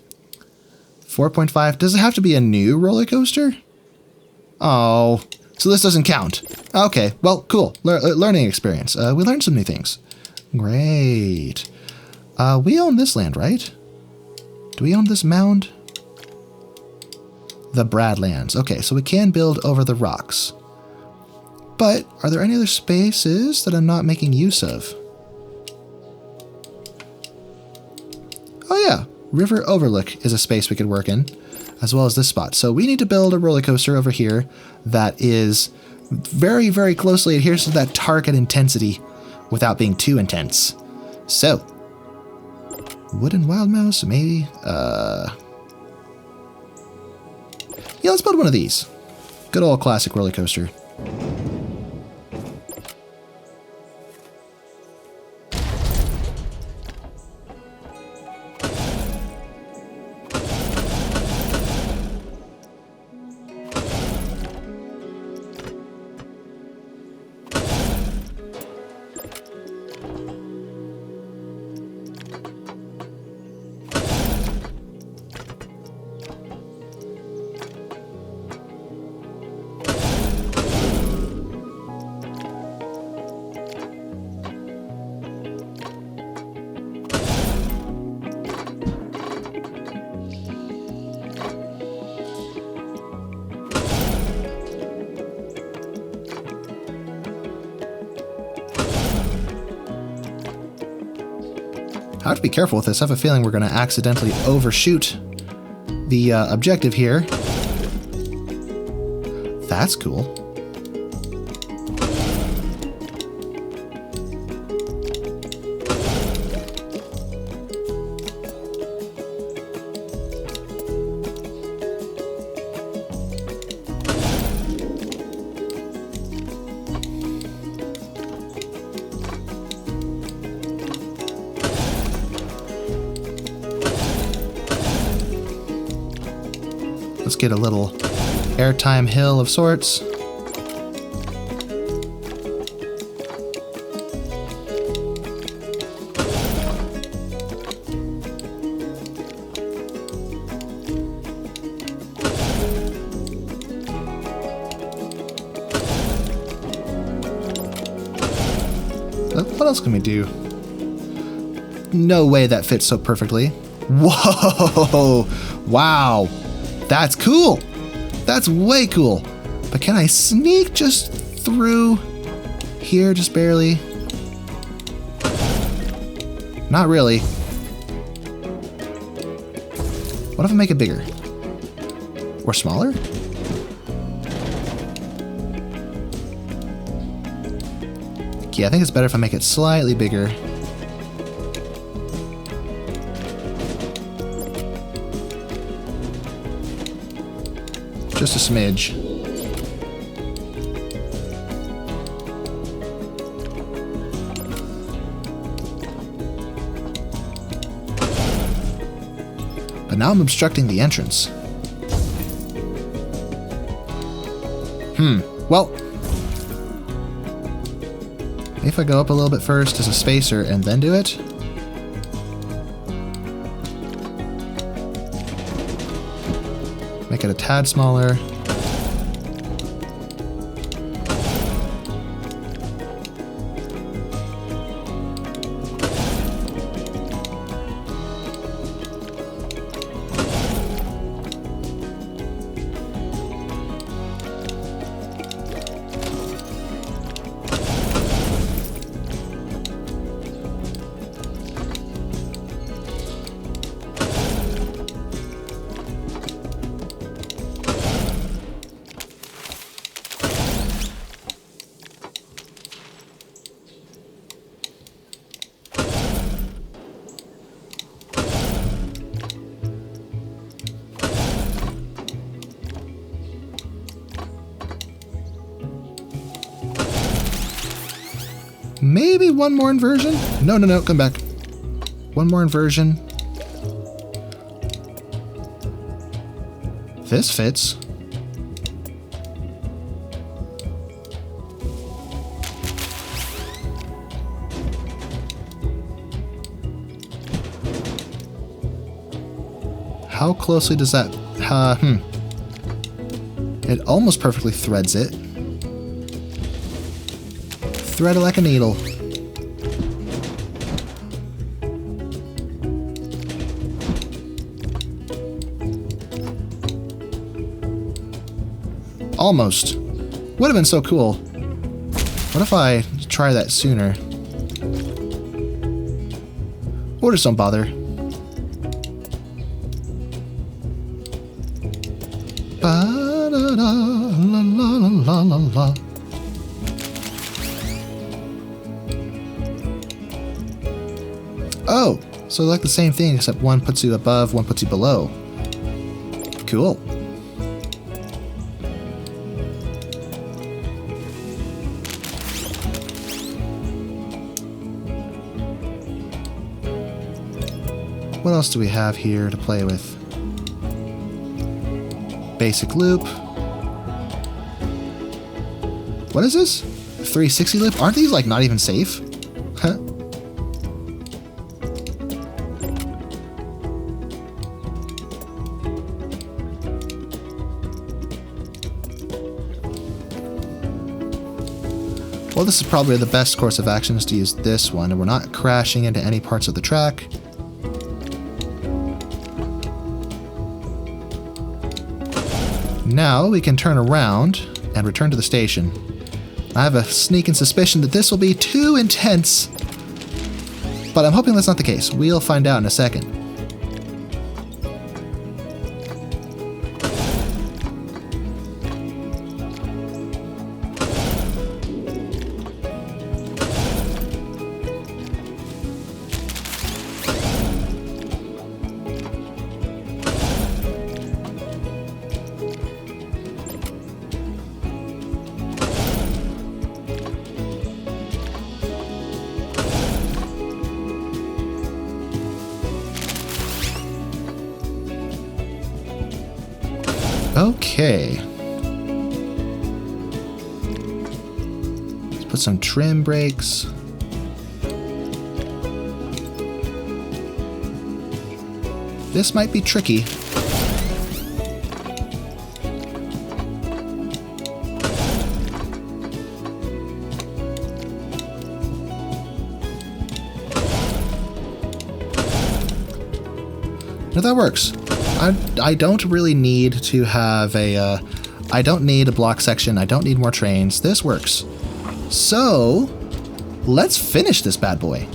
4.5. Does it have to be a new roller coaster? Oh, so this doesn't count. Okay, well, cool. Learning experience. We learned some new things. Great. We own this land, right? Do we own this mound? The Brad lands. Okay, so we can build over the rocks. But are there any other spaces that I'm not making use of? Oh yeah, River Overlook is a space we could work in, as well as this spot. So we need to build a roller coaster over here that is very, very closely adheres to that target intensity without being too intense. So, wooden wild mouse, maybe? Yeah, let's build one of these. Good old classic roller coaster. I have to be careful with this. I have a feeling we're going to accidentally overshoot the objective here. That's cool. Let's get a little airtime hill of sorts. What else can we do? No way that fits so perfectly. Whoa! Wow! That's cool! That's way cool! But can I sneak just through here, just barely? Not really. What if I make it bigger? Or smaller? Yeah, I think it's better if I make it slightly bigger. Just a smidge. But now I'm obstructing the entrance. Well, if I go up a little bit first as a spacer and then do it. Make it a tad smaller. Maybe one more inversion? No, come back. One more inversion. This fits. How closely does that... It almost perfectly threads it. Thread it like a needle. Almost. Would have been so cool. What if I try that sooner? Or just don't bother. Ba-da-da-la-la-la-la-la. Oh, so like the same thing, except one puts you above, one puts you below. Cool. What else do we have here to play with? Basic loop. What is this? 360 loop? Aren't these like not even safe? Huh? Well, this is probably the best course of action is to use this one, and we're not crashing into any parts of the track. Now we can turn around and return to the station. I have a sneaking suspicion that this will be too intense, but I'm hoping that's not the case. We'll find out in a second. Okay. Let's put some trim brakes. This might be tricky. No, that works. I don't really need to have a, I don't need a block section. I don't need more trains. This works. So, let's finish this bad boy.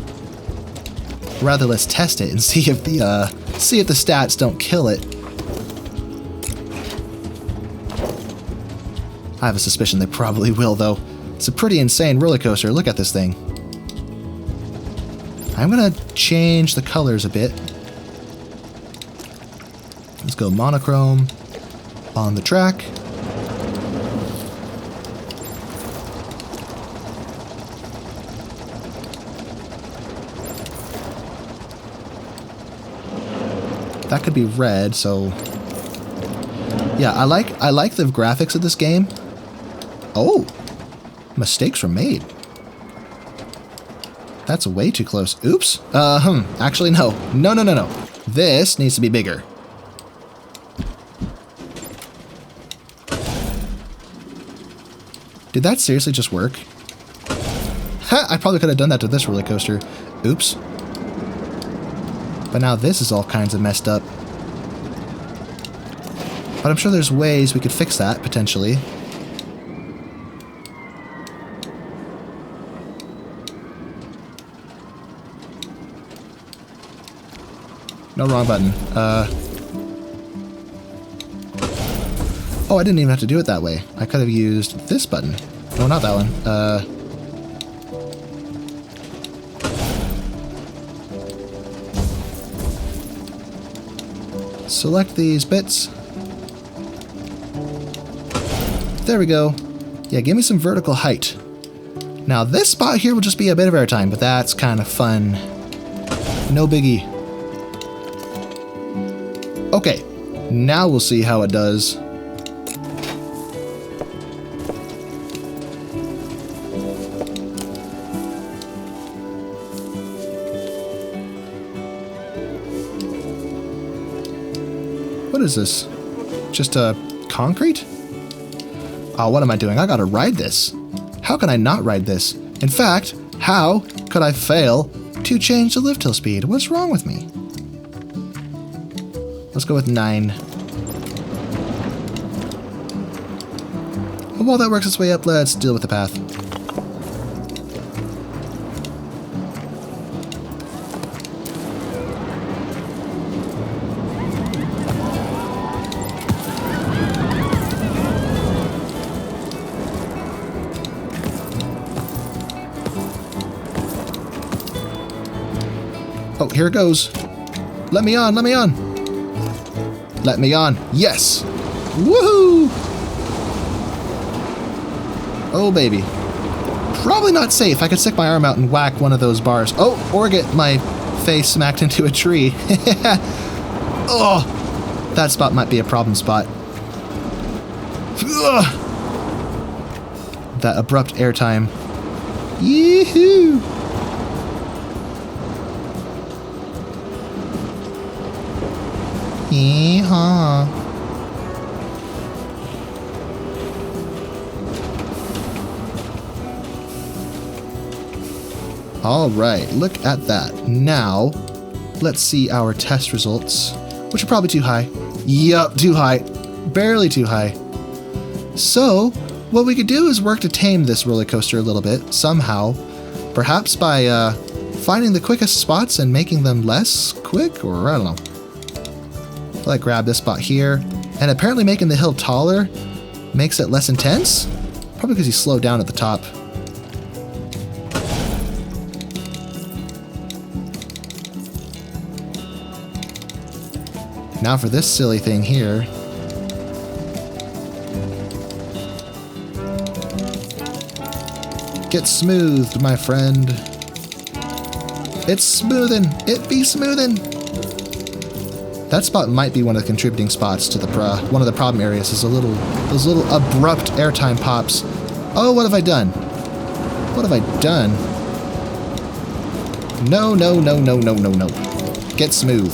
Rather, let's test it and see if the stats don't kill it. I have a suspicion they probably will, though. It's a pretty insane roller coaster. Look at this thing. I'm gonna change the colors a bit. Let's go monochrome on the track. That could be red, so yeah, I like the graphics of this game. Oh, mistakes were made. That's way too close. Oops. Actually, no. No. This needs to be bigger. Did that seriously just work? Ha! I probably could have done that to this roller coaster. Oops. But now this is all kinds of messed up. But I'm sure there's ways we could fix that, potentially. No, wrong button. Oh, I didn't even have to do it that way. I could have used this button. No, not that one. Select these bits. There we go. Yeah, give me some vertical height. Now, this spot here will just be a bit of airtime, but that's kind of fun. No biggie. Okay, now we'll see how it does. What is this? Just a concrete? Oh, what am I doing? I gotta ride this. How can I not ride this? In fact, how could I fail to change the lift hill speed? What's wrong with me? Let's go with 9. While that works its way up, let's deal with the path. Oh, here it goes. Let me on, let me on. Let me on. Yes. Woohoo! Oh, baby. Probably not safe. I could stick my arm out and whack one of those bars. Oh, or get my face smacked into a tree. Oh, that spot might be a problem spot. Ugh. That abrupt airtime. Yee-hoo! Yee-haw. All right, look at that. Now, let's see our test results, which are probably too high. Yup, too high. Barely too high. So, what we could do is work to tame this roller coaster a little bit, somehow. Perhaps by finding the quickest spots and making them less quick, or I don't know. Like grab this spot here, and apparently making the hill taller makes it less intense? Probably because you slow down at the top. Now for this silly thing here. Get smoothed, my friend. It's smoothing. It be smoothing. That spot might be one of the contributing spots to the one of the problem areas is those little abrupt airtime pops. Oh, what have I done? What have I done? No, no, no, no, no, no, no. Get smooth.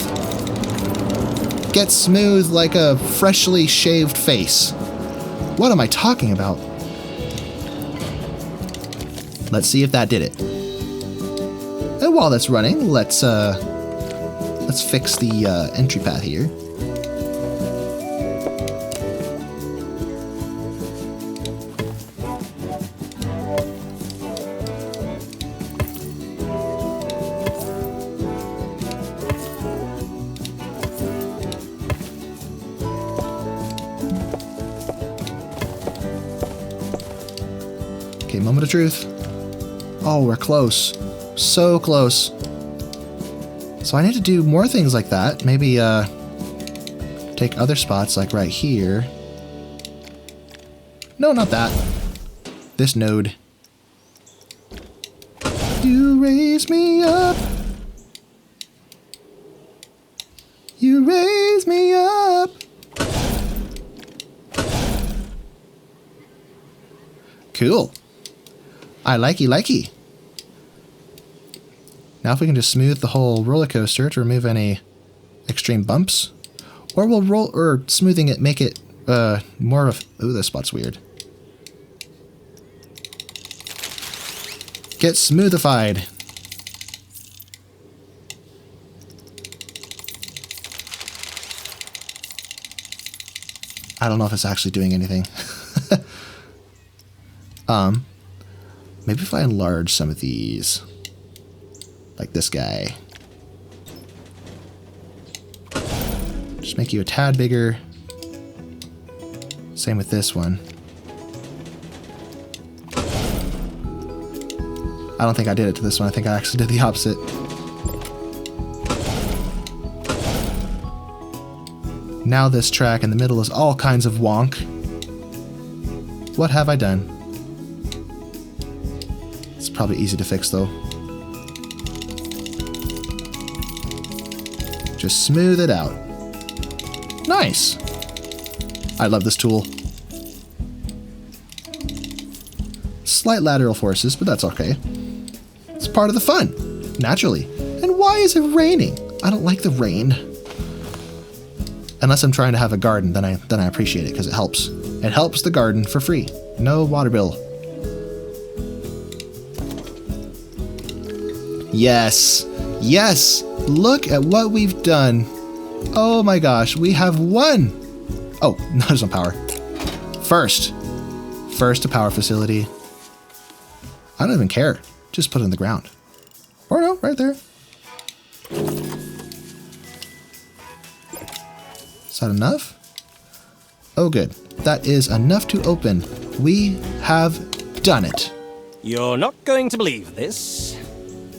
Get smooth like a freshly shaved face. What am I talking about? Let's see if that did it. And while that's running, let's fix the entry path here. Okay, moment of truth. Oh, we're close. So close. So I need to do more things like that. Maybe take other spots like right here. No, not that. This node. You raise me up. You raise me up. Cool. I likey. Now if we can just smooth the whole roller coaster to remove any extreme bumps, or we'll smoothing it make it more of. Ooh, this spot's weird. Get smoothified. I don't know if it's actually doing anything. Maybe if I enlarge some of these. Like this guy. Just make you a tad bigger. Same with this one. I don't think I did it to this one. I think I actually did the opposite. Now this track in the middle is all kinds of wonk. What have I done? It's probably easy to fix though. Just smooth it out. Nice. I love this tool. Slight lateral forces, but that's okay. It's part of the fun, naturally. And why is it raining? I don't like the rain. Unless I'm trying to have a garden, then I appreciate it because it helps. It helps the garden for free. No water bill. Yes. Yes. Look at what we've done. Oh my gosh, we have won. Oh, no, there's no power. First a power facility. I don't even care. Just put it in the ground. Or no, right there. Is that enough? Oh, good. That is enough to open. We have done it. You're not going to believe this,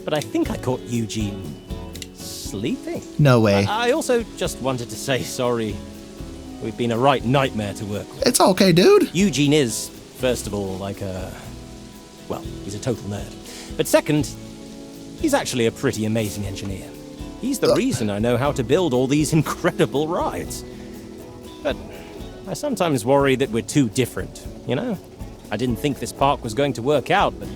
but I think I caught Eugene sleeping. No way. I also just wanted to say sorry. We've been a right nightmare to work with. It's okay, dude. Eugene is, first of all, well, he's a total nerd. But second, he's actually a pretty amazing engineer. He's the reason I know how to build all these incredible rides. But I sometimes worry that we're too different, you know? I didn't think this park was going to work out, but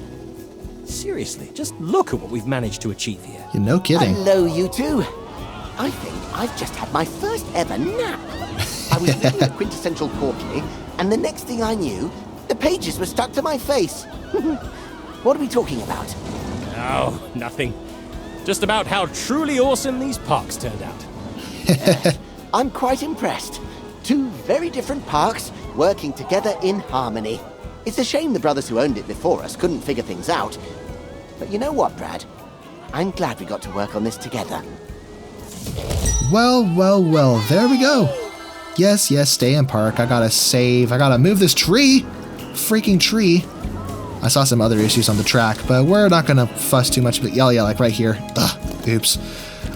seriously, just look at what we've managed to achieve here. You're no kidding. Hello, you two. I think I've just had my first ever nap. I was reading the quintessential Porky, and the next thing I knew, the pages were stuck to my face. What are we talking about? Oh, nothing. Just about how truly awesome these parks turned out. I'm quite impressed. Two very different parks working together in harmony. It's a shame the brothers who owned it before us couldn't figure things out. But you know what, Brad? I'm glad we got to work on this together. Well, there we go. Yes, stay in park. I gotta save. I gotta move this tree. Freaking tree. I saw some other issues on the track, but we're not gonna fuss too much. But yeah, like right here. Ugh, oops.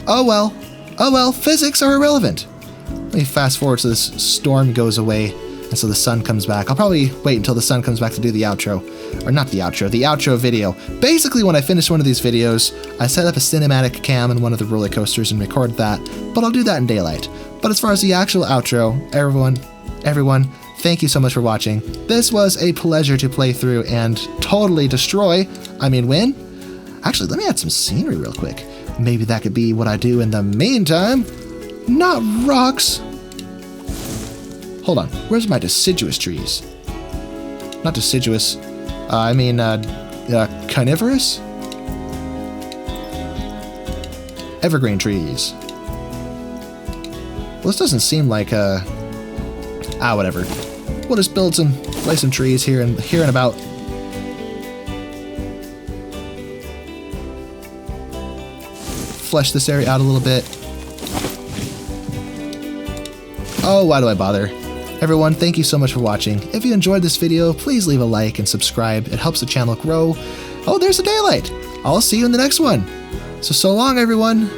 Oh well, physics are irrelevant. Let me fast forward so this storm goes away. And so the sun comes back. I'll probably wait until the sun comes back to do the outro. Or not the outro video. Basically, when I finish one of these videos, I set up a cinematic cam in one of the roller coasters and record that, but I'll do that in daylight. But as far as the actual outro, everyone, thank you so much for watching. This was a pleasure to play through and totally win. Actually, let me add some scenery real quick. Maybe that could be what I do in the meantime. Not rocks. Hold on, where's my deciduous trees? Not deciduous, carnivorous? Evergreen trees. Well, this doesn't seem like whatever. We'll just play some trees here and about. Flesh this area out a little bit. Oh, why do I bother? Everyone, thank you so much for watching. If you enjoyed this video, please leave a like and subscribe. It helps the channel grow. Oh, there's a daylight. I'll see you in the next one. So long, everyone.